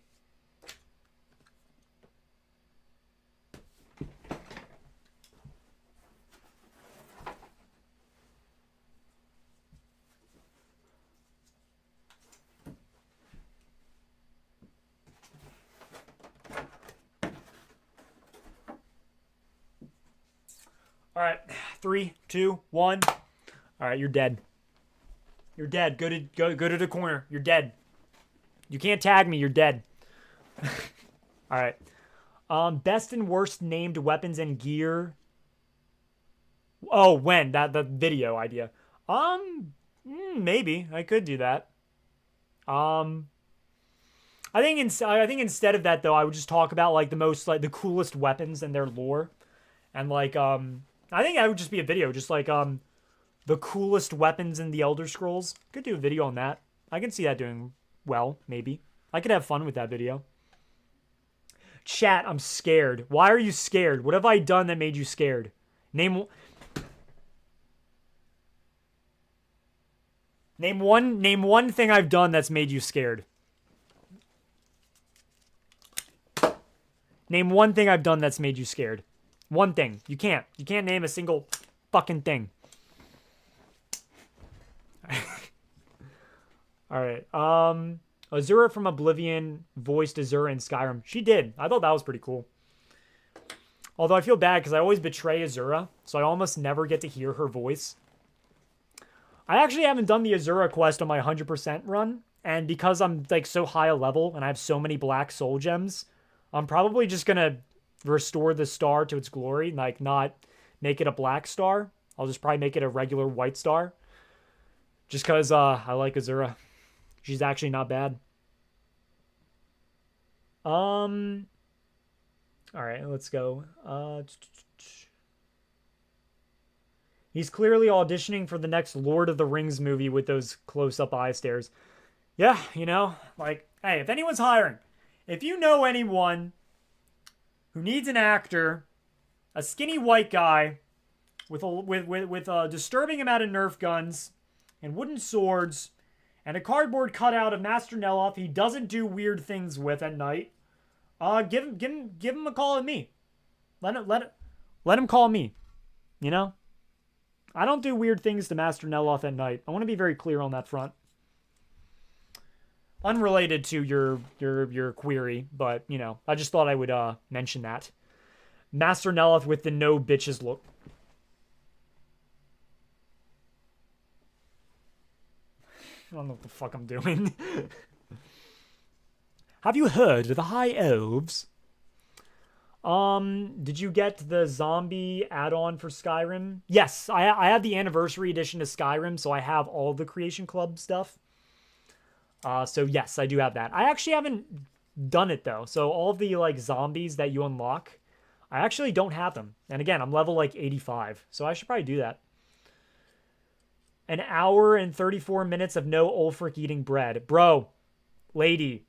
All right, 3, 2, 1. All right, you're dead. You're dead. Go to the corner. You're dead. You can't tag me. You're dead. All right. Best and worst named weapons and gear. Oh, when the video idea. Maybe I could do that. I think instead of that though, I would just talk about like the most like the coolest weapons and their lore, and like I think that would just be a video, just like the coolest weapons in the Elder Scrolls. Could do a video on that. I can see that doing well, maybe. I could have fun with that video. Chat, I'm scared. Why are you scared? What have I done that made you scared? Name one thing I've done that's made you scared. Name one thing I've done that's made you scared. One thing. You can't name a single fucking thing. Alright. Azura from Oblivion voiced Azura in Skyrim. She did. I thought that was pretty cool. Although I feel bad because I always betray Azura, so I almost never get to hear her voice. I actually haven't done the Azura quest on my 100% run, and because I'm like so high a level and I have so many black soul gems, I'm probably just gonna restore the star to its glory, like not make it a black star. I'll just probably make it a regular white star. Just because I like Azura. She's actually not bad. Alright, let's go. He's clearly auditioning for the next Lord of the Rings movie with those close-up eye stares. Yeah, you know, like, hey, if anyone's hiring, if you know anyone who needs an actor, a skinny white guy with a disturbing amount of Nerf guns and wooden swords and a cardboard cutout of Master Neloth he doesn't do weird things with at night, give him a call at me. Let him call me. You know, I don't do weird things to Master Neloth at night. I want to be very clear on that front. Unrelated to your query, but, you know, I just thought I would mention that. Master Neloth with the no bitches look. I don't know what the fuck I'm doing. Have you heard of the High Elves? Did you get the zombie add-on for Skyrim? Yes, I had the anniversary edition of Skyrim, so I have all the Creation Club stuff. So yes, I do have that. I actually haven't done it though. So all of the like zombies that you unlock, I actually don't have them. And again, I'm level like 85, so I should probably do that. An hour and 34 minutes of no Ulfric eating bread. Bro, lady,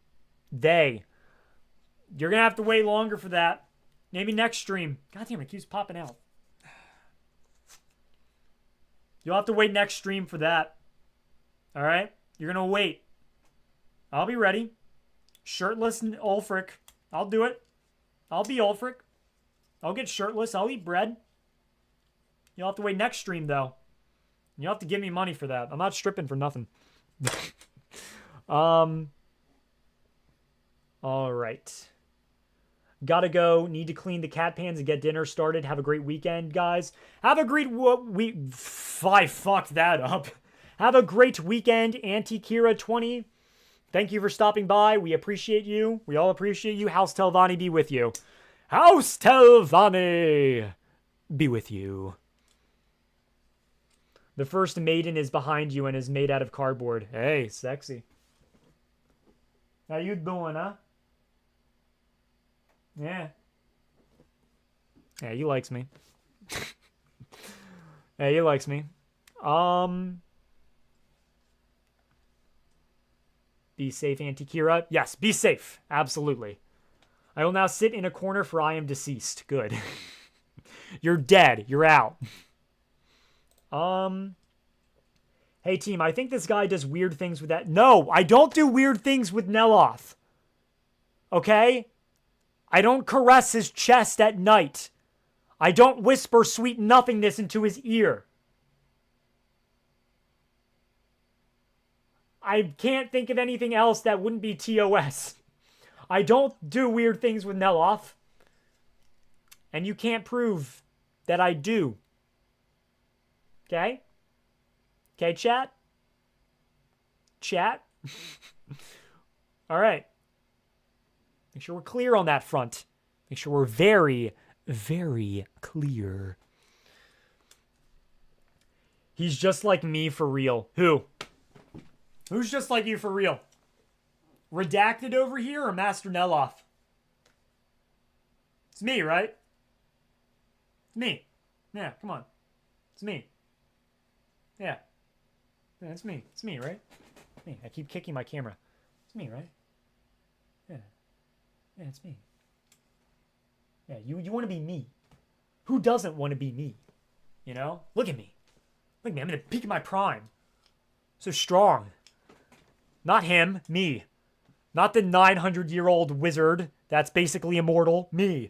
you're gonna have to wait longer for that. Maybe next stream. God damn, it keeps popping out. You'll have to wait next stream for that. Alright? You're gonna wait. I'll be ready. Shirtless and Ulfric. I'll do it. I'll be Ulfric. I'll get shirtless. I'll eat bread. You'll have to wait next stream, though. You'll have to give me money for that. I'm not stripping for nothing. All right. Gotta go. Need to clean the cat pans and get dinner started. Have a great weekend, guys. Have a great week. I fucked that up. Have a great weekend, Auntie Kira 20. Thank you for stopping by. We appreciate you. We all appreciate you. House Telvanni be with you. House Telvanni be with you. The first maiden is behind you and is made out of cardboard. Hey, sexy. How you doing, huh? Yeah. Yeah, he likes me. Yeah, he likes me. Be safe, Auntie Kira. Yes, be safe. Absolutely. I will now sit in a corner for I am deceased. Good. You're dead. You're out. Hey, team, I think this guy does weird things with that. No, I don't do weird things with Neloth. Okay? I don't caress his chest at night. I don't whisper sweet nothingness into his ear. I can't think of anything else that wouldn't be TOS. I don't do weird things with Neloth. And you can't prove that I do. Okay? Okay, chat? Chat? All right. Make sure we're clear on that front. Make sure we're very, very clear. He's just like me for real. Who? Who's just like you for real? Redacted over here or Master Neloth? It's me, right? It's me. Yeah, come on. It's me. Yeah. Yeah, it's me. It's me, right? It's me. I keep kicking my camera. It's me, right? Yeah. Yeah, it's me. Yeah, you want to be me. Who doesn't want to be me? You know? Look at me. Look at me. I'm in the peak of my prime. So strong. Not him. Me. Not the 900-year-old wizard that's basically immortal. Me.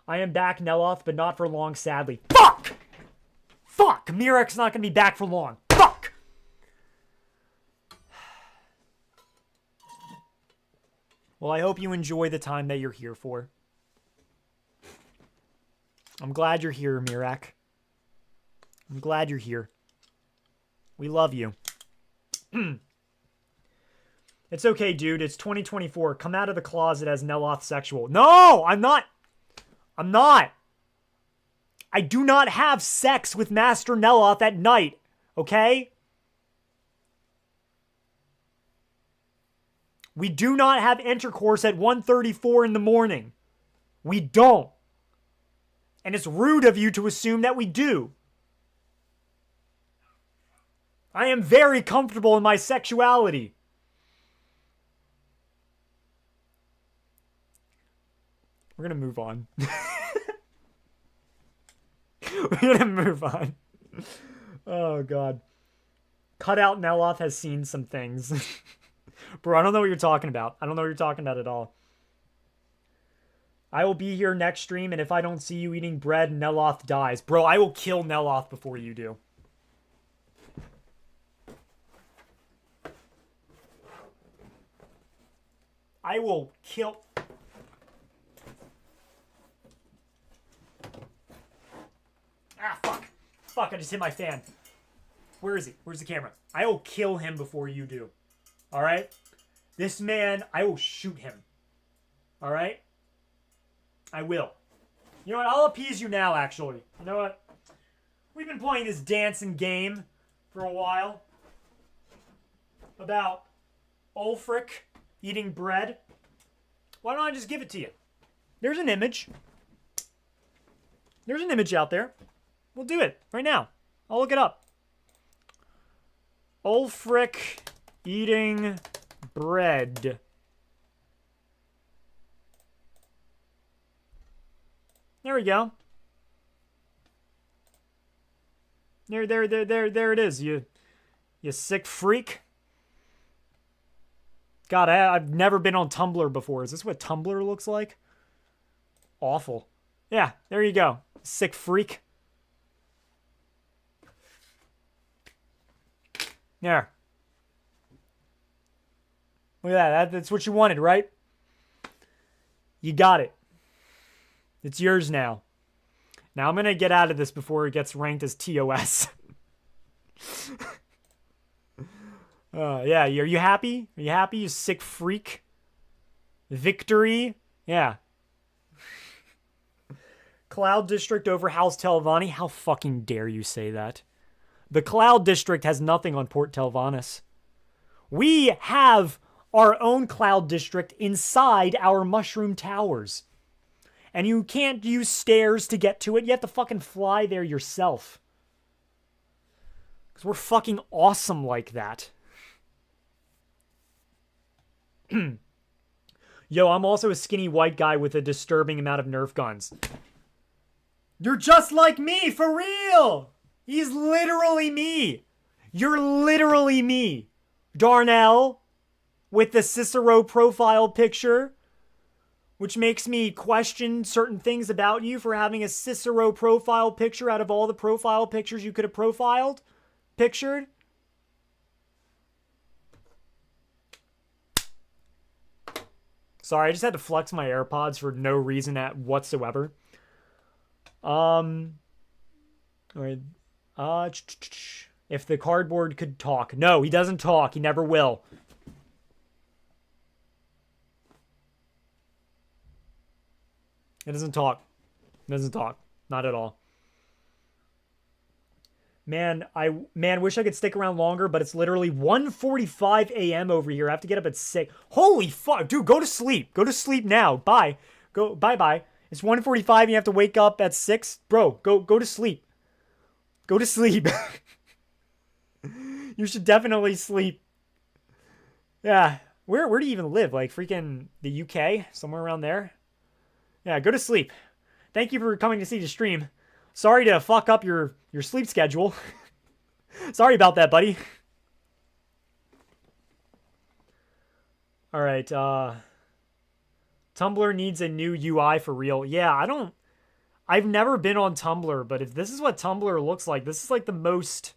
I am back, Neloth, but not for long, sadly. Fuck! Fuck! Mirek's not going to be back for long. Fuck! Well, I hope you enjoy the time that you're here for. I'm glad you're here, Mirek. I'm glad you're here. We love you. It's okay, dude. It's 2024. Come out of the closet as Neloth sexual. No, I'm not. I'm not. I do not have sex with Master Neloth at night. Okay? We do not have intercourse at 1:34 in the morning. We don't. And it's rude of you to assume that we do. I am very comfortable in my sexuality. We're going to move on. We're going to move on. Oh, God. Cutout Neloth has seen some things. Bro, I don't know what you're talking about. I don't know what you're talking about at all. I will be here next stream, and if I don't see you eating bread, Neloth dies. Bro, I will kill Neloth before you do. I will kill... Ah, fuck. Fuck, I just hit my fan. Where is he? Where's the camera? I will kill him before you do. Alright? This man, I will shoot him. Alright? I will. You know what? I'll appease you now, actually. You know what? We've been playing this dancing game for a while. About Ulfric eating bread. Why don't I just give it to you? There's an image. There's an image out there. We'll do it right now. I'll look it up. Ulfric eating bread. There we go. There it is. You sick freak. God, I've never been on Tumblr before. Is this what Tumblr looks like? Awful. Yeah, there you go. Sick freak. There. Look at that. That's what you wanted, right? You got it. It's yours now. Now I'm going to get out of this before it gets ranked as TOS. Yeah, are you happy? Are you happy, you sick freak? Victory? Yeah. Cloud District over House Telvanni? How fucking dare you say that? The Cloud District has nothing on Port Telvannis. We have our own Cloud District inside our Mushroom Towers. And you can't use stairs to get to it. You have to fucking fly there yourself. Because we're fucking awesome like that. Yo, I'm also a skinny white guy with a disturbing amount of Nerf guns. You're just like me, for real! He's literally me. You're literally me. Darnell, with the Cicero profile picture, which makes me question certain things about you for having a Cicero profile picture out of all the profile pictures you could have pictured. Sorry, I just had to flex my AirPods for no reason whatsoever. Alright. If the cardboard could talk. No, he doesn't talk. He never will. It doesn't talk. It doesn't talk. Not at all. Man, wish I could stick around longer, but it's literally 1:45 a.m. over here. I have to get up at 6. Holy fuck, dude, go to sleep. Go to sleep now. Bye. Bye. It's 1:45 and you have to wake up at 6. Bro, go to sleep. Go to sleep. You should definitely sleep. Yeah. Where do you even live? Like freaking the UK? Somewhere around there? Yeah, go to sleep. Thank you for coming to see the stream. Sorry to fuck up your sleep schedule. Sorry about that, buddy. Alright, Tumblr needs a new UI for real. Yeah, I've never been on Tumblr, but if this is what Tumblr looks like, this is like the most,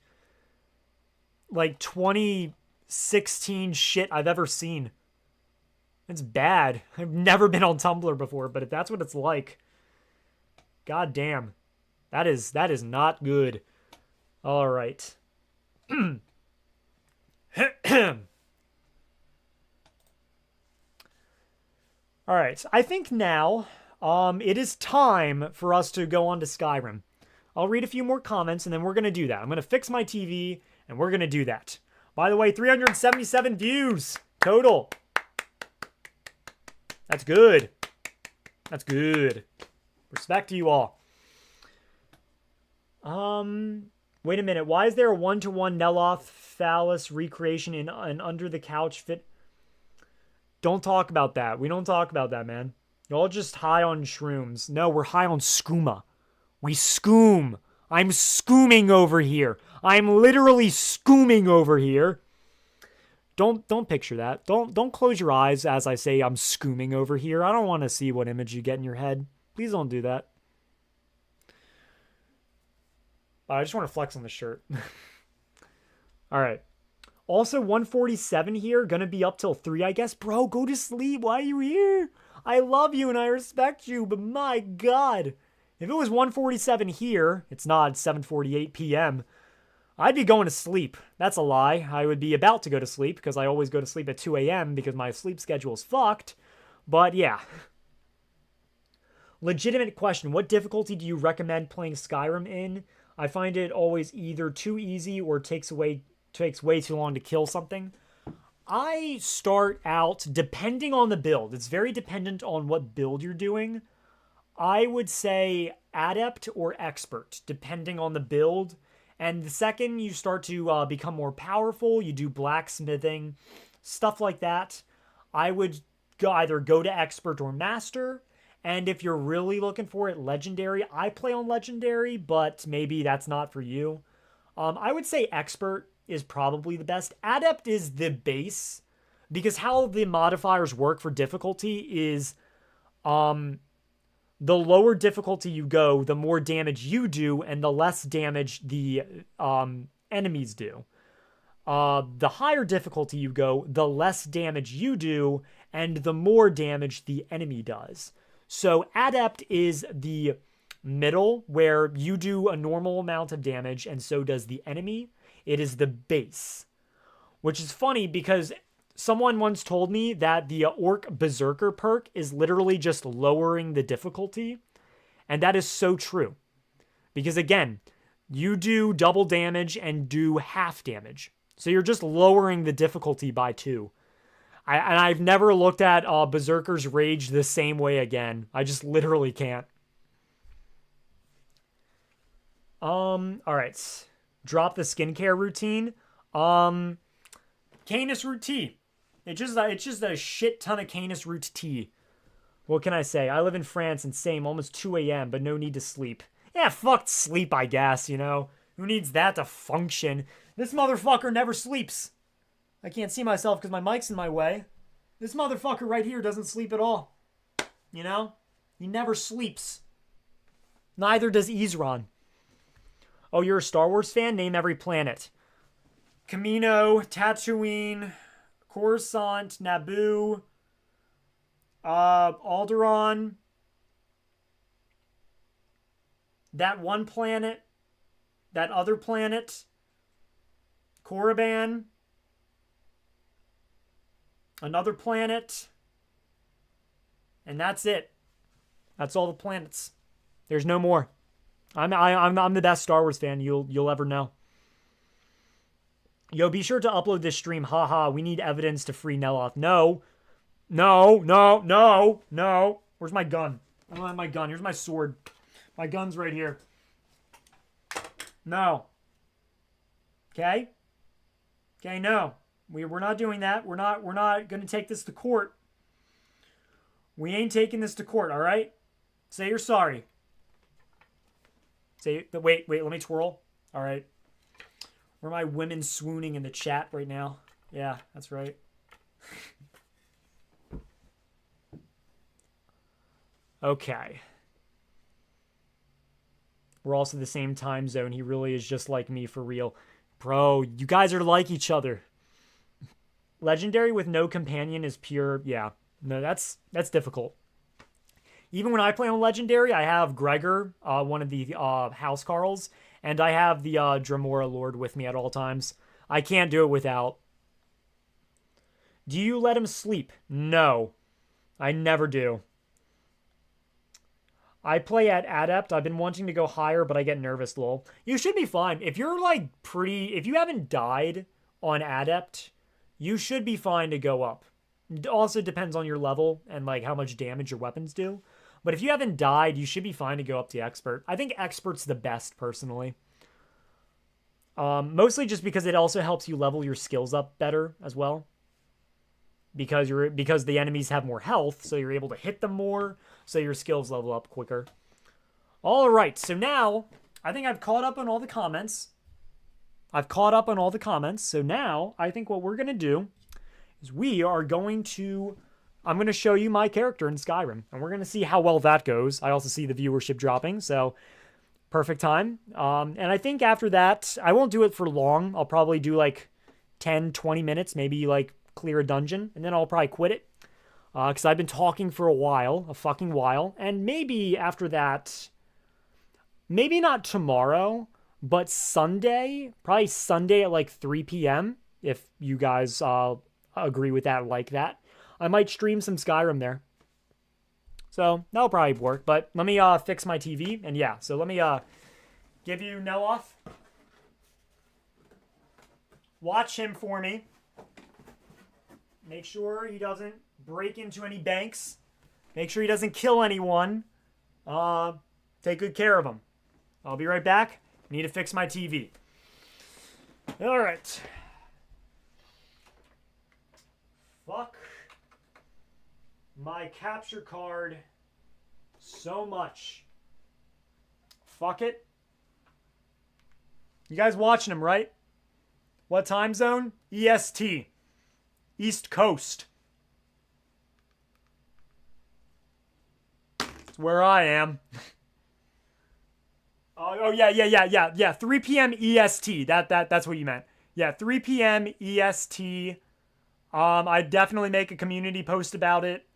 like, 2016 shit I've ever seen. It's bad. I've never been on Tumblr before, but if that's what it's like, god damn. That is not good. All right. All right. I think now it is time for us to go on to Skyrim. I'll read a few more comments and then we're going to do that. I'm going to fix my TV and we're going to do that. By the way, 377 views total. That's good. That's good. Respect to you all. Wait a minute. Why is there a 1-to-1 Neloth phallus recreation in an under the couch fit? Don't talk about that. We don't talk about that, man. Y'all just high on shrooms. No, we're high on skooma. We skoom. I'm skooming over here. I'm literally skooming over here. Don't picture that. Don't close your eyes as I say I'm skooming over here. I don't want to see what image you get in your head. Please don't do that. I just want to flex on the shirt. All right. Also, 147 here. Gonna be up till 3, I guess. Bro, go to sleep. Why are you here? I love you and I respect you, but my God. If it was 147 here, it's not 7:48 p.m., I'd be going to sleep. That's a lie. I would be about to go to sleep because I always go to sleep at 2 a.m. because my sleep schedule is fucked. But yeah. Legitimate question. What difficulty do you recommend playing Skyrim in? I find it always either too easy or takes way too long to kill something. I start out, depending on the build, it's very dependent on what build you're doing. I would say adept or expert, depending on the build. And the second you start to become more powerful, you do blacksmithing, stuff like that, I would either go to expert or master. And if you're really looking for it, legendary. I play on legendary, but maybe that's not for you. I would say expert is probably the best. Adept is the base, because how the modifiers work for difficulty is the lower difficulty you go, the more damage you do, and the less damage the enemies do. The higher difficulty you go, the less damage you do, and the more damage the enemy does. So adept is the middle, where you do a normal amount of damage and so does the enemy. It is the base, which is funny because someone once told me that the Orc Berserker perk is literally just lowering the difficulty. And that is so true. Because again, you do double damage and do half damage. So you're just lowering the difficulty by 2. And I've never looked at Berserker's Rage the same way again. I just literally can't. Alright. Drop the skincare routine. Canis root tea. It's just a shit ton of Canis root tea. What can I say? I live in France and same, almost 2 a.m., but no need to sleep. Yeah, fuck sleep, I guess, you know? Who needs that to function? This motherfucker never sleeps. I can't see myself because my mic's in my way. This motherfucker right here doesn't sleep at all. You know? He never sleeps. Neither does Ezron. Oh, you're a Star Wars fan? Name every planet. Camino, Tatooine, Coruscant, Naboo, Alderaan, that one planet, that other planet, Korriban, another planet, and that's it. That's all the planets. There's no more. I'm the best Star Wars fan you'll ever know. Yo, be sure to upload this stream. Haha, we need evidence to free Neloth. No. Where's my gun? I don't have my gun. Here's my sword. My gun's right here. No. Okay? Okay, no. We're not doing that. We're not gonna take this to court. We ain't taking this to court, alright? Say you're sorry. Wait, let me twirl. Alright. Where are my women swooning in the chat right now? Yeah, that's right. Okay. We're also the same time zone. He really is just like me for real. Bro, you guys are like each other. Legendary with no companion is pure. Yeah. No, that's difficult. Even when I play on Legendary, I have Gregor, one of the House Carls, and I have the Dremora Lord with me at all times. I can't do it without. Do you let him sleep? No. I never do. I play at Adept. I've been wanting to go higher, but I get nervous, lol. You should be fine. If you're like if you haven't died on Adept, you should be fine to go up. It also depends on your level and like how much damage your weapons do. But if you haven't died, you should be fine to go up to Expert. I think Expert's the best, personally. Mostly just because it also helps you level your skills up better as well. Because the enemies have more health, so you're able to hit them more, so your skills level up quicker. All right, so now I think I've caught up on all the comments. So now I think what we're going to do is I'm going to show you my character in Skyrim, and we're going to see how well that goes. I also see the viewership dropping, so perfect time. And I think after that, I won't do it for long. I'll probably do like 10, 20 minutes, maybe like clear a dungeon, and then I'll probably quit it. Because I've been talking for a fucking while, and maybe after that, maybe not tomorrow, but Sunday, probably Sunday at like 3 p.m., if you guys agree with that, like that. I might stream some Skyrim there. So, that'll probably work, but let me fix my TV, and yeah, so let me give you Neloth. Watch him for me. Make sure he doesn't break into any banks. Make sure he doesn't kill anyone. Take good care of him. I'll be right back. I need to fix my TV. All right. Fuck my capture card so much. Fuck it. You guys watching him, right? What time zone? EST. East Coast. It's where I am. Oh yeah. 3 p.m. EST. That's what you meant. Yeah, 3 p.m. EST. I'd definitely make a community post about it.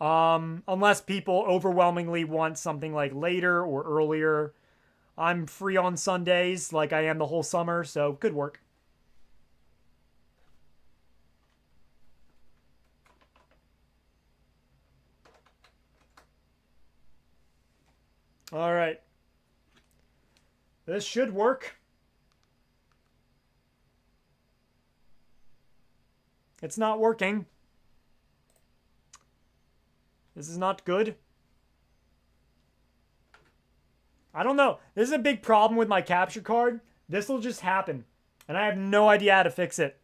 Unless people overwhelmingly want something like later or earlier. I'm free on Sundays like I am the whole summer, so could work. All right. This should work. It's not working. This is not good. I don't know. This is a big problem with my capture card. This will just happen. And I have no idea how to fix it.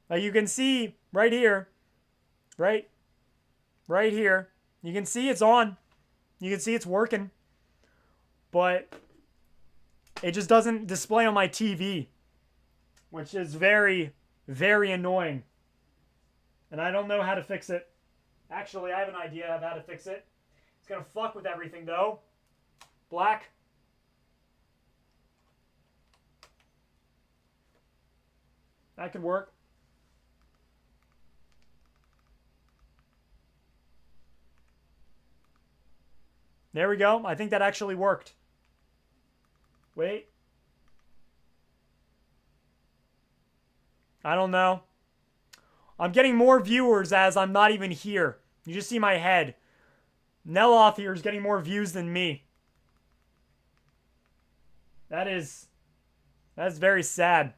Like you can see right here. Right here. You can see it's on. You can see it's working. But it just doesn't display on my TV. Which is very, very annoying. And I don't know how to fix it. Actually, I have an idea of how to fix it. It's going to fuck with everything, though. Black. That could work. There we go. I think that actually worked. Wait. I don't know. I'm getting more viewers as I'm not even here. You just see my head. Neloth here is getting more views than me. That's very sad.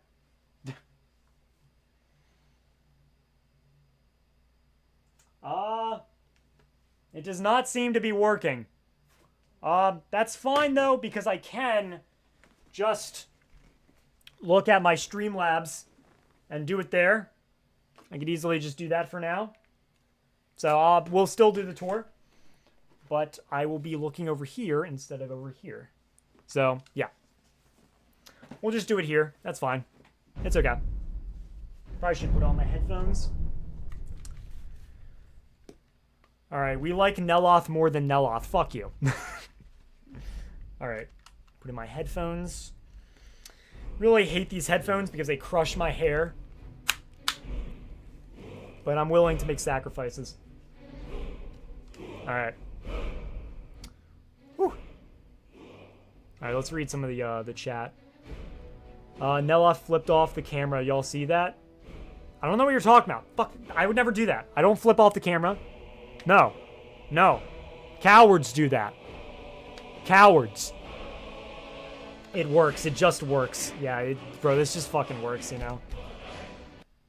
It does not seem to be working. That's fine though, because I can just look at my Streamlabs and do it there. I could easily just do that for now. So we'll still do the tour, but I will be looking over here instead of over here. So yeah, we'll just do it here. That's fine. It's okay. Probably should put on my headphones. All right, we like Neloth more than Neloth. Fuck you. All right, put in my headphones. Really hate these headphones because they crush my hair. But I'm willing to make sacrifices. All right. Whew. All right, let's read some of the chat. Neloth flipped off the camera. Y'all see that? I don't know what you're talking about. Fuck, I would never do that. I don't flip off the camera. No. No. Cowards do that. Cowards. It works. It just works. Yeah, bro, this just fucking works, you know?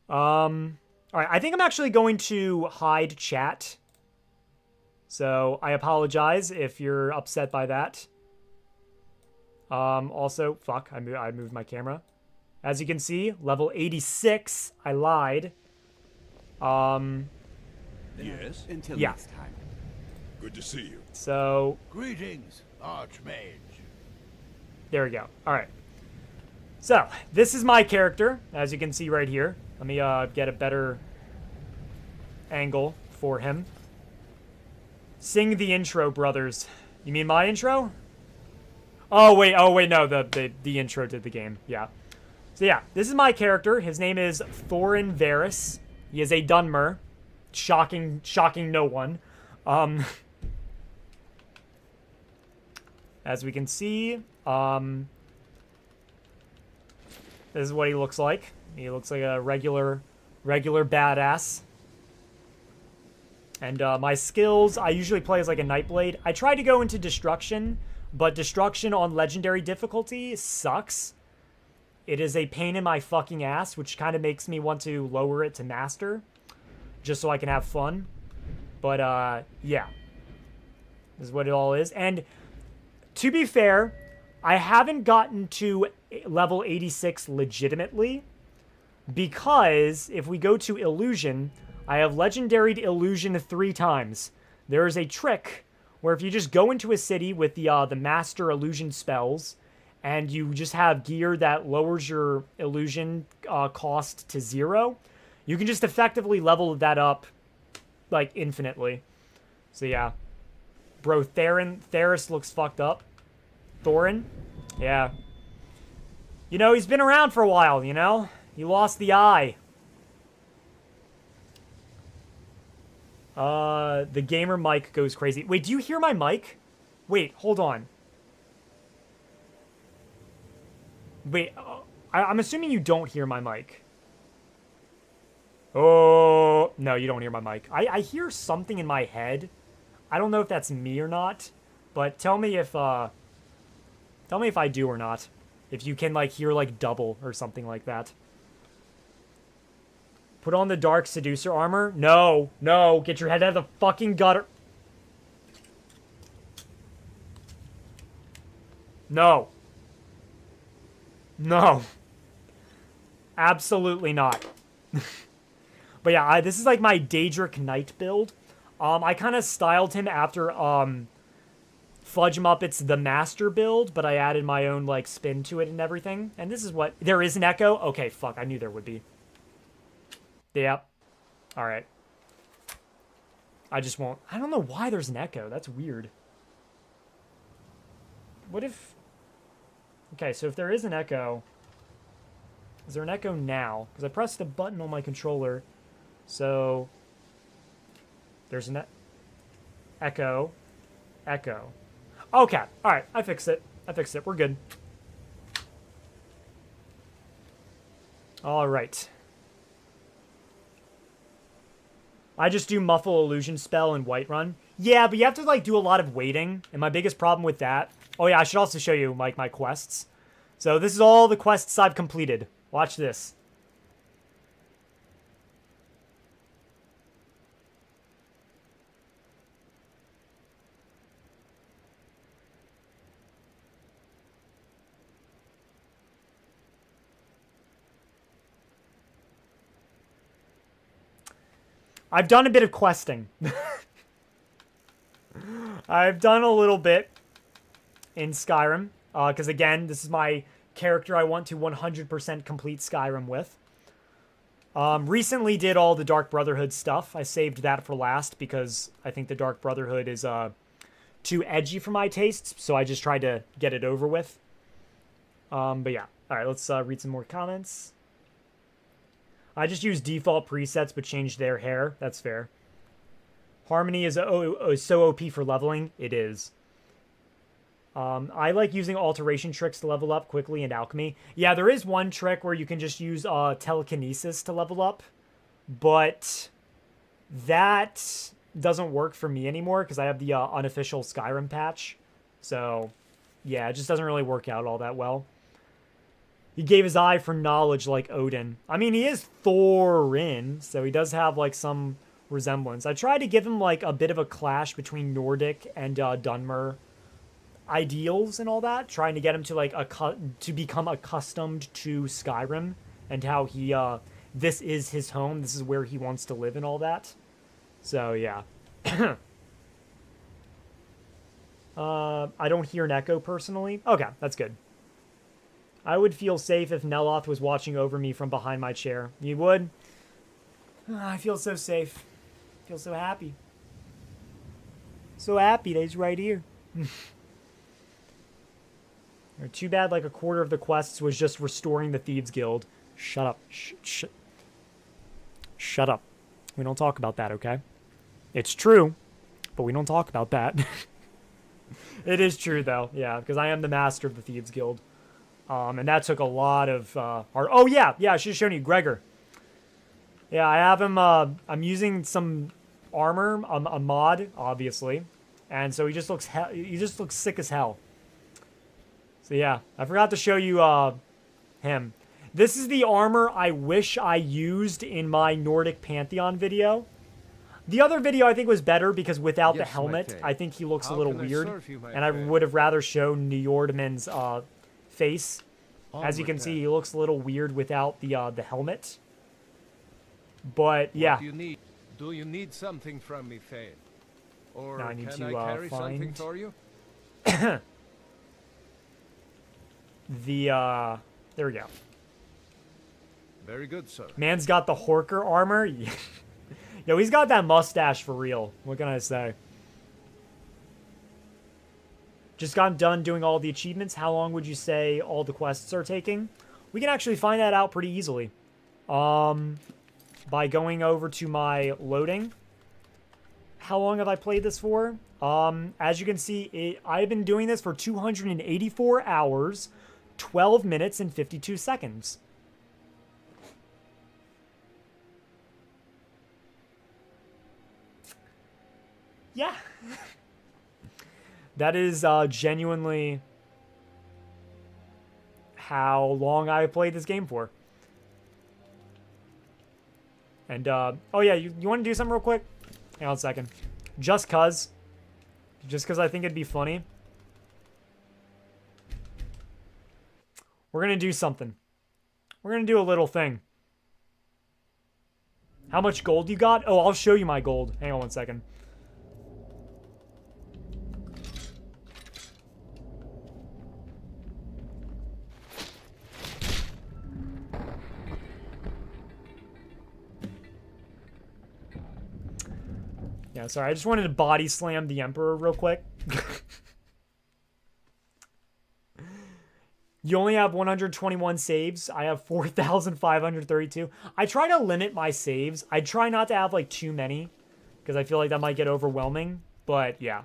Alright, I think I'm actually going to hide chat. So, I apologize if you're upset by that. Also, fuck, I moved my camera. As you can see, level 86. I lied. Yes, until yeah. next time. Good to see you. So, Greetings, Archmage. there we go. Alright. So, this is my character, as you can see right here. Let me get a better angle for him. Sing the intro, brothers. You mean my intro? Oh wait, no, the intro to the game. Yeah. So yeah, this is my character. His name is Thorin Varys. He is a Dunmer. Shocking no one. As we can see, this is what he looks like. He looks like a regular badass. And my skills, I usually play as like a Nightblade. I try to go into Destruction, but Destruction on Legendary difficulty sucks. It is a pain in my fucking ass, which kind of makes me want to lower it to Master, just so I can have fun. But, yeah. This is what it all is. And, to be fair, I haven't gotten to level 86 legitimately, because if we go to Illusion, I have legendaried Illusion 3 times. There is a trick where if you just go into a city with the Master Illusion spells, and you just have gear that lowers your Illusion cost to 0, you can just effectively level that up, like, infinitely. So, yeah. Bro, Theris looks fucked up. Thorin? Yeah. You know, he's been around for a while, you know? He lost the eye. The gamer mic goes crazy. Wait, do you hear my mic? Wait, hold on. Wait, I'm assuming you don't hear my mic. Oh, no, you don't hear my mic. I hear something in my head. I don't know if that's me or not. But tell me if I do or not. If you can like hear like double or something like that. Put on the Dark Seducer armor? No, no, get your head out of the fucking gutter. No. No. Absolutely not. But yeah, this is like my Daedric Knight build. I kind of styled him after Fudge Muppets the Master build, but I added my own like spin to it and everything. And this is what there is an echo. Okay, fuck, I knew there would be. Yep. All right. I just won't. I don't know why there's an echo. That's weird. What if? Okay, so if there is an echo, is there an echo now? Because I pressed the button on my controller, so there's an echo. Echo. Okay. All right. I fixed it. We're good. All right. I just do Muffle Illusion spell and Whiterun. Yeah, but you have to like do a lot of waiting, and my biggest problem with that... Oh yeah, I should also show you like my quests. So this is all the quests I've completed. Watch this. I've done a bit of questing. I've done a little bit in Skyrim. Because again, this is my character I want to 100% complete Skyrim with. Recently did all the Dark Brotherhood stuff. I saved that for last because I think the Dark Brotherhood is too edgy for my tastes. So I just tried to get it over with. But yeah. Alright, let's read some more comments. I just use default presets but change their hair. That's fair. Harmony is so OP for leveling. It is. I like using alteration tricks to level up quickly and alchemy. Yeah, there is one trick where you can just use telekinesis to level up. But that doesn't work for me anymore because I have the unofficial Skyrim patch. So, yeah, it just doesn't really work out all that well. He gave his eye for knowledge like Odin. I mean, he is Thorin, so he does have, like, some resemblance. I tried to give him, like, a bit of a clash between Nordic and Dunmer ideals and all that, trying to get him to, like, to become accustomed to Skyrim and how he, this is his home, this is where he wants to live and all that. So, yeah. I don't hear an echo, personally. Okay, that's good. I would feel safe if Neloth was watching over me from behind my chair. You would? I feel so safe. I feel so happy. So happy that he's right here. Too bad like a quarter of the quests was just restoring the Thieves Guild. Shut up. Shut up. We don't talk about that, okay? It's true, but we don't talk about that. It is true, though. Yeah, because I am the master of the Thieves Guild. And that took a lot of hard... Oh, yeah. Yeah, I should have shown you Gregor. Yeah, I have him... I'm using some armor, a mod, obviously. And so he just looks sick as hell. So, yeah. I forgot to show you him. This is the armor I wish I used in my Nordic Pantheon video. The other video I think was better because without the helmet, I think he looks a little weird. And I would have rather shown Njordmund's face. As you can see, he looks a little weird without the helmet. But yeah. What do you need? Do you need something from me, Faye? Or now I need can to I carry something for you? There we go. Very good, sir. Man's got the Horker armor. Yo, he's got that mustache for real. What can I say? Just got done doing all the achievements. How long would you say all the quests are taking? We can actually find that out pretty easily. By going over to my loading. How long have I played this for? As you can see, I've been doing this for 284 hours, 12 minutes, and 52 seconds. Yeah. That is genuinely how long I played this game for. And, oh yeah, you want to do something real quick? Hang on a second. Just cause I think it'd be funny. We're gonna do something. We're gonna do a little thing. How much gold you got? Oh, I'll show you my gold. Hang on one second. Yeah, sorry, I just wanted to body slam the Emperor real quick. You only have 121 saves. I have 4,532. I try to limit my saves. I try not to have, like, too many, because I feel like that might get overwhelming. But, yeah.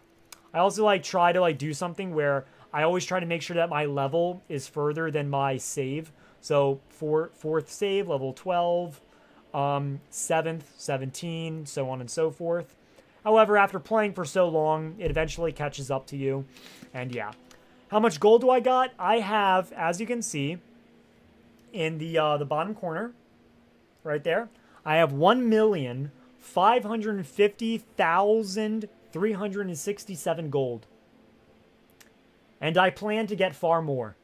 I also, like, try to, like, do something where I always try to make sure that my level is further than my save. So, fourth save, level 12. 7th, 17, so on and so forth. However, after playing for so long, it eventually catches up to you. And, yeah. How much gold do I got? I have, as you can see, in the bottom corner, right there, I have 1,550,367 gold. And I plan to get far more.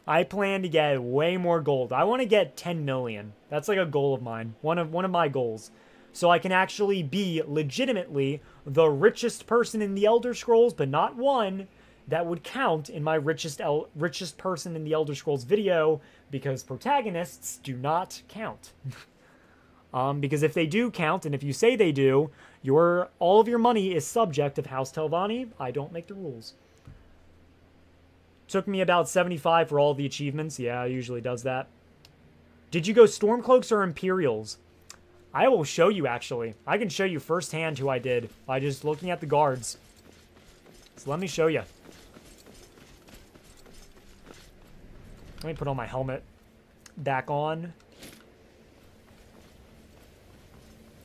I plan to get way more gold. I want to get 10 million. That's like a goal of mine. One of my goals. So I can actually be legitimately the richest person in the Elder Scrolls, but not one that would count in my richest person in the Elder Scrolls video, because protagonists do not count. Because if they do count, and if you say they do, all of your money is subject of House Telvanni. I don't make the rules. Took me about 75 for all the achievements. Yeah, it usually does that. Did you go Stormcloaks or Imperials? I will show you, actually. I can show you firsthand who I did by just looking at the guards. So let me show you. Let me put on my helmet back on.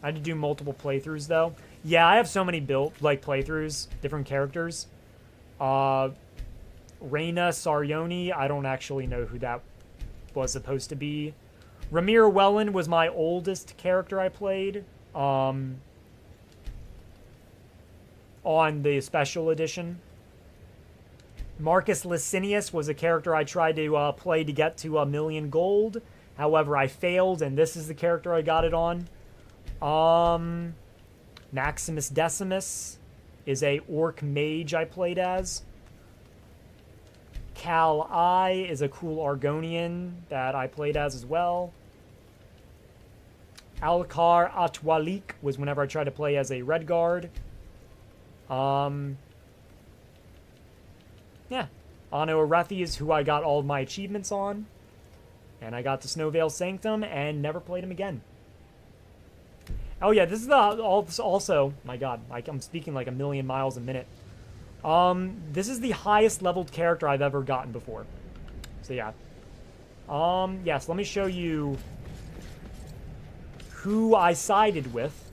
I had to do multiple playthroughs, though. Yeah, I have so many playthroughs, different characters. Reyna Sarioni, I don't actually know who that was supposed to be. Ramir Wellen was my oldest character I played on the special edition. Marcus Licinius was a character I tried to play to get to 1,000,000 gold. However, I failed, and this is the character I got it on. Maximus Decimus is a orc mage I played as. Cal I is a cool Argonian that I played as well. Alkar Atwalik was whenever I tried to play as a red guard. Yeah. Ano Arethi is who I got all of my achievements on. And I got the Snowveil Sanctum and never played him again. Oh yeah, this is also, my god, I'm speaking like a million miles a minute. This is the highest leveled character I've ever gotten before. So yeah. Yes, let me show you who I sided with.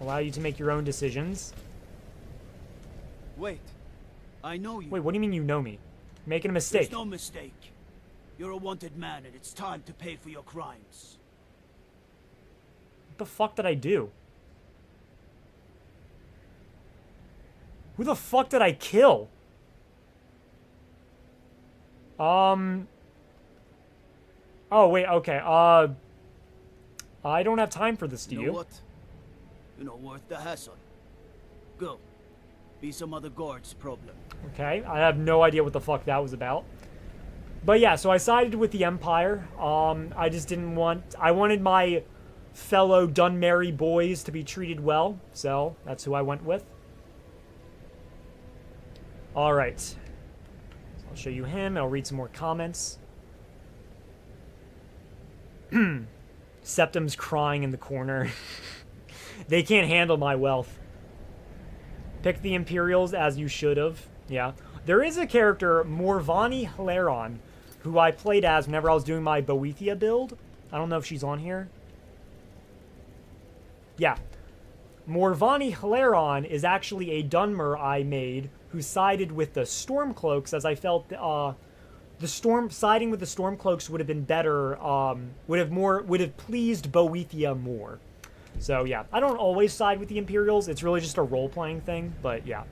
Allow you to make your own decisions. Wait. I know you. Wait, what do you mean you know me? Making a mistake. There's no mistake. You're a wanted man, and it's time to pay for your crimes. What the fuck did I do? Who the fuck did I kill? Oh, wait, okay. I don't have time for this, do you? You know what? You're not worth the hassle. Go. Be some other guard's problem. Okay, I have no idea what the fuck that was about. But yeah, so I sided with the Empire. I just didn't want... I wanted my fellow Dunmerry boys to be treated well, so that's who I went with. Alright. So I'll show you him. I'll read some more comments. Septum's crying in the corner. They can't handle my wealth. Pick the Imperials as you should have. Yeah. There is a character, Morvani Hilaron, who I played as whenever I was doing my Boethia build. I don't know if she's on here. Yeah. Morvani Hilaron is actually a Dunmer I made who sided with the Stormcloaks, as I felt siding with the Stormcloaks would have been better, would have pleased Boethia more. So yeah, I don't always side with the Imperials. It's really just a role-playing thing, but yeah.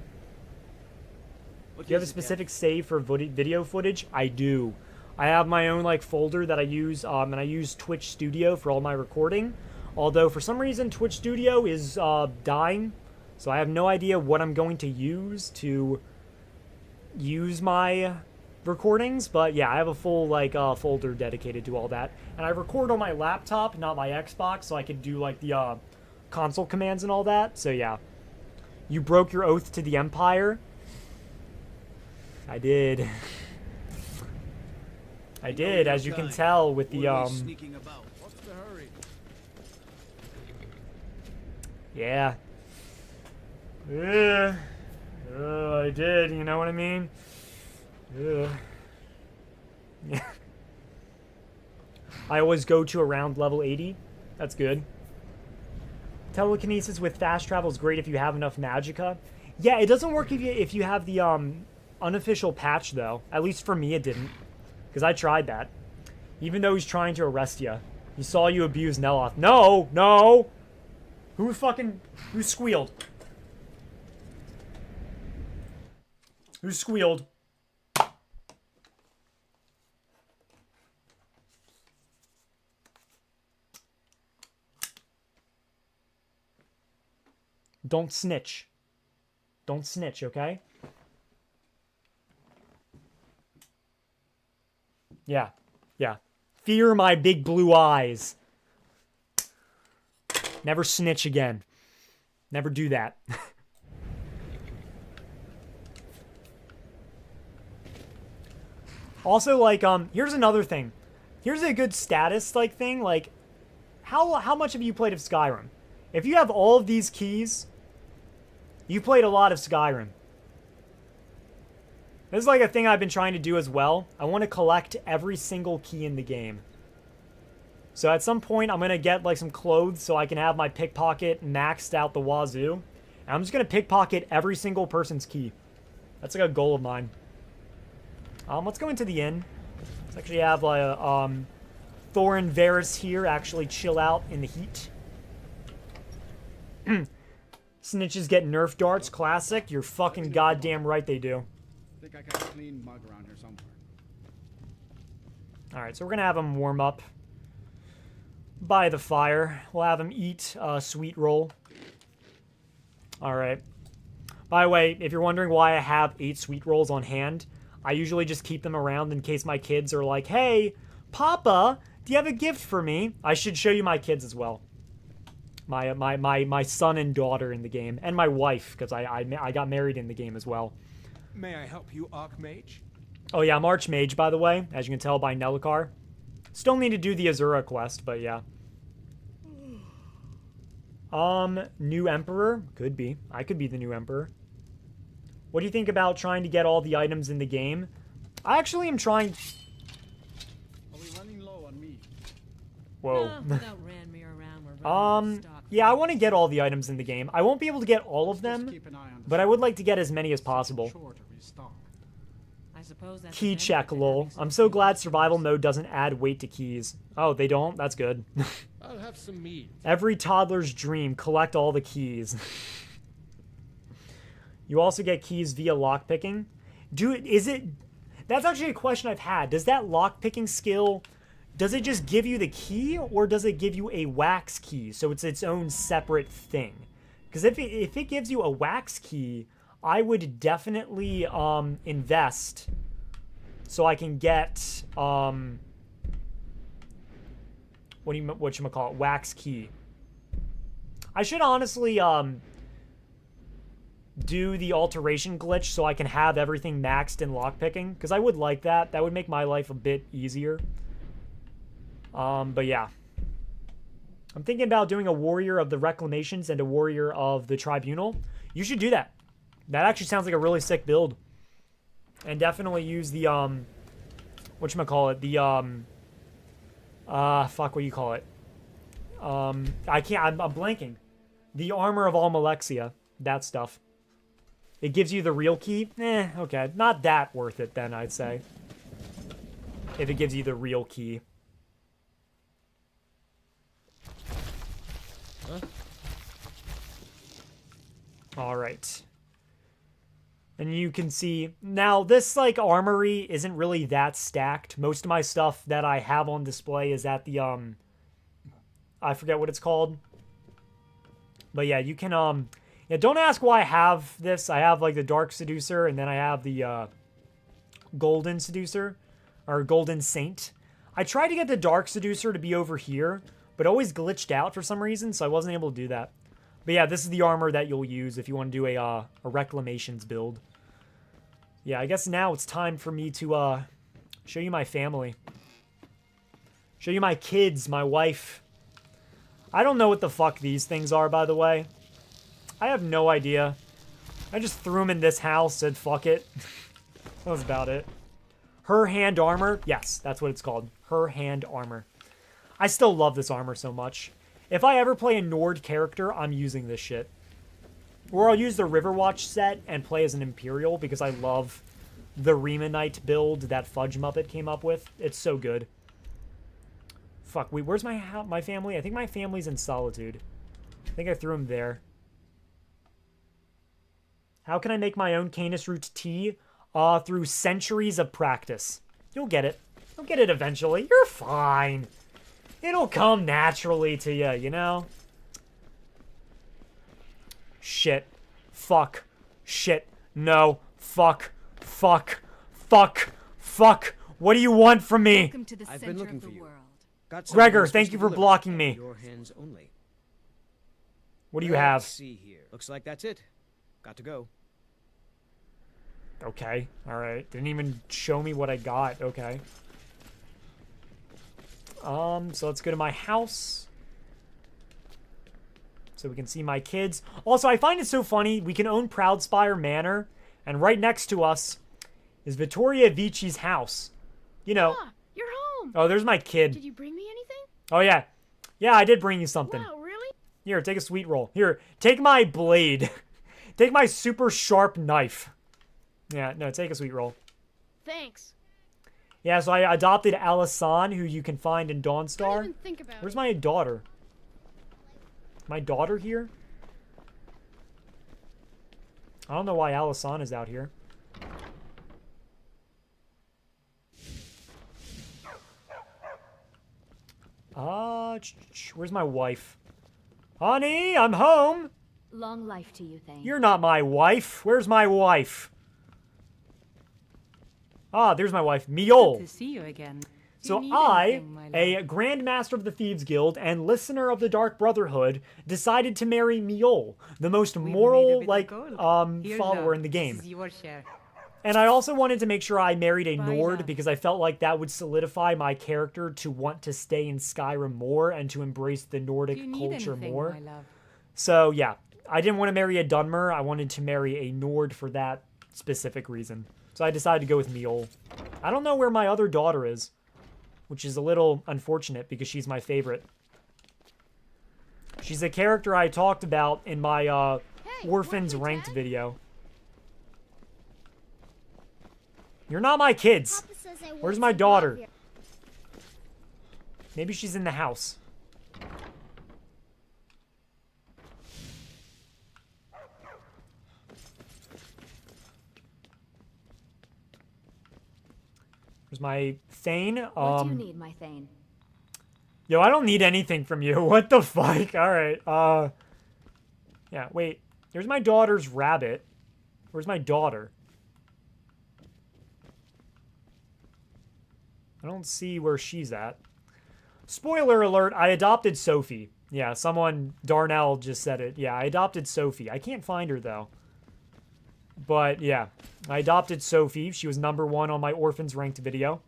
Do you have a specific save for video footage? I do. I have my own like folder that I use, and I use Twitch Studio for all my recording. Although for some reason Twitch Studio is dying, so I have no idea what I'm going to use my recordings. But yeah, I have a full like folder dedicated to all that, and I record on my laptop, not my Xbox, so I could do like the console commands and all that. So yeah, you broke your oath to the Empire. I did. I did, as you can tell with the Sneaking about. What's the hurry? Yeah. I did, you know what I mean? Yeah. I always go to around level 80. That's good. Telekinesis with fast travel is great if you have enough magicka. Yeah, it doesn't work if you have the unofficial patch, though. At least for me, it didn't. Because I tried that. Even though he's trying to arrest you. He saw you abuse Neloth. No! No! Who squealed? Who squealed? Don't snitch. Don't snitch, okay? Yeah. Yeah. Fear my big blue eyes. Never snitch again. Never do that. Also, like, here's another thing. Here's a good status, like, thing. Like, how much have you played of Skyrim? If you have all of these keys, you played a lot of Skyrim. This is like a thing I've been trying to do as well. I want to collect every single key in the game. So at some point, I'm going to get like some clothes so I can have my pickpocket maxed out the wazoo. And I'm just going to pickpocket every single person's key. That's like a goal of mine. Let's go into the inn. Let's actually have Thorin Varys here actually chill out in the heat. Snitches get Nerf darts, classic. You're fucking goddamn right they do. I think I got a clean mug around here somewhere. Alright, so we're gonna have him warm up by the fire. We'll have him eat a sweet roll. Alright. By the way, if you're wondering why I have 8 sweet rolls on hand, I usually just keep them around in case my kids are like, hey, Papa, do you have a gift for me? I should show you my kids as well. My son and daughter in the game, and my wife, because I got married in the game as well. May I help you, Archmage? Oh yeah, I'm Archmage, by the way, as you can tell by Nellikar. Still need to do the Azura quest, but yeah. New Emperor? Could be. I could be the new Emperor. What do you think about trying to get all the items in the game? I actually am trying... Are we running low on meat? Whoa. Without Ranmir around, we're running stock. Yeah, I want to get all the items in the game. I won't be able to get all of them, Keep an eye on the but I would like to get as many as possible. Sure to restock. I suppose that's Key a check, benefit to lol. having I'm some so glad keys. survival mode doesn't add weight to keys. Oh, they don't? That's good. I'll have some meat. Every toddler's dream, collect all the keys. You also get keys via lockpicking. That's actually a question I've had. Does that lockpicking skill, does it just give you the key, or does it give you a wax key, so it's its own separate thing? Because if it gives you a wax key, I would definitely invest so I can get whatchamacallit, wax key. I should honestly do the alteration glitch so I can have everything maxed in lockpicking, because I would like that. That would make my life a bit easier. But yeah. I'm thinking about doing a Warrior of the Reclamations and a Warrior of the Tribunal. You should do that. That actually sounds like a really sick build. And definitely use the, whatchamacallit, the, fuck, what do you call it? I'm blanking. The Armor of Almalexia. That stuff. It gives you the real key? Okay. Not that worth it then, I'd say. If it gives you the real key. Huh? Alright. And you can see... Now, this, like, armory isn't really that stacked. Most of my stuff that I have on display is at the, I forget what it's called. But yeah, you can, yeah, don't ask why I have this. I have, like, the Dark Seducer, and then I have the, Golden Seducer. Or Golden Saint. I tried to get the Dark Seducer to be over here, but always glitched out for some reason, so I wasn't able to do that. But yeah, this is the armor that you'll use if you want to do a Reclamations build. Yeah, I guess now it's time for me to, show you my family. Show you my kids, my wife. I don't know what the fuck these things are, by the way. I have no idea. I just threw them in this house, said fuck it. That was about it. Her hand armor? Yes, that's what it's called. Her hand armor. I still love this armor so much. If I ever play a Nord character, I'm using this shit. Or I'll use the Riverwatch set and play as an Imperial because I love the Remanite build that Fudge Muppet came up with. It's so good. Fuck, wait, where's my family? I think my family's in Solitude. I think I threw him there. How can I make my own Canis Root tea? Through centuries of practice. You'll get it. You'll get it eventually. You're fine. It'll come naturally to you, you know? Shit. Fuck. Shit. No. Fuck. Fuck. Fuck. Fuck. What do you want from me? Welcome to the I've center been looking of for the you. world. Got Gregor, something thank supposed you to for deliver. blocking me. Your hands only. What do you Let's have? see here. Looks like that's it. Got to go. Okay. Alright. Didn't even show me what I got. Okay. So let's go to my house. So we can see my kids. Also, I find it so funny. We can own Proudspire Manor. And right next to us is Vittoria Vici's house. You know. Ah, you're home. Oh, there's my kid. Did you bring me anything? Oh, yeah. Yeah, I did bring you something. Wow, really? Here, take a sweet roll. Here, take my blade. Take my super sharp knife. Yeah, no, take a sweet roll. Thanks. Yeah, so I adopted Alisan, who you can find in I didn't Dawnstar. even think about Where's it. my daughter? My daughter here? I don't know why Alisan is out here. Where's my wife? Honey, I'm home! Long life to you, Thane. You're not my wife. Where's my wife? Ah, there's my wife, Miol. Good to see you again. So I, a Grand Master of the Thieves Guild and listener of the Dark Brotherhood, decided to marry Miol, the most moral, like, follower in the game. Your share. And I also wanted to make sure I married a Bye Nord now. because I felt like that would solidify my character to want to stay in Skyrim more and to embrace the Nordic culture more. My love? So yeah, I didn't want to marry a Dunmer. I wanted to marry a Nord for that specific reason. So I decided to go with Miol. I don't know where my other daughter is, which is a little unfortunate because she's my favorite. She's a character I talked about in my Hey, Orphans what, Ranked Dad? video. You're not my kids. Papa says I Where's want my some daughter? coffee. Maybe she's in the house. Where's my Thane? What do you need, my Thane? Yo, I don't need anything from you. What the fuck? Alright, yeah, wait. There's my daughter's rabbit. Where's my daughter? I don't see where she's at. Spoiler alert, I adopted Sophie. Yeah, someone, Darnell just said it. Yeah, I adopted Sophie. I can't find her, though. But, yeah. I adopted Sophie. She was #1 on my Orphans Ranked video.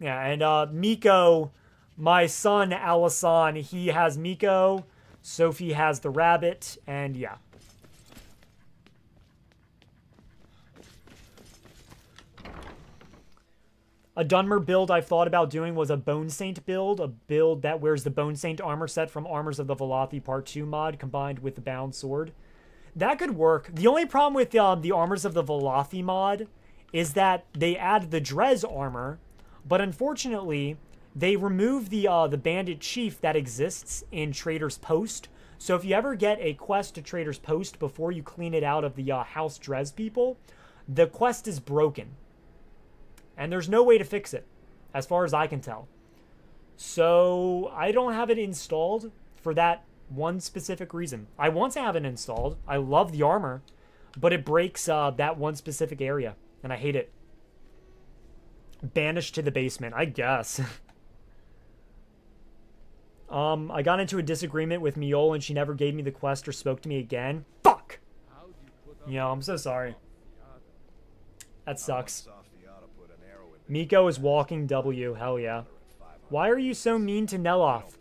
Yeah, and Miko, my son, Alisan, he has Miko. Sophie has the rabbit, and yeah. A Dunmer build I've thought about doing was a Bone Saint build, a build that wears the Bone Saint armor set from Armors of the Velothi Part 2 mod combined with the Bound Sword. That could work. The only problem with the Armors of the Velothi mod is that they add the Drez armor, but unfortunately, they remove the Bandit Chief that exists in Trader's Post. So if you ever get a quest to Trader's Post before you clean it out of the House Drez people, the quest is broken. And there's no way to fix it, as far as I can tell. So I don't have it installed for that one specific reason. I want to have it installed. I love the armor, but it breaks that one specific area, and I hate it. Banished to the basement, I guess. I got into a disagreement with Miol, and she never gave me the quest or spoke to me again. Fuck! Yo, I'm so sorry. That sucks. Miko is walking W. Hell yeah. Why are you so mean to Neloth?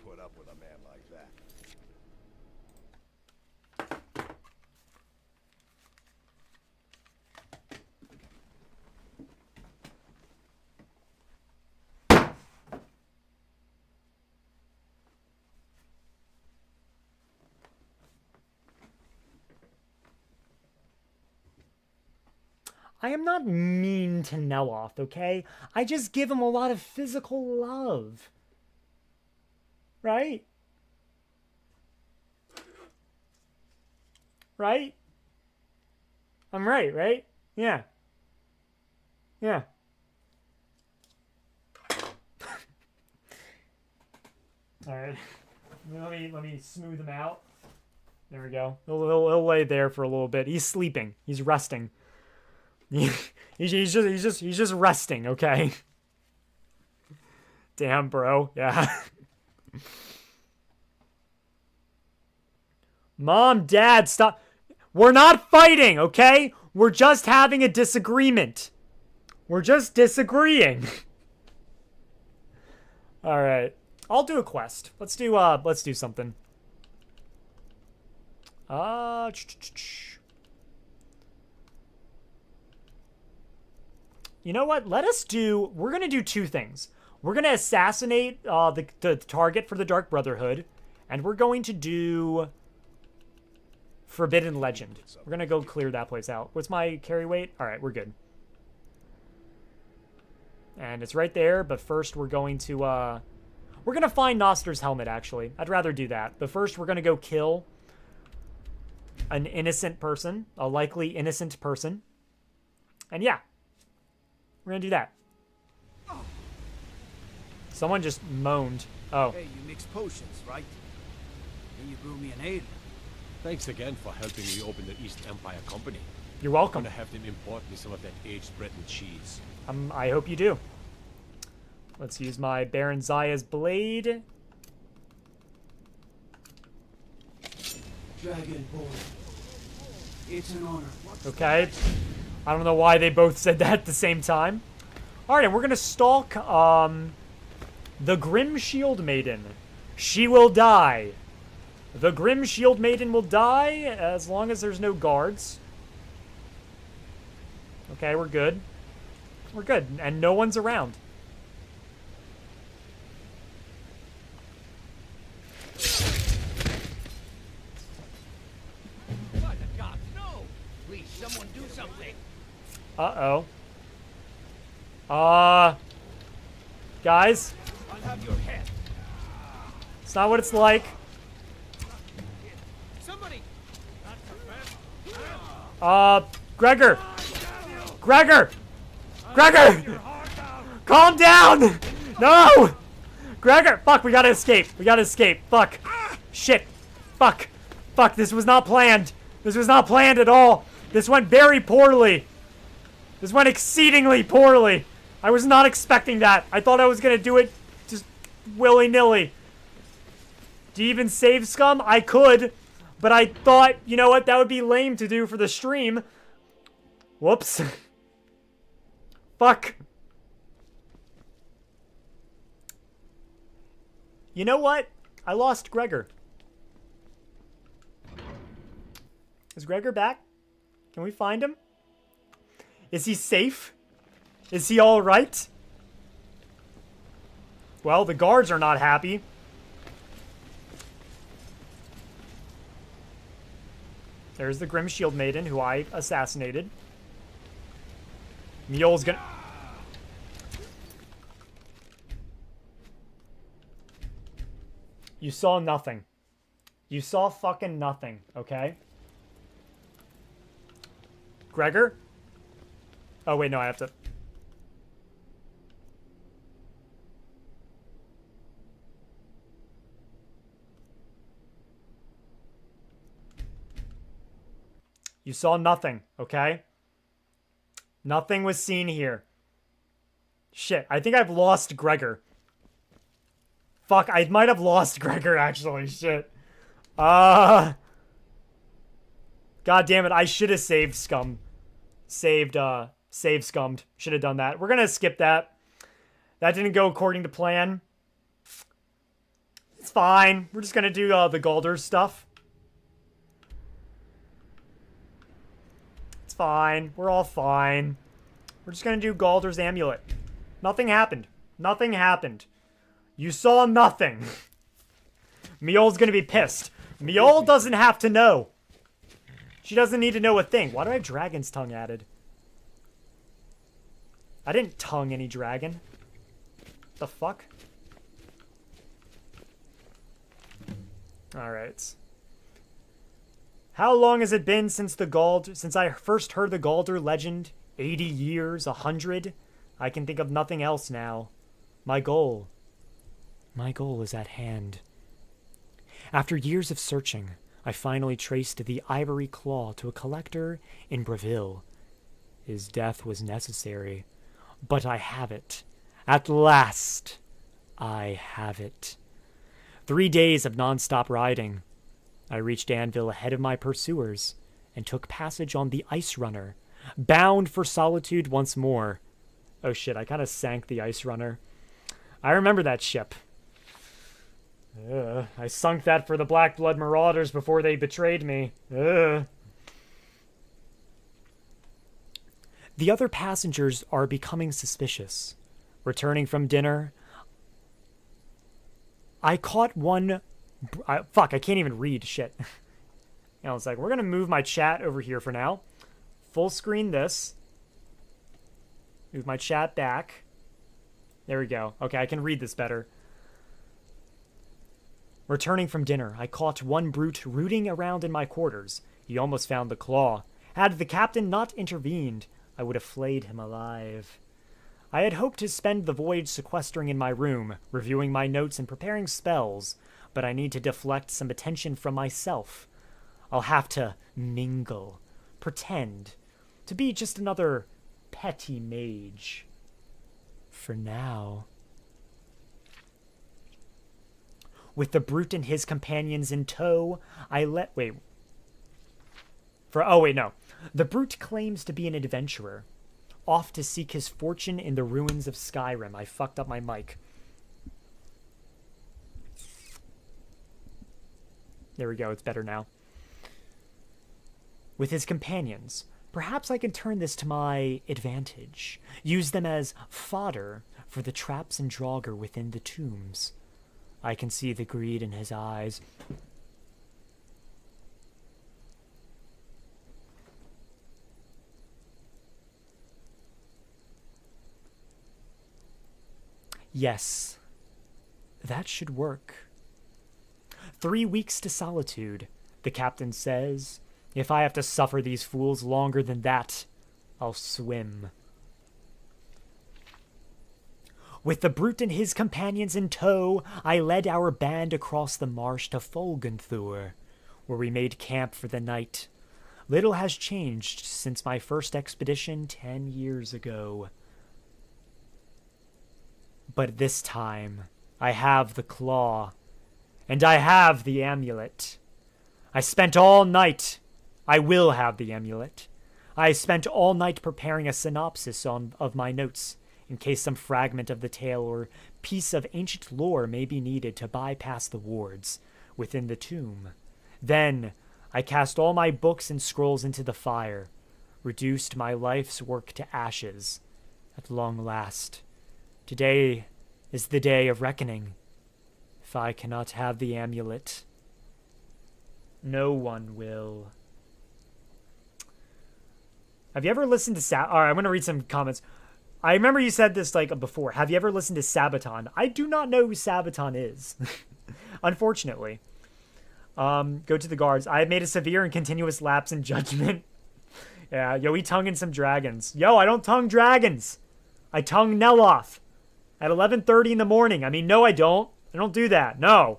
I am not mean to Neloth, okay? I just give him a lot of physical love. Right? Right? I'm right? Yeah. Yeah. Alright. Let me smooth him out. There we go. He'll lay there for a little bit. He's sleeping. He's resting. He's just resting, okay? Damn, bro. Yeah. Mom, Dad, stop. We're not fighting, okay? We're just having a disagreement. We're just disagreeing. All right. I'll do a quest. Let's do something. You know what? We're going to do two things. We're going to assassinate the target for the Dark Brotherhood, and we're going to do Forbidden Legend. We're going to go clear that place out. What's my carry weight? All right, we're good. And it's right there, but first we're going to find Noster's helmet, actually. I'd rather do that. But first we're going to go kill an innocent person, a likely innocent person. And yeah. We're gonna do that. Someone just moaned. Oh. Hey, you mix potions, right? And you brew me an ale. Thanks again for helping me open the East Empire Company. You're welcome. I'm gonna have them import me some of that aged bread and cheese. I hope you do. Let's use my Baron Zaya's blade. Dragonborn. It's an honor. Okay. I don't know why they both said that at the same time. Alright, and we're gonna stalk, the Grim Shield Maiden. She will die. The Grim Shield Maiden will die as long as there's no guards. Okay, we're good. We're good, and no one's around. By the gods, no! Please, someone do something. Uh-oh. Guys? I'll have your head. It's not what it's like. Somebody! Gregor! Gregor! Gregor! Calm down! No! Gregor! Fuck, we gotta escape. We gotta escape. Fuck. Shit. Fuck. Fuck, this was not planned. This was not planned at all. This went very poorly. This went exceedingly poorly. I was not expecting that. I thought I was gonna do it just willy-nilly. Do you even save scum? I could, but I thought, you know what, that would be lame to do for the stream. Whoops. Fuck. You know what? I lost Gregor. Is Gregor back? Can we find him? Is he safe? Is he all right? Well, the guards are not happy. There's the Grim Shield Maiden, who I assassinated. Mjoll's gonna... You saw nothing. You saw fucking nothing, okay? Gregor? Oh, wait, no, I have to... You saw nothing, okay? Nothing was seen here. Shit, I think I've lost Gregor. Fuck, I might have lost Gregor, actually. Shit. God damn it, I should have saved Scum. Saved Scummed. Should have done that. We're gonna skip that. That didn't go according to plan. It's fine. We're just gonna do the Galder stuff. It's fine. We're all fine. We're just gonna do Galder's Amulet. Nothing happened. Nothing happened. You saw nothing. Mjoll's gonna be pissed. Mjoll doesn't have to know. She doesn't need to know a thing. Why do I have Dragon's Tongue added? I didn't tongue any dragon. The fuck? Alright. How long has it been since I first heard the Galder legend? 80 years? 100? I can think of nothing else now. My goal is at hand. After years of searching, I finally traced the ivory claw to a collector in Breville. His death was necessary, but I have it. At last, I have it. 3 days of non-stop riding. I reached Anvil ahead of my pursuers and took passage on the Ice Runner, bound for Solitude once more. Oh shit, I kind of sank the Ice Runner. I remember that ship. I sunk that for the Black Blood Marauders before they betrayed me. The other passengers are becoming suspicious. Returning from dinner, I caught one... fuck, I can't even read. Shit. You know, it's like, we're going to move my chat over here for now. Full screen this. Move my chat back. There we go. Okay, I can read this better. Returning from dinner, I caught one brute rooting around in my quarters. He almost found the claw. Had the captain not intervened, I would have flayed him alive. I had hoped to spend the voyage sequestering in my room, reviewing my notes and preparing spells, but I need to deflect some attention from myself. I'll have to mingle, pretend, to be just another petty mage. For now. With the brute and his companions in tow, The brute claims to be an adventurer, off to seek his fortune in the ruins of Skyrim. I fucked up my mic. There we go, it's better now. With his companions, perhaps I can turn this to my advantage. Use them as fodder for the traps and Draugr within the tombs. I can see the greed in his eyes. Yes, that should work. 3 weeks to Solitude, the captain says. If I have to suffer these fools longer than that, I'll swim. With the brute and his companions in tow, I led our band across the marsh to Folgenthur, where we made camp for the night. Little has changed since my first expedition 10 years ago. But this time, I have the claw, and I have the amulet. I spent all night... I will have the amulet. I spent all night preparing a synopsis of my notes, in case some fragment of the tale or piece of ancient lore may be needed to bypass the wards within the tomb. Then, I cast all my books and scrolls into the fire, reduced my life's work to ashes. At long last, today is the day of reckoning. If I cannot have the amulet, no one will. Have you ever listened to Alright, I'm going to read some comments. I remember you said this like before. Have you ever listened to Sabaton? I do not know who Sabaton is. Unfortunately. Go to the guards. I have made a severe and continuous lapse in judgment. Yeah, yo, he tonguing some dragons. Yo, I don't tongue dragons. I tongue Neloth. At 11:30 in the morning. I mean, no, I don't. I don't do that. No.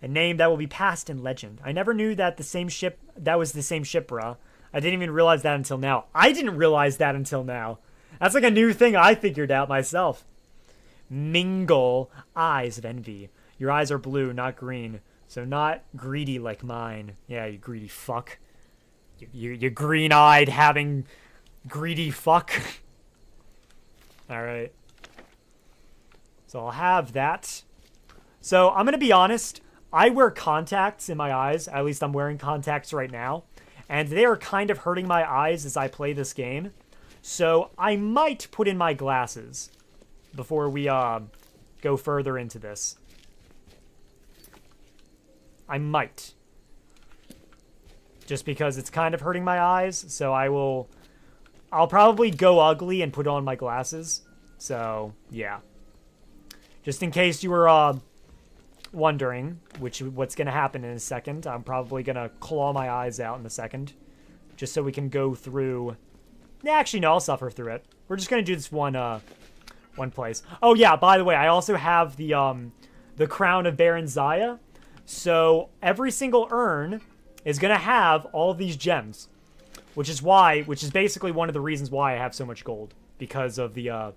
A name that will be passed in legend. I never knew that that was the same ship, bruh. I didn't even realize that until now. I didn't realize that until now. That's like a new thing I figured out myself. Mingle. Eyes of envy. Your eyes are blue, not green. So not greedy like mine. Yeah, you greedy fuck. You green-eyed having greedy fuck. Alright. So I'll have that. So I'm going to be honest. I wear contacts in my eyes. At least I'm wearing contacts right now. And they are kind of hurting my eyes as I play this game. So I might put in my glasses before we go further into this. I might. Just because it's kind of hurting my eyes. So I'll probably go ugly and put on my glasses. So, yeah. Just in case you were wondering what's going to happen in a second. I'm probably going to claw my eyes out in a second. Just so we can go through... Actually, no, I'll suffer through it. We're just going to do this one place. Oh, yeah, by the way, I also have the Crown of Baron Zaya. So every single urn is going to have all of these gems. Which is basically one of the reasons why I have so much gold. Because of the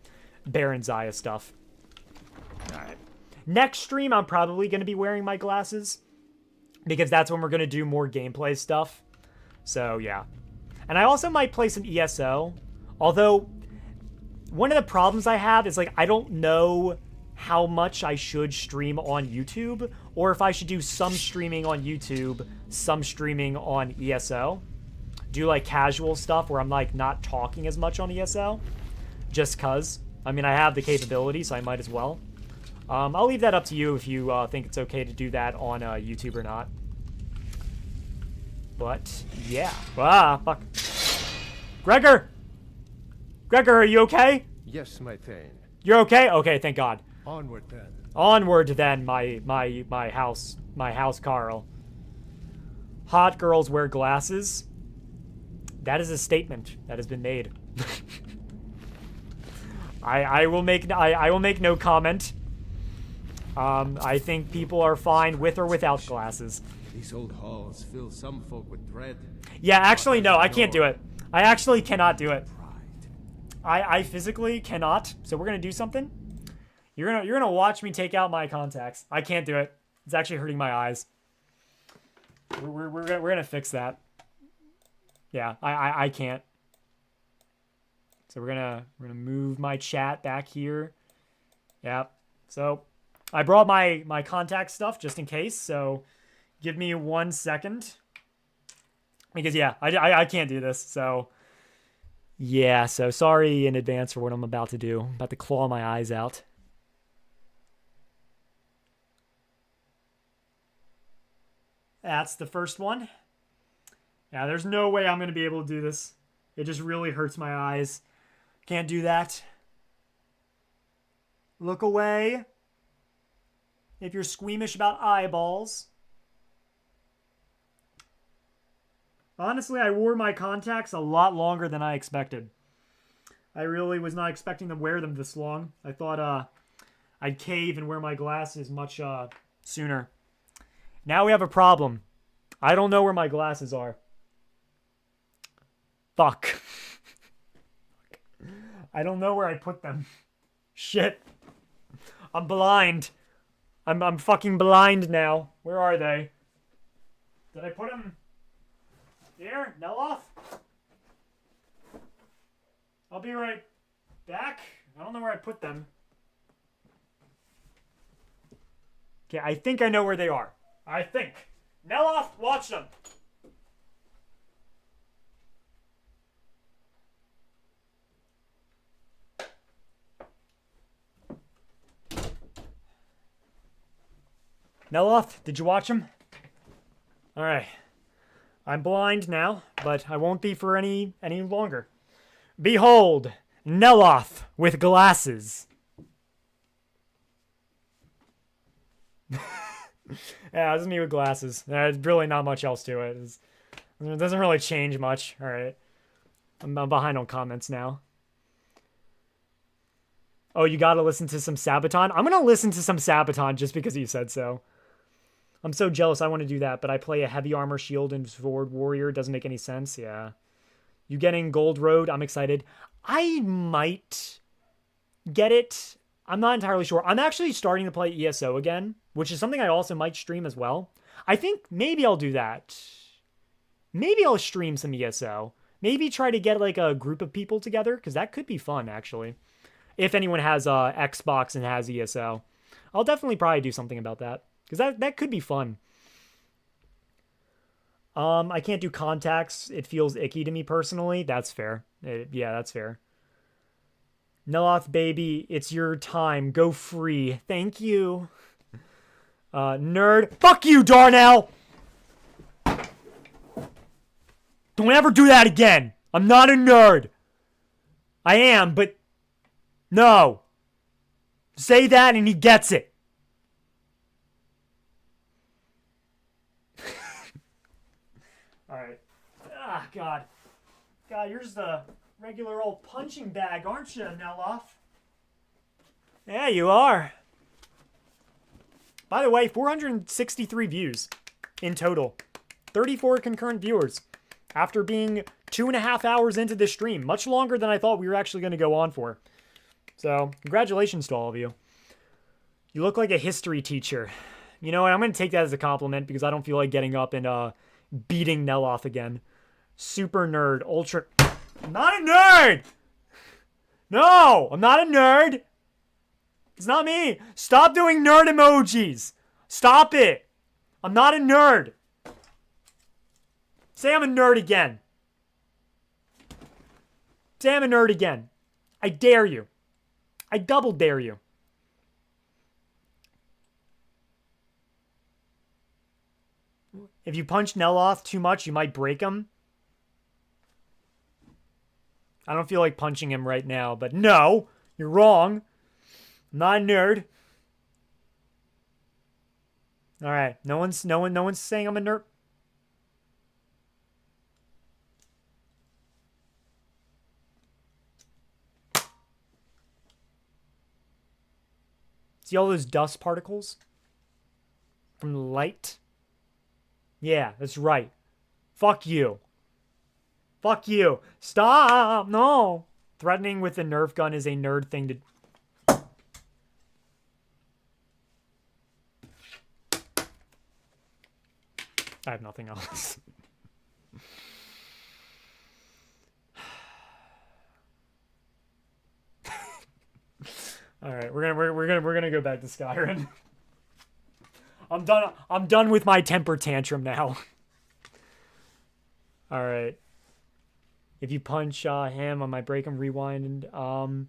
Baron Zaya stuff. Alright. Next stream, I'm probably going to be wearing my glasses. Because that's when we're going to do more gameplay stuff. So, yeah. And I also might play some ESO. Although, one of the problems I have is, like, I don't know how much I should stream on YouTube. Or if I should do some streaming on YouTube, some streaming on ESO. Do, like, casual stuff where I'm, like, not talking as much on ESO. Just cause. I mean, I have the capability, so I might as well. I'll leave that up to you if you think it's okay to do that on YouTube or not. But, yeah. Ah, fuck. Gregor! Gregor, are you okay? Yes, my Thane. You're okay? Okay, thank God. Onward then. Onward then, my house Carl. Hot girls wear glasses. That is a statement that has been made. I will make no comment. I think people are fine with or without glasses. These old halls fill some folk with dread. Yeah, actually, no, I can't do it. I actually cannot do it. I physically cannot. So we're gonna do something. You're gonna watch me take out my contacts. I can't do it. It's actually hurting my eyes. We're gonna fix that. Yeah, I can't. So we're gonna move my chat back here. Yep. So I brought my contact stuff just in case. So give me 1 second. Because yeah, I can't do this. So yeah, so sorry in advance for what I'm about to do. I'm about to claw my eyes out. That's the first one. Yeah, there's no way I'm going to be able to do this. It just really hurts my eyes. Can't do that. Look away. If you're squeamish about eyeballs. Honestly, I wore my contacts a lot longer than I expected. I really was not expecting to wear them this long. I thought I'd cave and wear my glasses much sooner. Now we have a problem. I don't know where my glasses are. Fuck. I don't know where I put them. Shit. I'm blind. I'm fucking blind now. Where are they? Did I put them here? Neloth? I'll be right back. I don't know where I put them. Okay, I think I know where they are. I think. Neloth, watch them. Neloth, did you watch him? Alright. I'm blind now, but I won't be for any longer. Behold, Neloth with glasses. Yeah, this is me with glasses. There's really not much else to it. It doesn't really change much. Alright. I'm behind on comments now. Oh, you gotta listen to some Sabaton? I'm gonna listen to some Sabaton just because you said so. I'm so jealous I want to do that, but I play a heavy armor shield and sword warrior. Doesn't make any sense. Yeah. You getting Gold Road? I'm excited. I might get it. I'm not entirely sure. I'm actually starting to play ESO again, which is something I also might stream as well. I think maybe I'll do that. Maybe I'll stream some ESO. Maybe try to get like a group of people together, because that could be fun, actually. If anyone has Xbox and has ESO. I'll definitely probably do something about that. Because that could be fun. I can't do contacts. It feels icky to me personally. That's fair. Yeah, that's fair. Neloth, baby, it's your time. Go free. Thank you. Nerd. Fuck you, Darnell! Don't ever do that again. I'm not a nerd. I am, but... No. Say that and he gets it. Alright. Ah, God. God, you're just a regular old punching bag, aren't you, Neloth? Yeah, you are. By the way, 463 views in total. 34 concurrent viewers. After being 2.5 hours into this stream. Much longer than I thought we were actually going to go on for. So, congratulations to all of you. You look like a history teacher. You know what? I'm going to take that as a compliment because I don't feel like getting up and beating Neloth again. Super nerd. Ultra... I'm not a nerd! No! I'm not a nerd! It's not me! Stop doing nerd emojis! Stop it! I'm not a nerd! Say I'm a nerd again. Say I'm a nerd again. I dare you. I double dare you. If you punch Neloth too much, you might break him. I don't feel like punching him right now, but no, you're wrong. I'm not a nerd. All right, no one's saying I'm a nerd. See all those dust particles from the light? Yeah, that's right. Fuck you. Fuck you. Stop. No. Threatening with the Nerf gun is a nerd thing to... I have nothing else. All right, we're gonna go back to Skyrim. I'm done with my temper tantrum now. All right. If you punch him, I might break him. Rewind. And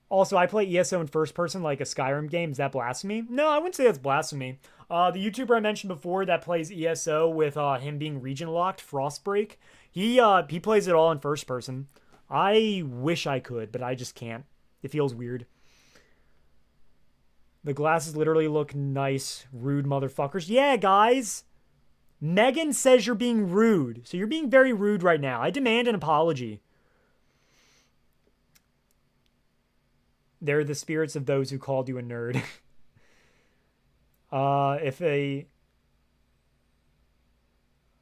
also, I play ESO in first person like a Skyrim game. Is that blasphemy? No, I wouldn't say that's blasphemy. The YouTuber I mentioned before that plays ESO with him being region locked, Frostbreak. He plays it all in first person. I wish I could, but I just can't. It feels weird. The glasses literally look nice. Rude motherfuckers. Yeah, guys. Megan says you're being rude. So you're being very rude right now. I demand an apology. They're the spirits of those who called you a nerd.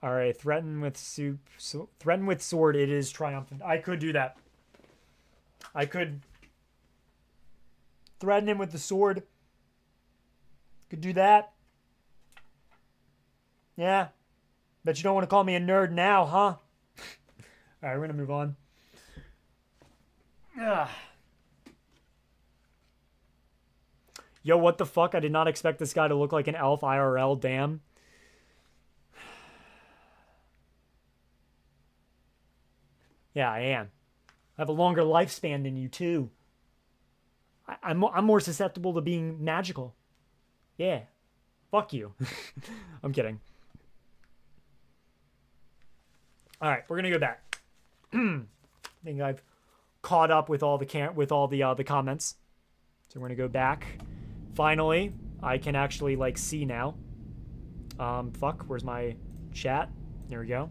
Alright, threaten with sword, it is triumphant. I could do that. I could threaten him with the sword. Could do that. Yeah. Bet you don't want to call me a nerd now, huh? Alright, we're going to move on. Ugh. Yo, what the fuck? I did not expect this guy to look like an elf IRL, damn. Yeah, I am. I have a longer lifespan than you, too. I'm more susceptible to being magical. Yeah. Fuck you. I'm kidding. All right, we're gonna go back. I think I've caught up with all the the comments. So we're gonna go back. Finally, I can actually like see now. Fuck, where's my chat? There we go.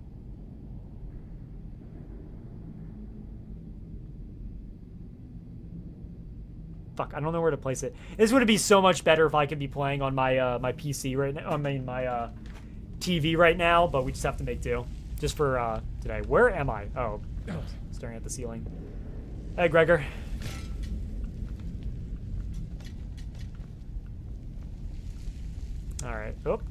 Fuck, I don't know where to place it. This would be so much better if I could be playing on my my PC right now. I mean my TV right now, but we just have to make do. Just for today. Where am I? Oh, staring at the ceiling. Hey, Gregor. All right. Oop.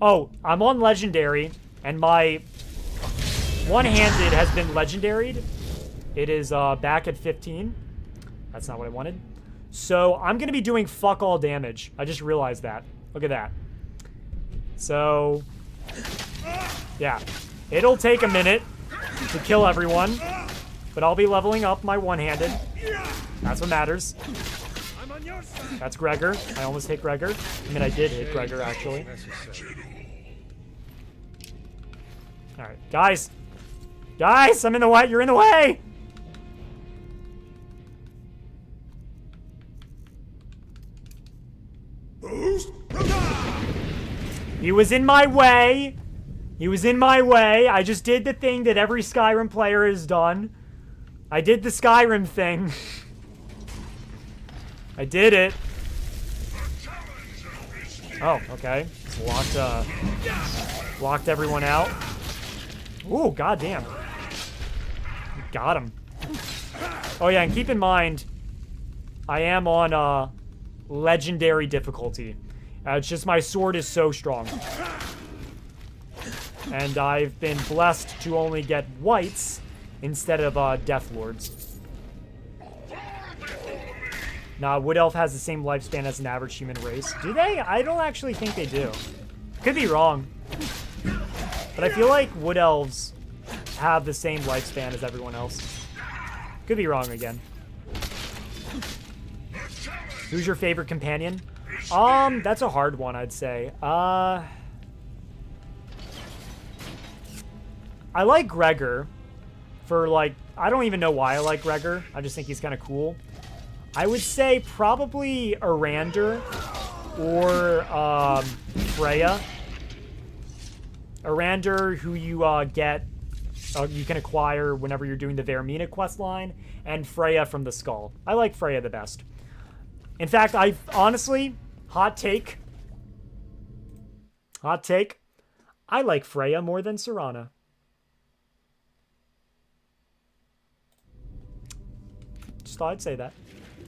Oh, I'm on Legendary, and my one-handed has been legendaried. It is back at 15. That's not what I wanted. So I'm going to be doing fuck all damage. I just realized that. Look at that. So, yeah. It'll take a minute to kill everyone, but I'll be leveling up my one-handed. That's what matters. That's Gregor. I almost hit Gregor. I mean, I did hit Gregor, actually. All right, guys. Guys, I'm in the way. You're in the way. He was in my way. He was in my way. I just did the thing that every Skyrim player has done. I did the Skyrim thing. I did it. Oh, okay. Just locked everyone out. Ooh, goddamn. Got him. Oh yeah, and keep in mind, I am on legendary difficulty. It's just my sword is so strong. And I've been blessed to only get whites instead of Death Lords. Nah, Wood Elf has the same lifespan as an average human race. Do they? I don't actually think they do. Could be wrong. But I feel like Wood Elves have the same lifespan as everyone else. Could be wrong again. Who's your favorite companion? That's a hard one, I'd say. I like Gregor for, like, I don't even know why I like Gregor. I just think he's kind of cool. I would say probably Arander or Freya. Arander, who you you can acquire whenever you're doing the Vermina questline, and Freya from the Skull. I like Freya the best. In fact, I honestly, hot take, I like Freya more than Serana. Just thought I'd say that.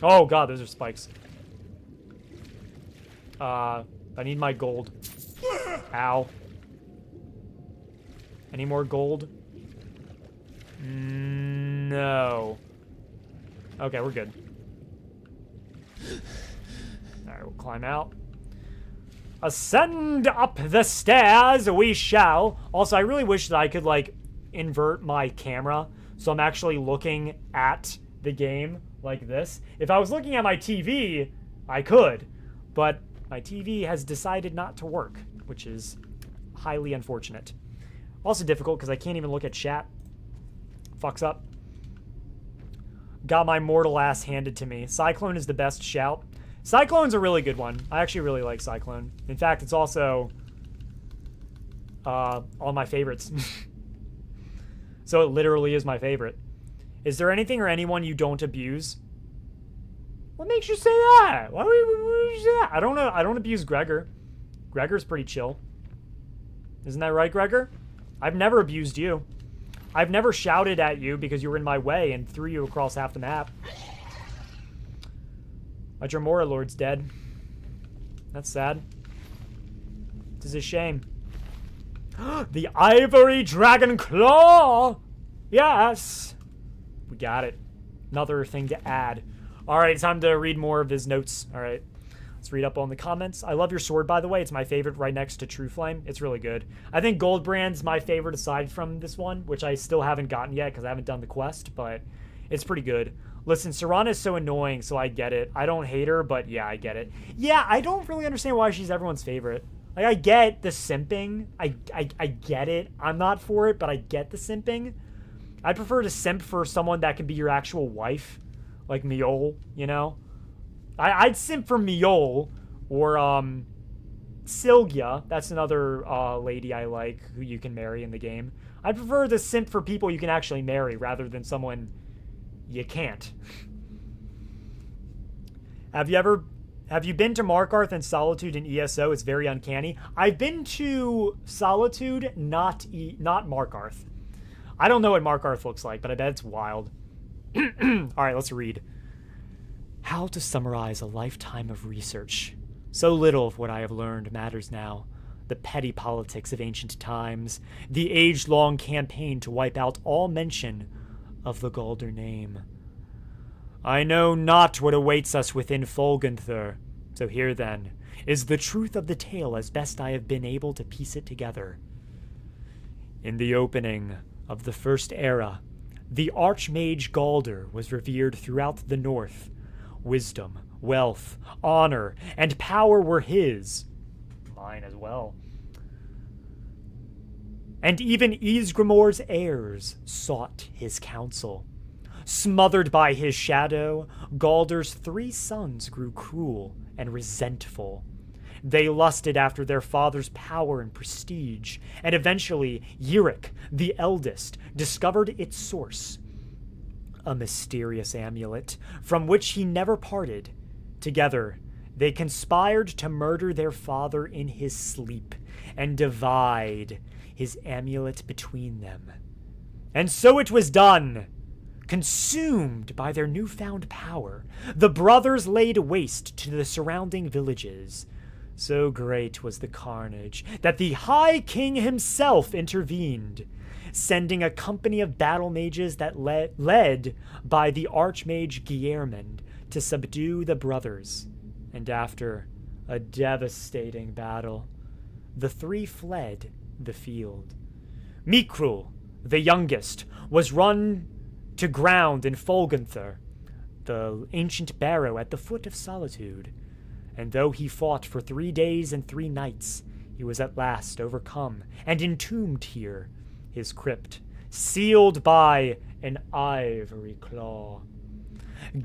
Oh god, those are spikes. I need my gold. Ow. Any more gold? No. Okay, we're good. Alright, we'll climb out. Ascend up the stairs we shall. Also, I really wish that I could, like, invert my camera so I'm actually looking at the game like this. If I was looking at my TV, I could. But my TV has decided not to work, which is highly unfortunate. Also difficult because I can't even look at chat. Fucks up. Got my mortal ass handed to me. Cyclone is the best shout. Cyclone's a really good one. I actually really like Cyclone. In fact, it's also on my favorites. So it literally is my favorite. Is there anything or anyone you don't abuse? What makes you say that? Why would you say that? I don't know. I don't abuse Gregor. Gregor's pretty chill. Isn't that right, Gregor? I've never abused you. I've never shouted at you because you were in my way and threw you across half the map. My Dremora Lord's dead. That's sad. This is a shame. The Ivory Dragon Claw! Yes! We got it. Another thing to add. Alright, time to read more of his notes. Alright. Let's read up on the comments. I love your sword, by the way. It's my favorite right next to True Flame. It's really good. I think Goldbrand's my favorite aside from this one, which I still haven't gotten yet because I haven't done the quest, but it's pretty good. Listen, Serana is so annoying, so I get it. I don't hate her, but yeah, I get it. Yeah, I don't really understand why she's everyone's favorite. Like, I get the simping. I get it. I'm not for it, but I get the simping. I'd prefer to simp for someone that can be your actual wife. Like Miol, you know? I'd simp for Miol or, Sylgia. That's another, lady I like who you can marry in the game. I'd prefer to simp for people you can actually marry rather than someone you can't. Have you been to Markarth and Solitude in ESO? It's very uncanny. I've been to Solitude, not Markarth. I don't know what Markarth looks like, but I bet it's wild. Alright, let's read. How to summarize a lifetime of research. So little of what I have learned matters now. The petty politics of ancient times, the age-long campaign to wipe out all mention of the Galder name. I know not what awaits us within Folgenthur, so here then is the truth of the tale as best I have been able to piece it together. In the opening of the First Era, the Archmage Galder was revered throughout the North. Wisdom, wealth, honor, and power were his. Mine as well. And even Ysgramor's heirs sought his counsel. Smothered by his shadow, Galder's 3 sons grew cruel and resentful. They lusted after their father's power and prestige, and eventually Uric, the eldest, discovered its source. A mysterious amulet from which he never parted. Together, they conspired to murder their father in his sleep and divide his amulet between them. And so it was done. Consumed by their newfound power, the brothers laid waste to the surrounding villages. So great was the carnage that the High King himself intervened, sending a company of battle mages that led by the Archmage Geirmund to subdue the brothers. And after a devastating battle, the 3 fled the field. Mikrul, the youngest, was run to ground in Folgenthur, the ancient barrow at the foot of Solitude. And though he fought for 3 days and 3 nights, he was at last overcome and entombed here, his crypt sealed by an ivory claw.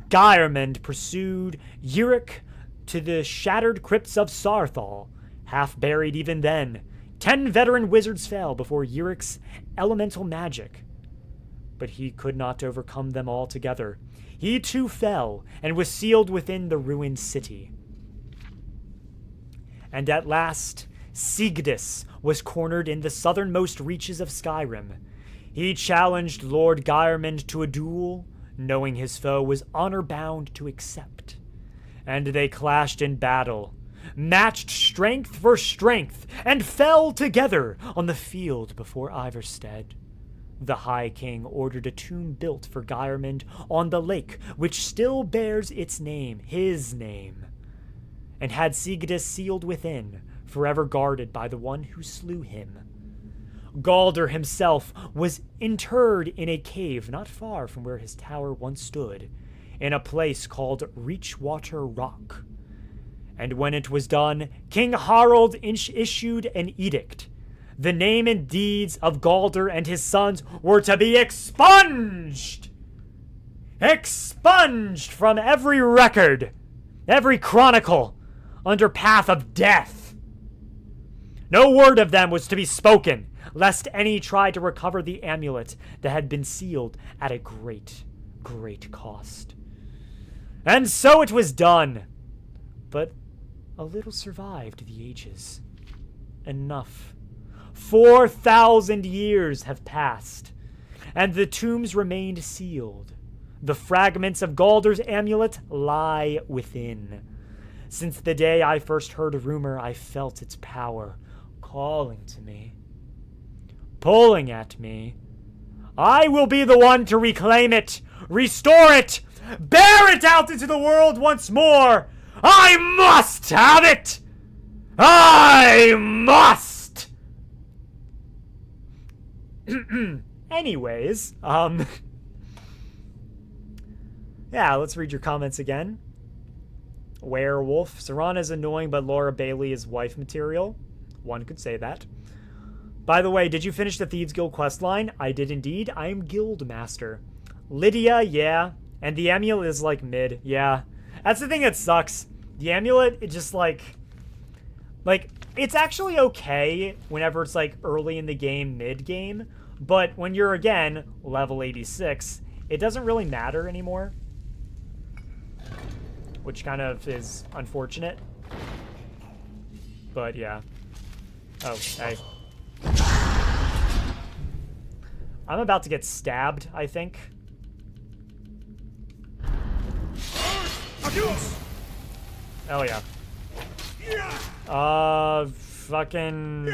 Geirmund pursued Uric to the shattered crypts of Sarthal, half buried even then. 10 veteran wizards fell before Uric's elemental magic, but he could not overcome them all together. He too fell and was sealed within the ruined city. And at last, Sigdis was cornered in the southernmost reaches of Skyrim. He challenged Lord Geirmund to a duel, knowing his foe was honor-bound to accept. And they clashed in battle, matched strength for strength, and fell together on the field before Ivarstead. The High King ordered a tomb built for Geirmund on the lake, which still bears its name, his name, and had Sigdis sealed within, forever guarded by the one who slew him. Galder himself was interred in a cave not far from where his tower once stood, in a place called Reachwater Rock. And when it was done, King Harald issued an edict. The name and deeds of Galder and his sons were to be expunged! Expunged from every record, every chronicle, under path of death. No word of them was to be spoken, lest any try to recover the amulet that had been sealed at a great, great cost. And so it was done. But a little survived the ages. Enough. 4,000 years have passed, and the tombs remained sealed. The fragments of Galder's amulet lie within. Since the day I first heard a rumor, I felt its power calling to me, pulling at me. I will be the one to reclaim it, restore it, bear it out into the world once more. I must have it! I must! Anyways, Yeah, let's read your comments again. Werewolf. Serana is annoying, but Laura Bailey is wife material. One could say that. By the way, did you finish the Thieves Guild questline? I did indeed. I am Guild Master. Lydia, yeah. And the amulet is like mid, yeah. That's the thing that sucks. The amulet, it just like, it's actually okay whenever it's like early in the game, mid game. But when you're, again, level 86, it doesn't really matter anymore. Which kind of is unfortunate. But yeah. Oh, hey. I'm about to get stabbed, I think. Oh yeah. Fucking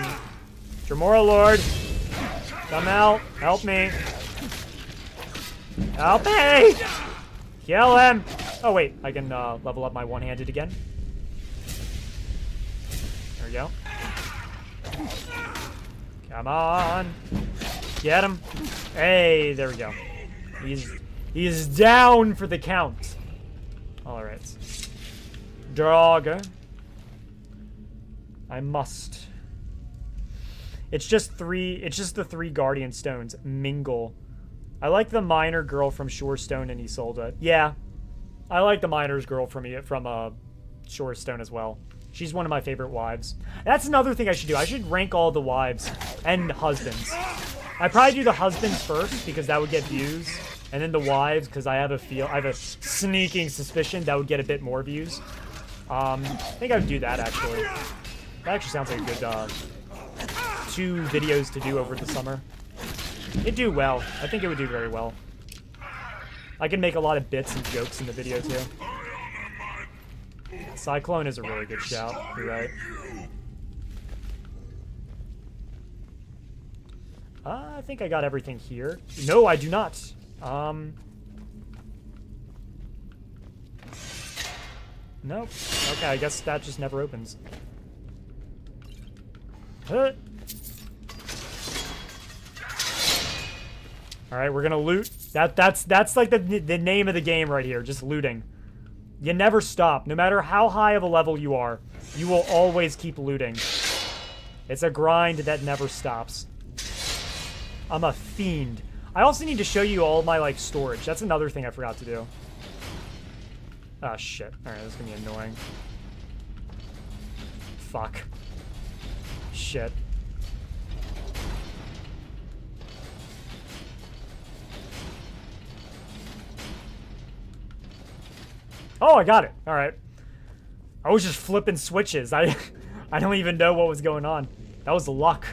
Dremora Lord. Come out. Help me. Help me! Kill him! Oh wait, I can level up my one-handed again. There we go. Come on. Get him. Hey, there we go. He's down for the count. Alright. Dogger. I must. It's just the 3 Guardian Stones. Mingle. I like the miner girl from Shorestone and Isolde. Yeah. I like the miner's girl from Shorestone as well. She's one of my favorite wives. That's another thing I should do. I should rank all the wives and husbands. I'd probably do the husbands first because that would get views, and then the wives because I have a sneaking suspicion that would get a bit more views. I think I would do that actually. That actually sounds like a good 2 videos to do over the summer. It'd do well. I think it would do very well. I can make a lot of bits and jokes in the video too. Cyclone is a really good shout. You're right. I think I got everything here. No, I do not. Nope. Okay, I guess that just never opens. Huh. All right, we're gonna loot. That's like the name of the game right here. Just looting. You never stop. No matter how high of a level you are, you will always keep looting. It's a grind that never stops. I'm a fiend. I also need to show you all my like storage. That's another thing I forgot to do. Ah, shit. All right, this is gonna be annoying. Fuck. Shit. Oh, I got it. All right. I was just flipping switches. I don't even know what was going on. That was luck.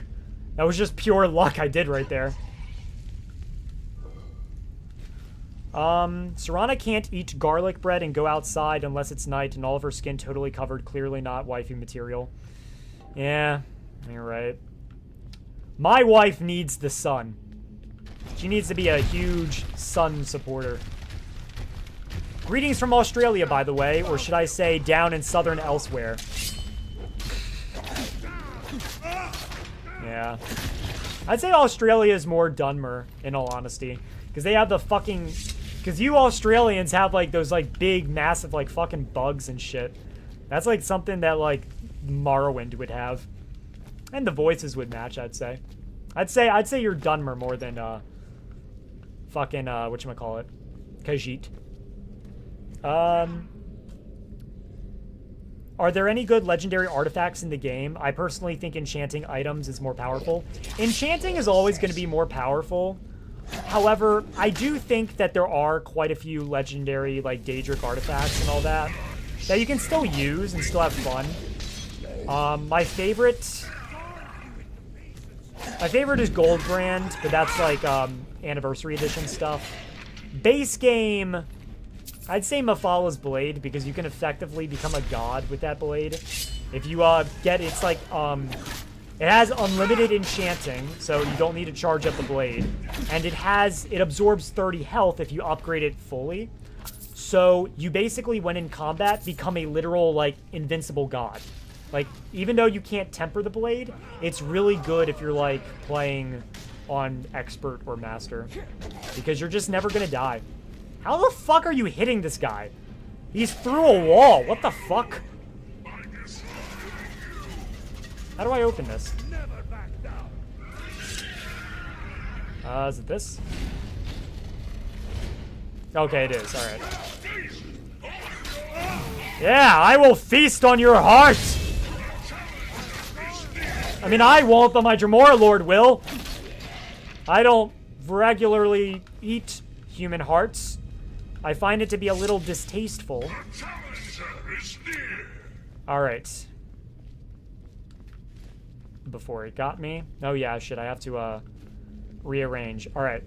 That was just pure luck I did right there. Serana can't eat garlic bread and go outside unless it's night and all of her skin totally covered. Clearly not wifey material. Yeah, you're right. My wife needs the sun. She needs to be a huge sun supporter. Greetings from Australia, by the way, or should I say down in southern elsewhere. Yeah. I'd say Australia is more Dunmer, in all honesty. Because they have the fucking... Because you Australians have, like, those, like, big, massive, like, fucking bugs and shit. That's, like, something that, like, Morrowind would have. And the voices would match, I'd say. I'd say you're Dunmer more than, fucking, whatchamacallit? Khajiit. Are there any good legendary artifacts in the game? I personally think enchanting items is more powerful. Enchanting is always going to be more powerful. However, I do think that there are quite a few legendary, like, Daedric artifacts and all that you can still use and still have fun. My favorite is Goldbrand, but that's, like, Anniversary Edition stuff. Base game... I'd say Mafala's Blade, because you can effectively become a god with that blade. If you it's like, it has unlimited enchanting, so you don't need to charge up the blade. And it absorbs 30 health if you upgrade it fully. So you basically, when in combat, become a literal, like, invincible god. Like, even though you can't temper the blade, it's really good if you're, like, playing on expert or master. Because you're just never gonna die. How the fuck are you hitting this guy? He's through a wall. What the fuck? How do I open this? Is it this? Okay, it is. Alright. Yeah, I will feast on your heart! I mean, I won't, but my Dremora Lord will. I don't regularly eat human hearts. I find it to be a little distasteful. Alright. Before it got me. Oh yeah, shit, I have to, rearrange. Alright.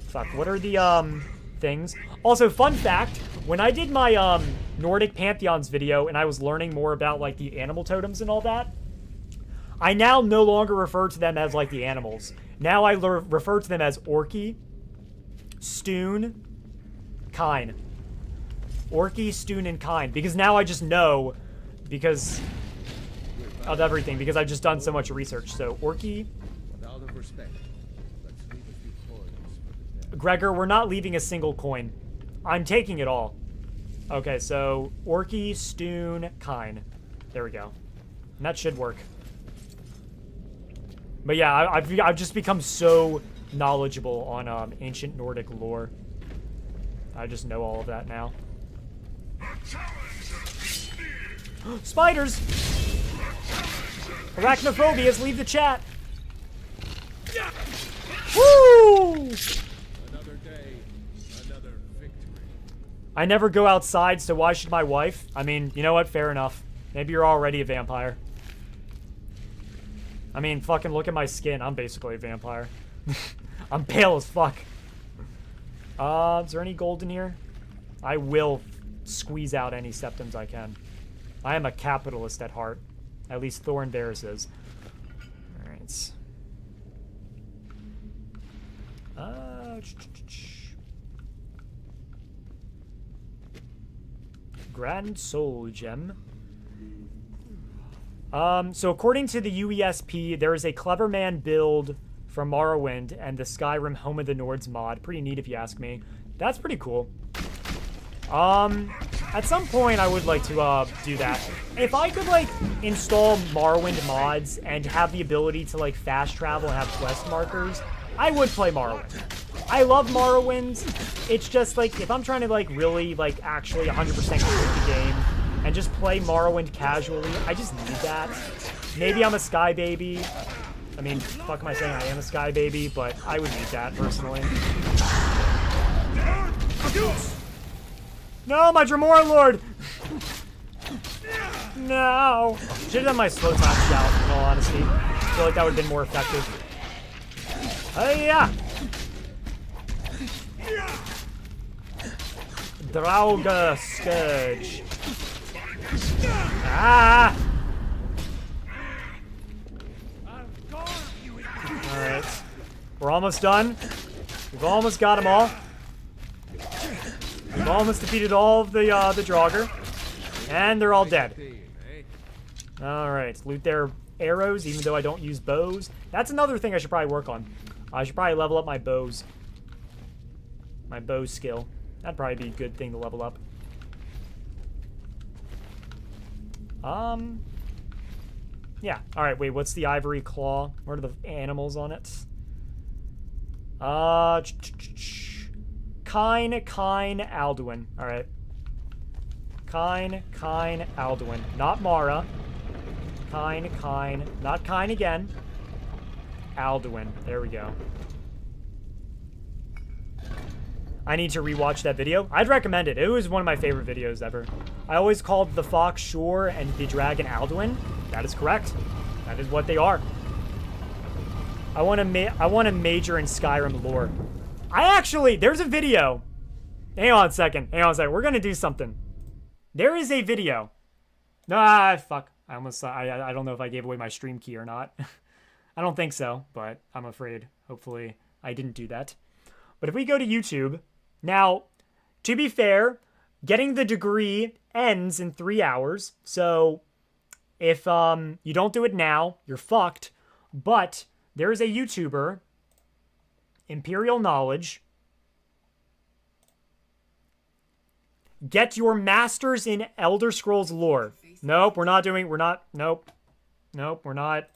Fuck, what are the, things? Also, fun fact, when I did my, Nordic Pantheons video and I was learning more about, like, the animal totems and all that, I now no longer refer to them as, like, the animals. Now I refer to them as Orky, Stoon, Kine. Orky, Stoon, and Kine. Because now I just know because of everything. Because I've just done so much research. So, Orky. Out of respect, let's leave a few coins for the dead. Gregor, we're not leaving a single coin. I'm taking it all. Okay, so Orky, Stoon, Kine. There we go. And that should work. But yeah, I've just become so knowledgeable on ancient Nordic lore. I just know all of that now. Spiders! Arachnophobias, leave the chat! Woo! Another day, another victory. I never go outside, so why should my wife? I mean, you know what? Fair enough. Maybe you're already a vampire. I mean, fucking look at my skin. I'm basically a vampire. I'm pale as fuck. Is there any gold in here? I will squeeze out any septums I can. I am a capitalist at heart. At least Thorin Varys is. Alright. Grand Soul Gem. So according to the UESP, there is a Clever Man build from Morrowind and the Skyrim Home of the Nords mod. Pretty neat if you ask me. That's pretty cool. At some point I would like to, do that. If I could, like, install Morrowind mods and have the ability to, like, fast travel and have quest markers, I would play Morrowind. I love Morrowind. It's just, like, if I'm trying to, like, really, like, actually 100% complete the game and just play Morrowind casually, I just need that. Maybe I'm a Sky Baby. I mean, fuck am I saying I am a Sky Baby, but I would need that, personally. No, my Dremora Lord! No! Should have done my slow time shout, in all honesty. I feel like that would have been more effective. Hey-ya! Drauga Scourge. Ah! Alright. We're almost done. We've almost got them all. We've almost defeated all of the Draugr. And they're all dead. Alright. Loot their arrows, even though I don't use bows. That's another thing I should probably work on. I should probably level up my bows. My bow skill. That'd probably be a good thing to level up. Yeah. Alright, wait, what's the ivory claw? What are the animals on it? Kine, Alduin. Alright. Kine, Alduin. Not Mara. Kine. Not Kine again. Alduin. There we go. I need to rewatch that video. I'd recommend it. It was one of my favorite videos ever. I always called the fox Shore and the dragon Alduin. That is correct. That is what they are. I want to major in Skyrim lore. There's a video. Hang on a second. We're going to do something. There is a video. Fuck. I don't know if I gave away my stream key or not. I don't think so, but I'm afraid. Hopefully I didn't do that. But if we go to YouTube, now, to be fair, getting the degree ends in 3 hours. So if you don't do it now, you're fucked. But there is a YouTuber, Imperial Knowledge. Get your masters in Elder Scrolls lore. Nope, we're not. Nope, we're not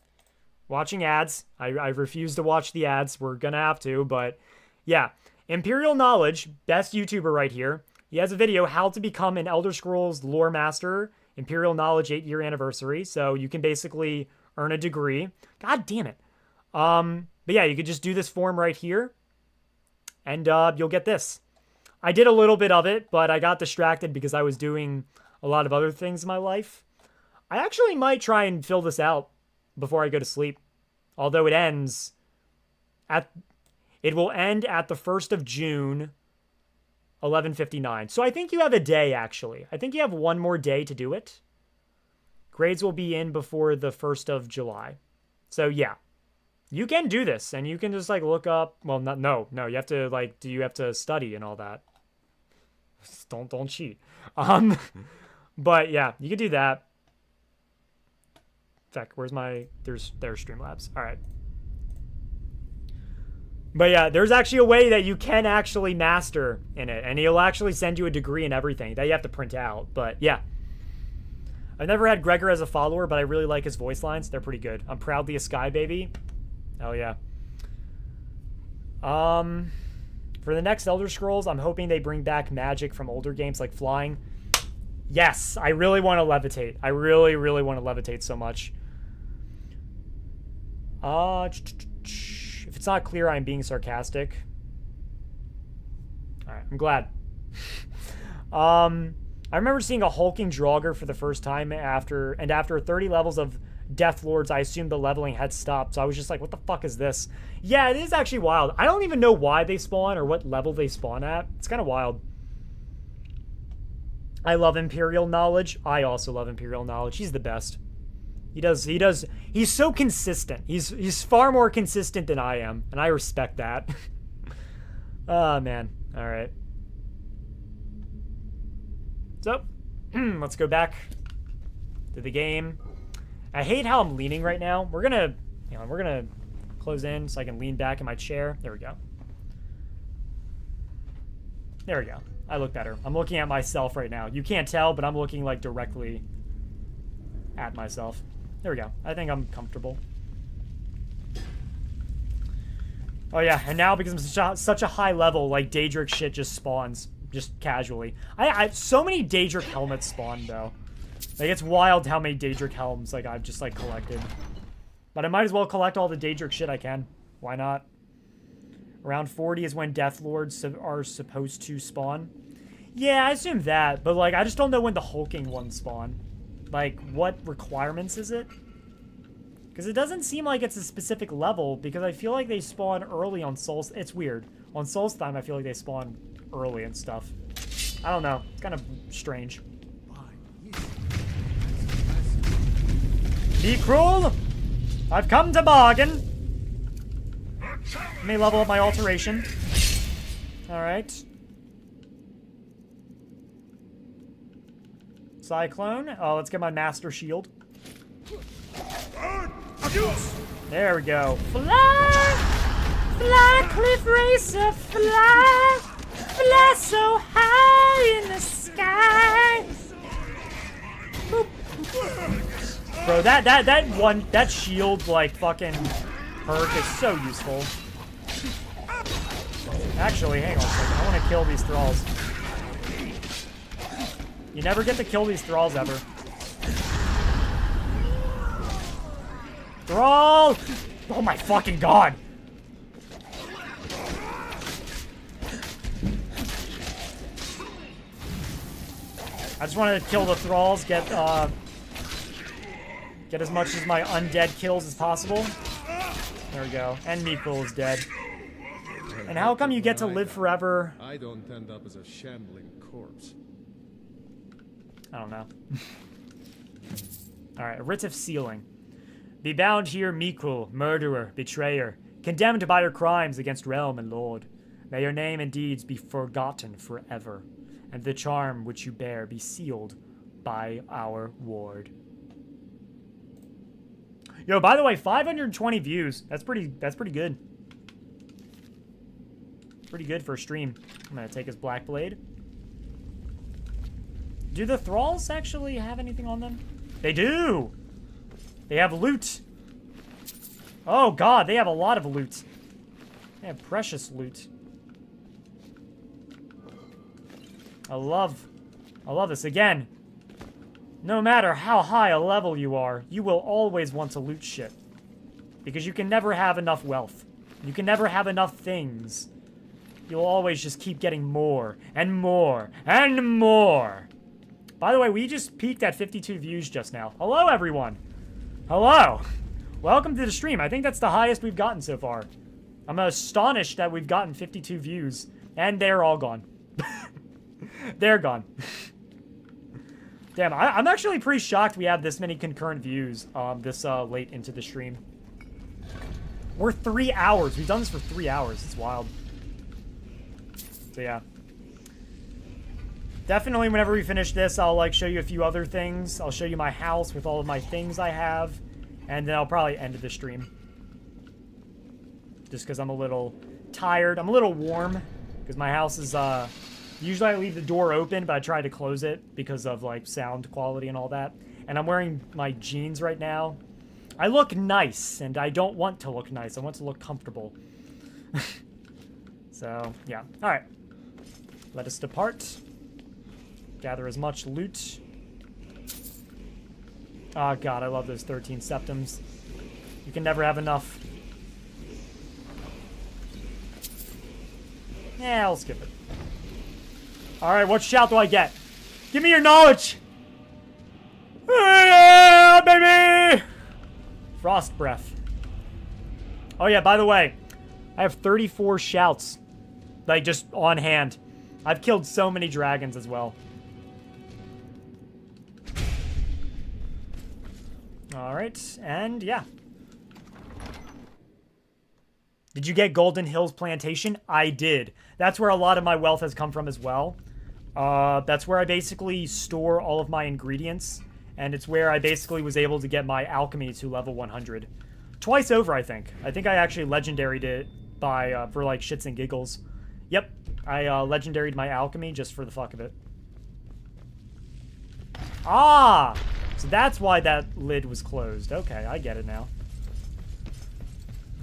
watching ads. I refuse to watch the ads. We're gonna have to, but yeah. Imperial Knowledge, best YouTuber right here. He has a video, how to become an Elder Scrolls lore master. Imperial Knowledge 8-year anniversary. So you can basically earn a degree. God damn it. But yeah, you could just do this form right here. And you'll get this. I did a little bit of it, but I got distracted because I was doing a lot of other things in my life. I actually might try and fill this out before I go to sleep. Although it ends at... It will end at the 1st of June, 11:59. So I think you have a day, actually. I think you have one more day to do it. Grades will be in before the 1st of July. So yeah. You can do this, and you can just, like, look up... Well, no, you have to, like... You have to study and all that. Don't cheat. But, yeah, you can do that. In fact, where's my... There's Streamlabs. All right. But, yeah, there's actually a way that you can actually master in it, and he'll actually send you a degree and everything that you have to print out. But, yeah. I've never had Gregor as a follower, but I really like his voice lines. They're pretty good. I'm proudly a Sky baby. Oh, yeah. For the next Elder Scrolls, I'm hoping they bring back magic from older games like flying. Yes, I really want to levitate. I really, really want to levitate so much. If it's not clear, I'm being sarcastic. All right, I'm glad. I remember seeing a hulking Draugr for the first time after 30 levels of Death Lords, I assumed the leveling had stopped, so I was just like, what the fuck is this? Yeah, it is actually wild. I don't even know why they spawn or what level they spawn at. It's kind of wild. I love Imperial Knowledge. I also love Imperial Knowledge. He's the best. He's so consistent. He's far more consistent than I am, and I respect that. Oh, man. All right. So, let's go back to the game. I hate how I'm leaning right now. We're gonna close in so I can lean back in my chair. There we go. There we go. I look better. I'm looking at myself right now. You can't tell, but I'm looking like directly at myself. There we go. I think I'm comfortable. Oh yeah, and now because I'm such a high level, like Daedric shit just spawns just casually. I so many Daedric helmets spawn though. Like, it's wild how many Daedric helms, like, I've just, like, collected. But I might as well collect all the Daedric shit I can. Why not? Around 40 is when Death Lords are supposed to spawn. Yeah, I assume that. But, like, I just don't know when the hulking ones spawn. Like, what requirements is it? Because it doesn't seem like it's a specific level, because I feel like they spawn early on Souls. It's weird. On Solstheim, I feel like they spawn early and stuff. I don't know. It's kind of strange. Be cruel! I've come to bargain. Let me level up my alteration. Alright. Cyclone. Oh, let's get my Master Shield. There we go. Fly! Fly, Cliff Racer, fly! Fly so high in the sky! Boop. Bro, that shield, like, fucking perk is so useful. Actually, hang on a second. I want to kill these thralls. You never get to kill these thralls, ever. Thrall! Oh my fucking god! I just wanted to kill the thralls, get as much as my undead kills as possible. There we go. And Mikul is dead. And how come you get to live forever? I don't end up as a shambling corpse. I don't know. Alright, writ of sealing. Be bound here, Mikul, murderer, betrayer, condemned by your crimes against realm and lord. May your name and deeds be forgotten forever, and the charm which you bear be sealed by our ward. Yo, by the way, 520 views. That's pretty good. Pretty good for a stream. I'm gonna take his black blade. Do the thralls actually have anything on them? They do! They have loot. Oh god, they have a lot of loot. They have precious loot. I love this. Again, no matter how high a level you are, you will always want to loot shit. Because you can never have enough wealth. You can never have enough things. You'll always just keep getting more, and more, and more. By the way, we just peaked at 52 views just now. Hello, everyone. Hello. Welcome to the stream. I think that's the highest we've gotten so far. I'm astonished that we've gotten 52 views, and they're all gone. They're gone. Damn, I'm actually pretty shocked we have this many concurrent views this late into the stream. We're 3 hours. We've done this for 3 hours. It's wild. So yeah. Definitely whenever we finish this, I'll like show you a few other things. I'll show you my house with all of my things I have. And then I'll probably end the stream. Just because I'm a little tired. I'm a little warm. Because my house is, usually I leave the door open, but I try to close it because of like sound quality and all that. And I'm wearing my jeans right now. I look nice, and I don't want to look nice. I want to look comfortable. So, yeah. Alright. Let us depart. Gather as much loot. Oh god, I love those 13 septums. You can never have enough. Yeah, I'll skip it. Alright, what shout do I get? Give me your knowledge! Yeah, baby! Frost breath. Oh yeah, by the way, I have 34 shouts. Like, just on hand. I've killed so many dragons as well. Alright, and yeah. Did you get Golden Hills Plantation? I did. That's where a lot of my wealth has come from as well. That's where I basically store all of my ingredients. And it's where I basically was able to get my alchemy to level 100. Twice over, I think. I think I actually legendaried it by, for like shits and giggles. Yep, I legendaried my alchemy just for the fuck of it. Ah! So that's why that lid was closed. Okay, I get it now.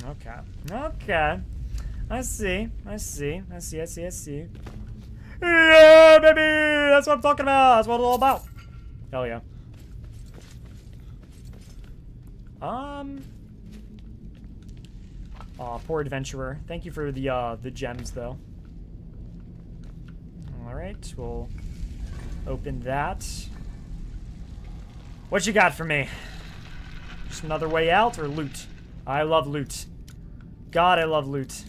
Okay. Okay. I see. I see. I see. I see. I see. Yeah, baby! That's what I'm talking about. That's what it's all about. Hell yeah. Aw, poor adventurer. Thank you for the gems, though. Alright, we'll open that. What you got for me? Just another way out or loot? I love loot. God, I love loot.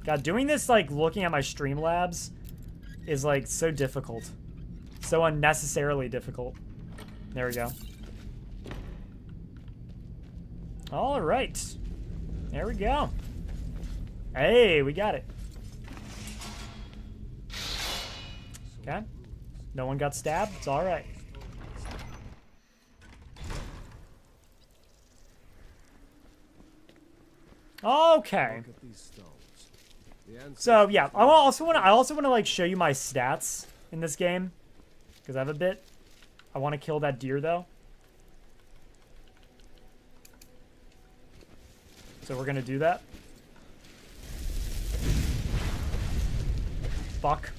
God, doing this, like, looking at my Streamlabs is, like, so difficult. So unnecessarily difficult. There we go. Alright. There we go. Hey, we got it. Okay. No one got stabbed. It's alright. Okay. So yeah, I also want to like show you my stats in this game because I have a bit. I want to kill that deer though. So we're gonna do that. Fuck.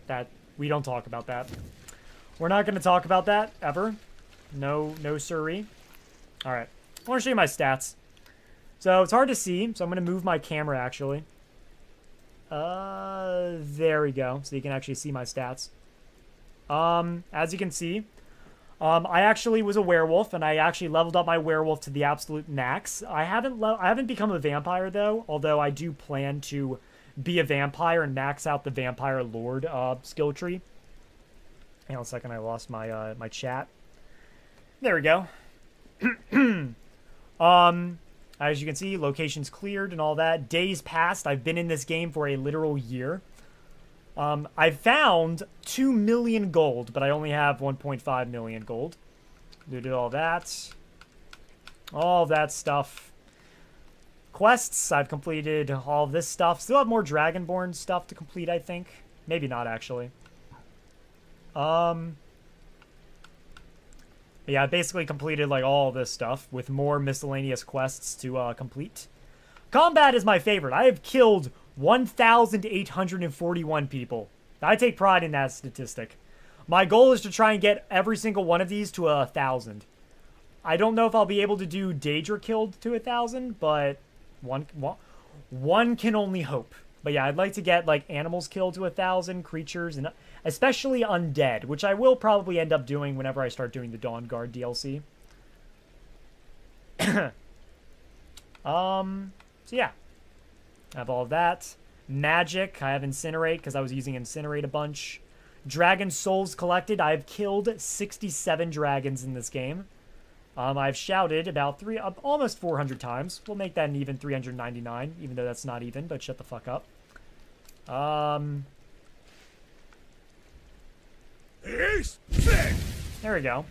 That we don't talk about that. We're not going to talk about that, ever. No siree. Alright. I want to show you my stats. So, it's hard to see, so I'm going to move my camera, actually. There we go. So you can actually see my stats. As you can see, I actually was a werewolf, and I actually leveled up my werewolf to the absolute max. I haven't become a vampire, though, although I do plan to be a vampire and max out the Vampire Lord skill tree. Hang on a second, I lost my my chat. There we go. As you can see, locations cleared and all that. Days passed. I've been in this game for a literal year. I found 2 million gold, but I only have 1.5 million gold. Looted all that. All that stuff. Quests, I've completed all of this stuff. Still have more Dragonborn stuff to complete, I think. Maybe not, actually. Yeah, I basically completed, like, all of this stuff with more miscellaneous quests to complete. Combat is my favorite. I have killed 1,841 people. I take pride in that statistic. My goal is to try and get every single one of these to 1,000. I don't know if I'll be able to do Daedra killed to 1,000, but one can only hope. But yeah, I'd like to get like animals killed to 1,000, creatures, and especially undead, which I will probably end up doing whenever I start doing the Dawn Guard DLC. So yeah, I have all of that. Magic, I have Incinerate because I was using Incinerate a bunch. Dragon Souls collected, I've killed 67 dragons in this game. I've shouted about almost 400 times. We'll make that an even 399, even though that's not even, but shut the fuck up. There we go.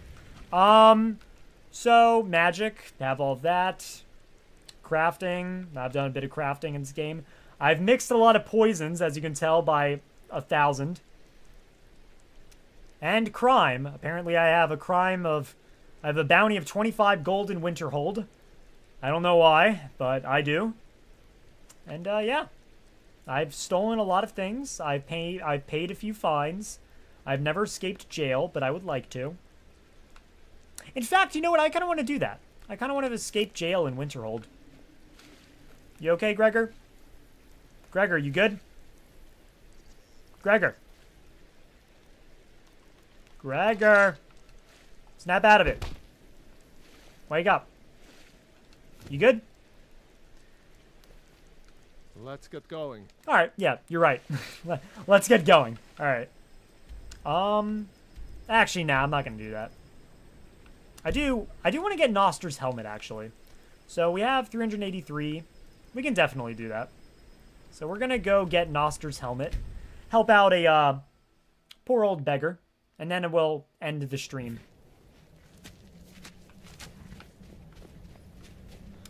So, magic, have all of that. Crafting, I've done a bit of crafting in this game. I've mixed a lot of poisons, as you can tell, by 1,000. And crime. Apparently I have a bounty of 25 gold in Winterhold. I don't know why, but I do. And, yeah. I've stolen a lot of things. I've paid a few fines. I've never escaped jail, but I would like to. In fact, you know what? I kind of want to do that. I kind of want to escape jail in Winterhold. You okay, Gregor? Gregor, you good? Gregor. Gregor. Snap out of it. Wake up. You good? Let's get going. All right. Yeah, you're right. Let's get going. All right. Actually, nah, I'm not gonna do that. I do want to get Noster's helmet, actually. So we have 383. We can definitely do that. So we're gonna go get Noster's helmet, help out a poor old beggar, and then we'll end the stream.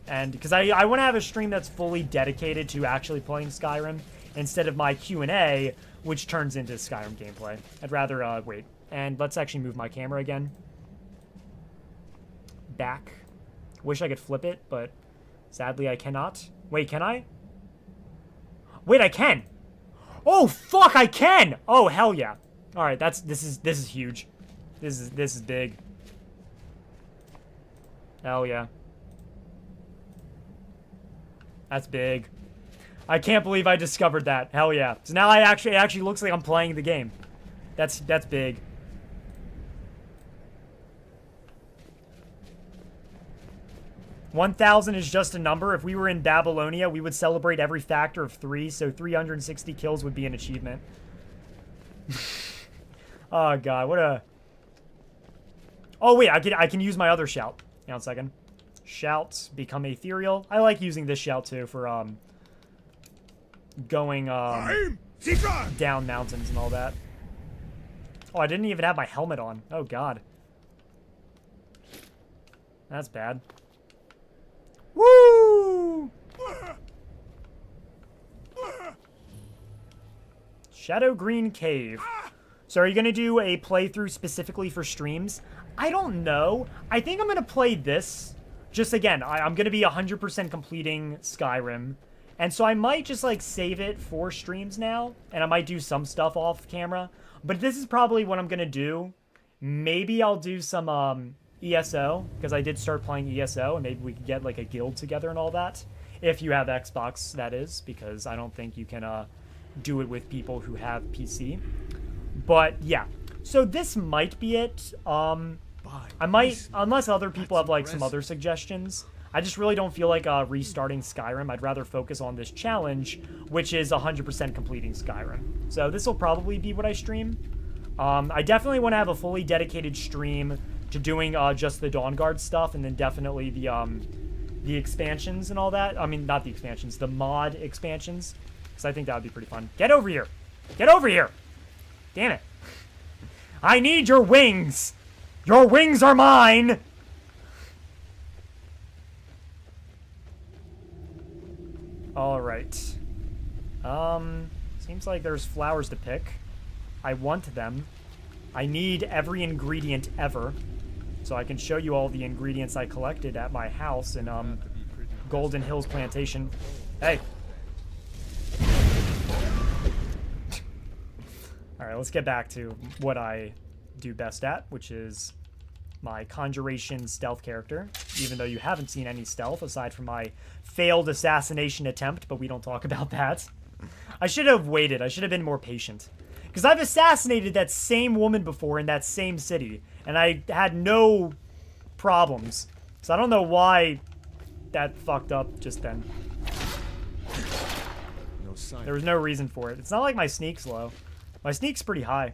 And because I want to have a stream that's fully dedicated to actually playing Skyrim instead of my Q&A, which turns into Skyrim gameplay. I'd rather wait. And let's actually move my camera again. Back. Wish I could flip it, but sadly I cannot. Wait, can I? Wait, I can! Oh, fuck, I can! Oh, hell yeah. Alright, this is huge. This is big. Hell yeah. That's big. I can't believe I discovered that. Hell yeah. So now it actually looks like I'm playing the game. That's big. $1,000 is just a number. If we were in Babylonia, we would celebrate every factor of 3, so 360 kills would be an achievement. Oh god, what a... Oh wait, I can use my other shout. Hang on a second. Shouts become ethereal. I like using this shout too for going down mountains and all that. Oh, I didn't even have my helmet on. Oh god. That's bad. Woo! Shadow Green Cave. So are you going to do a playthrough specifically for streams? I don't know. I think I'm going to play this. Just again, I'm going to be 100% completing Skyrim. And so I might just like save it for streams now. And I might do some stuff off camera. But this is probably what I'm going to do. Maybe I'll do some ESO. Because I did start playing ESO. And maybe we could get like a guild together and all that. If you have Xbox, that is. Because I don't think you can do it with people who have PC. But yeah. So this might be it. I might, unless other people have like some other suggestions. I just really don't feel like restarting Skyrim. I'd rather focus on this challenge, which is 100% completing Skyrim. So this will probably be what I stream. I definitely want to have a fully dedicated stream to doing just the Dawn Guard stuff, and then definitely the expansions and all that. I mean, not the expansions, the mod expansions, because I think that would be pretty fun. Get over here! Get over here! Damn it! I need your wings! Your wings are mine! Alright. Seems like there's flowers to pick. I want them. I need every ingredient ever. So I can show you all the ingredients I collected at my house in, Golden Hills Plantation. Hey. Alright, let's get back to what I do best at, which is my Conjuration stealth character, even though you haven't seen any stealth aside from my failed assassination attempt, but we don't talk about that. I should have waited. I should have been more patient. Because I've assassinated that same woman before in that same city, and I had no problems. So I don't know why that fucked up just then. No sign. There was no reason for it. It's not like my sneak's low. My sneak's pretty high.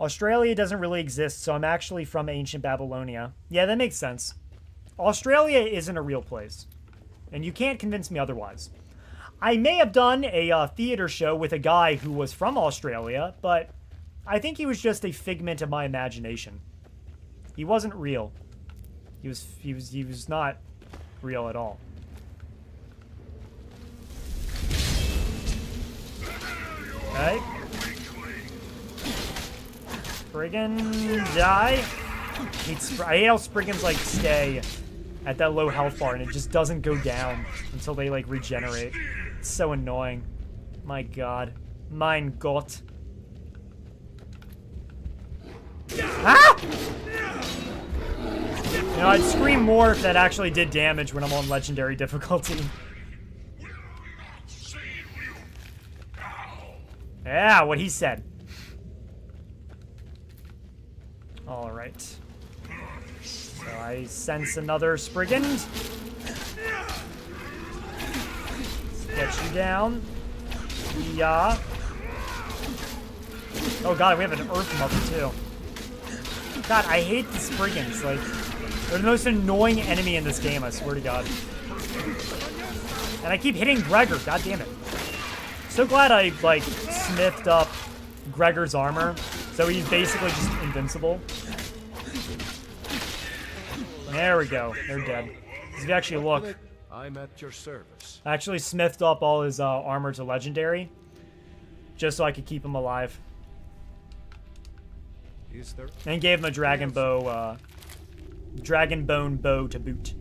Australia doesn't really exist, so I'm actually from ancient Babylonia. Yeah, that makes sense. Australia isn't a real place, and you can't convince me otherwise. I may have done a theater show with a guy who was from Australia, but I think he was just a figment of my imagination. He wasn't real. He was not real at all. Okay. Spriggan, die. I hate how Spriggans, like, stay at that low health bar, and it just doesn't go down until they, like, regenerate. It's so annoying. My god. Mein Gott. Ah! You know, I'd scream more if that actually did damage when I'm on legendary difficulty. Yeah, what he said. Alright. So I sense another Spriggan. Get you down. Yeah. Oh god, we have an Earth Mother too. God, I hate the Spriggans. Like, they're the most annoying enemy in this game, I swear to god. And I keep hitting Gregor, god damn it. So glad I, like, smithed up Gregor's armor, so he's basically just invincible. There we go. They're dead. If you actually look, I'm at your service. I actually smithed up all his armor to legendary, just so I could keep him alive. Is there? And gave him a dragon bow, dragon bone bow to boot.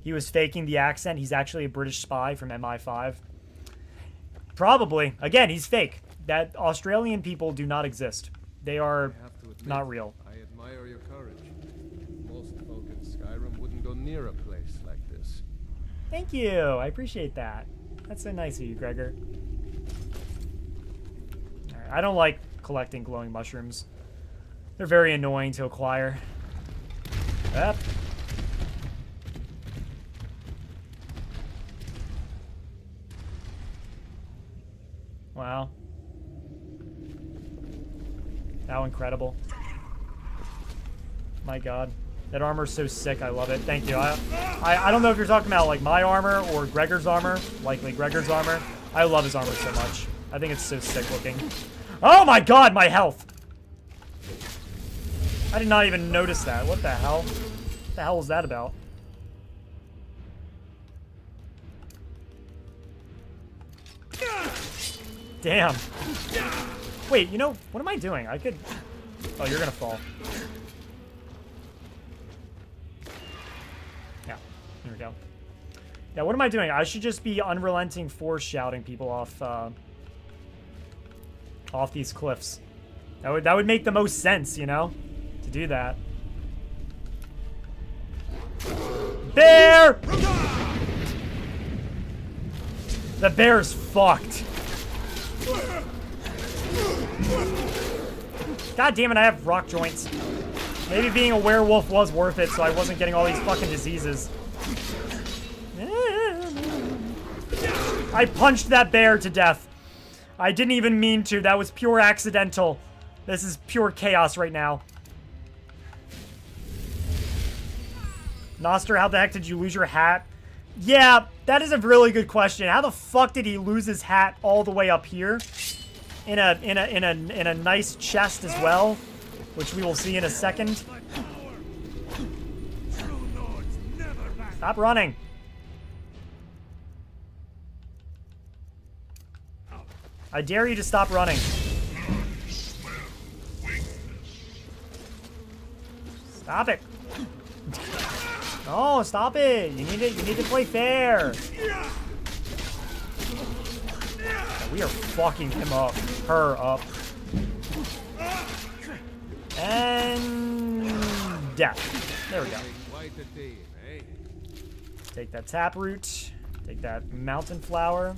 He was faking the accent. He's actually a British spy from MI5. Probably. Again, he's fake. That Australian people do not exist. They are not real. I admire your courage. Most folk in Skyrim wouldn't go near a place like this. Thank you. I appreciate that. That's so nice of you, Gregor. All right, I don't like collecting glowing mushrooms. They're very annoying to acquire. Yep. Wow. How incredible. My god. That armor's so sick, I love it. Thank you. I don't know if you're talking about, like, my armor or Gregor's armor. Likely Gregor's armor. I love his armor so much. I think it's so sick looking. Oh my god, my health! I did not even notice that. What the hell? What the hell was that about? Damn. Wait, you know, what am I doing? I could... Oh, you're gonna fall. Yeah, here we go. Yeah, what am I doing? I should just be unrelenting force shouting people off, off these cliffs. That would make the most sense, you know? To do that. Bear! The bear's fucked. God damn it, I have rock joints. Maybe being a werewolf was worth it, so I wasn't getting all these fucking diseases. I punched that bear to death. I didn't even mean to. That was pure accidental. This is pure chaos right now. Noster, how the heck did you lose your hat? Yeah, that is a really good question. How the fuck did he lose his hat all the way up here? In a nice chest as well, which we will see in a second. Stop running. I dare you to stop running. Stop it. No, stop it. You need to play fair. Yeah, we are fucking him up. Her up. And death. There we go. Take that taproot. Take that mountain flower.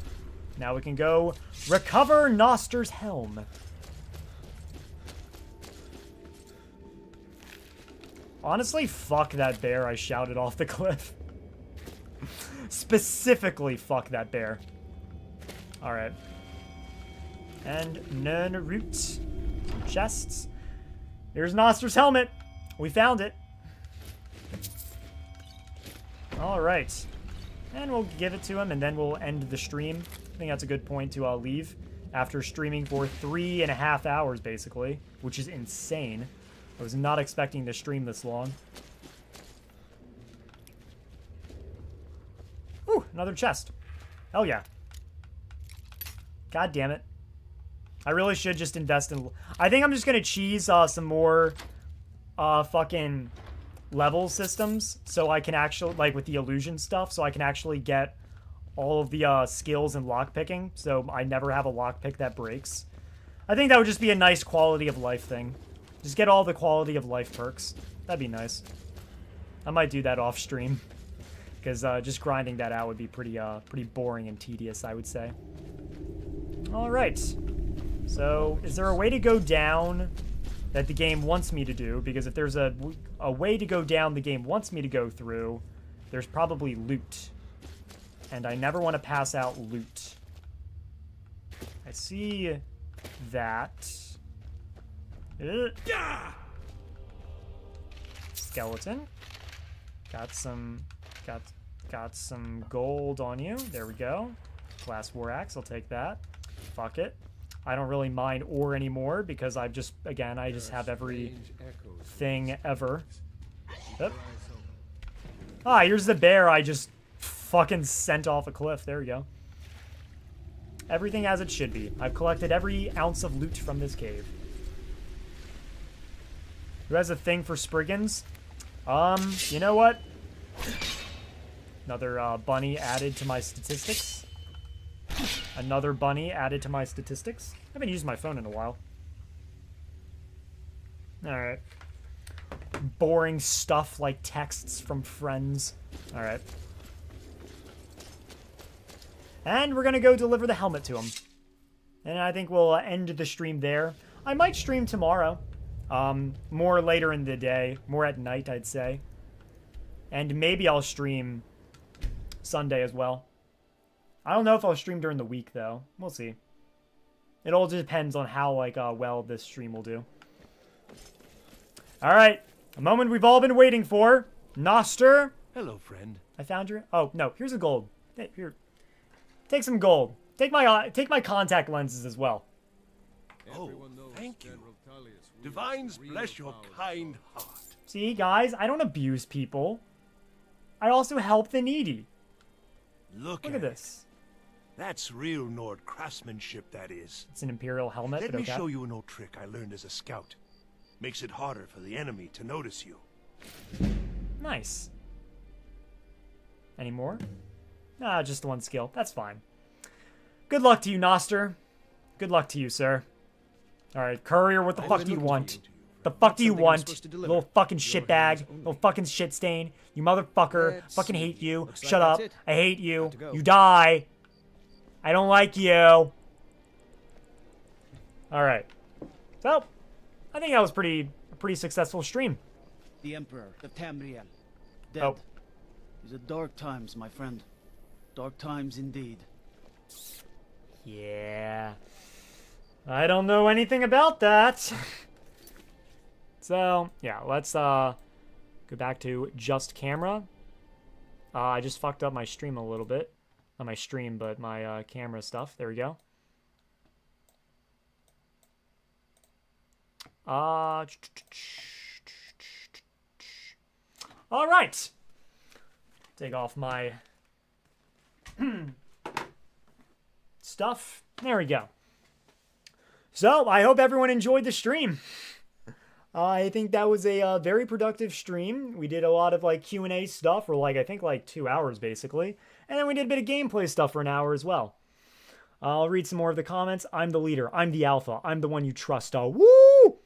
Now we can go recover Noster's helm. Honestly, fuck that bear I shouted off the cliff. Specifically, fuck that bear. Alright. And none root. Chests. Here's Noster's helmet. We found it. Alright. And we'll give it to him, and then we'll end the stream. I think that's a good point to leave. After streaming for 3.5 hours, basically. Which is insane. I was not expecting to stream this long. Ooh, another chest. Hell yeah. God damn it. I really should just invest in... I think I'm just gonna cheese some more fucking level systems so I can actually, like with the illusion stuff, so I can actually get all of the skills and lockpicking, so I never have a lockpick that breaks. I think that would just be a nice quality of life thing. Just get all the quality of life perks. That'd be nice. I might do that off stream, because just grinding that out would be pretty boring and tedious, I would say. All right. So, is there a way to go down that the game wants me to do? Because if there's a way to go down the game wants me to go through, there's probably loot. And I never want to pass out loot. I see that. Skeleton. Got some gold on you. There we go. Glass war axe, I'll take that. Fuck it. I don't really mind ore anymore because I've just, again, I just have every thing ever. Yep. Ah, here's the bear I just fucking sent off a cliff. There we go. Everything as it should be. I've collected every ounce of loot from this cave. Who has a thing for Spriggans? You know what? Another bunny added to my statistics. Another bunny added to my statistics. I haven't used my phone in a while. Alright. Boring stuff like texts from friends. Alright. And we're gonna go deliver the helmet to him. And I think we'll end the stream there. I might stream tomorrow. More later in the day. More at night, I'd say. And maybe I'll stream Sunday as well. I don't know if I'll stream during the week, though. We'll see. It all depends on how, like, well this stream will do. Alright. A moment we've all been waiting for. Noster. Hello, friend. I found your... Oh, no. Here's a gold. Hey, here. Take some gold. Take my contact lenses as well. Oh, thank you. Divines bless your kind heart. See, guys? I don't abuse people. I also help the needy. Look at this. That's real Nord craftsmanship, that is. It's an Imperial helmet, Let but me okay. show you an old trick I learned as a scout. Makes it harder for the enemy to notice you. Nice. Any more? Ah, just one skill. That's fine. Good luck to you, Noster. Good luck to you, sir. Alright, courier, what the fuck do you want? The fuck do you want? Little fucking shitbag. Little fucking shit stain. You motherfucker. Fucking hate you. Shut up. I hate you. You die. I don't like you. Alright. So, I think that was a pretty successful stream. The Emperor of Tamriel. Dead. Oh. These are dark times, my friend. Dark times indeed. Yeah. I don't know anything about that. So, yeah, let's go back to just camera. I just fucked up my stream a little bit. Not my stream, but my camera stuff. There we go. All right. Take off my stuff. There we go. So, I hope everyone enjoyed the stream. I think that was a very productive stream. We did a lot of like Q&A stuff for like, I think like 2 hours basically. And then we did a bit of gameplay stuff for an hour as well. I'll read some more of the comments. I'm the leader. I'm the alpha. I'm the one you trust. Woo!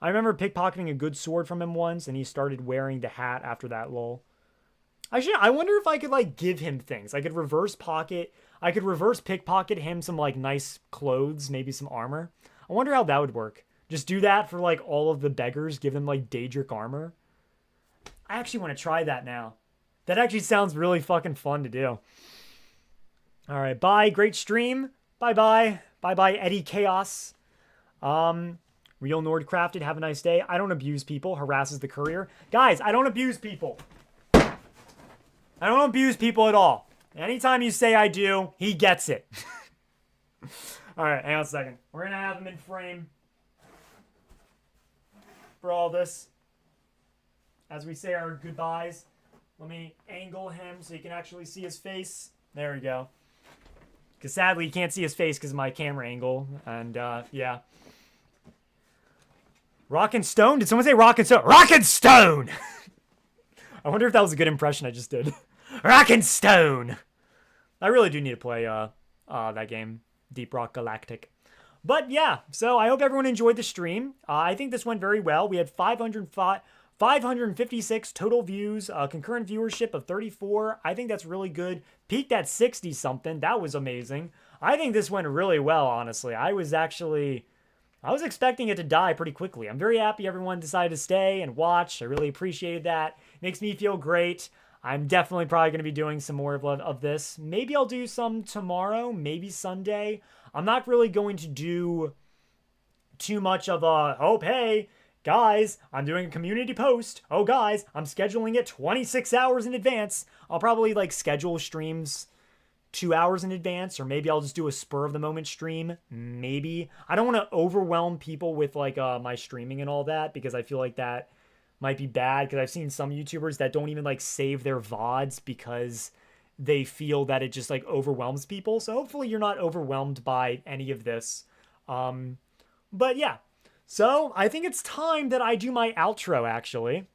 I remember pickpocketing a good sword from him once, and he started wearing the hat after that, lol. Actually, I wonder if I could like give him things. I could reverse pickpocket him some like nice clothes, maybe some armor. I wonder how that would work. Just do that for like all of the beggars, give them like Daedric armor. I actually want to try that now. That actually sounds really fucking fun to do. All right, bye. Great stream. Bye-bye. Bye-bye, Eddie Chaos. Real Nordcrafted, have a nice day. I don't abuse people, harasses the courier. Guys, I don't abuse people. I don't abuse people at all. Anytime you say I do, he gets it. All right, hang on a second. We're going to have him in frame for all this. As we say our goodbyes, let me angle him so you can actually see his face. There we go. Because sadly, you can't see his face because of my camera angle. And, yeah. Rock and Stone? Did someone say Rock and Stone? Rock and Stone! I wonder if that was a good impression I just did. Rock and Stone! I really do need to play that game, Deep Rock Galactic. But yeah, so I hope everyone enjoyed the stream. I think this went very well. We had 556 total views, concurrent viewership of 34. I think that's really good. Peaked at 60 something. That was amazing. I think this went really well, honestly. I was expecting it to die pretty quickly. I'm very happy everyone decided to stay and watch. I really appreciated that. Makes me feel great. I'm definitely probably going to be doing some more of this. Maybe I'll do some tomorrow, maybe Sunday. I'm not really going to do too much of a, oh, hey, guys, I'm doing a community post. Oh, guys, I'm scheduling it 26 hours in advance. I'll probably like schedule streams 2 hours in advance, or maybe I'll just do a spur of the moment stream. Maybe. I don't want to overwhelm people with like my streaming and all that, because I feel like that might be bad, because I've seen some YouTubers that don't even like save their VODs because they feel that it just like overwhelms people. So hopefully you're not overwhelmed by any of this. But yeah. So I think it's time that I do my outro, actually.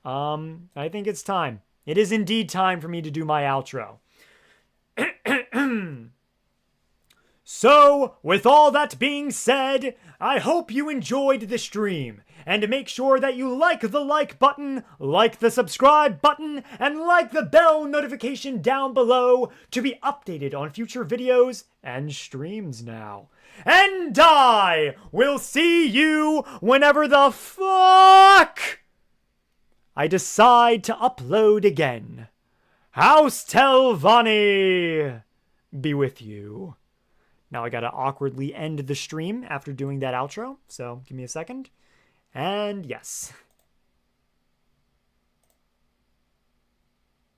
I think it's time. It is indeed time for me to do my outro. So, with all that being said, I hope you enjoyed the stream, and make sure that you like the like button, like the subscribe button, and like the bell notification down below to be updated on future videos and streams now. And I will see you whenever the fuck I decide to upload again. House Telvanni be with you. Now I gotta awkwardly end the stream after doing that outro, so give me a second. And yes.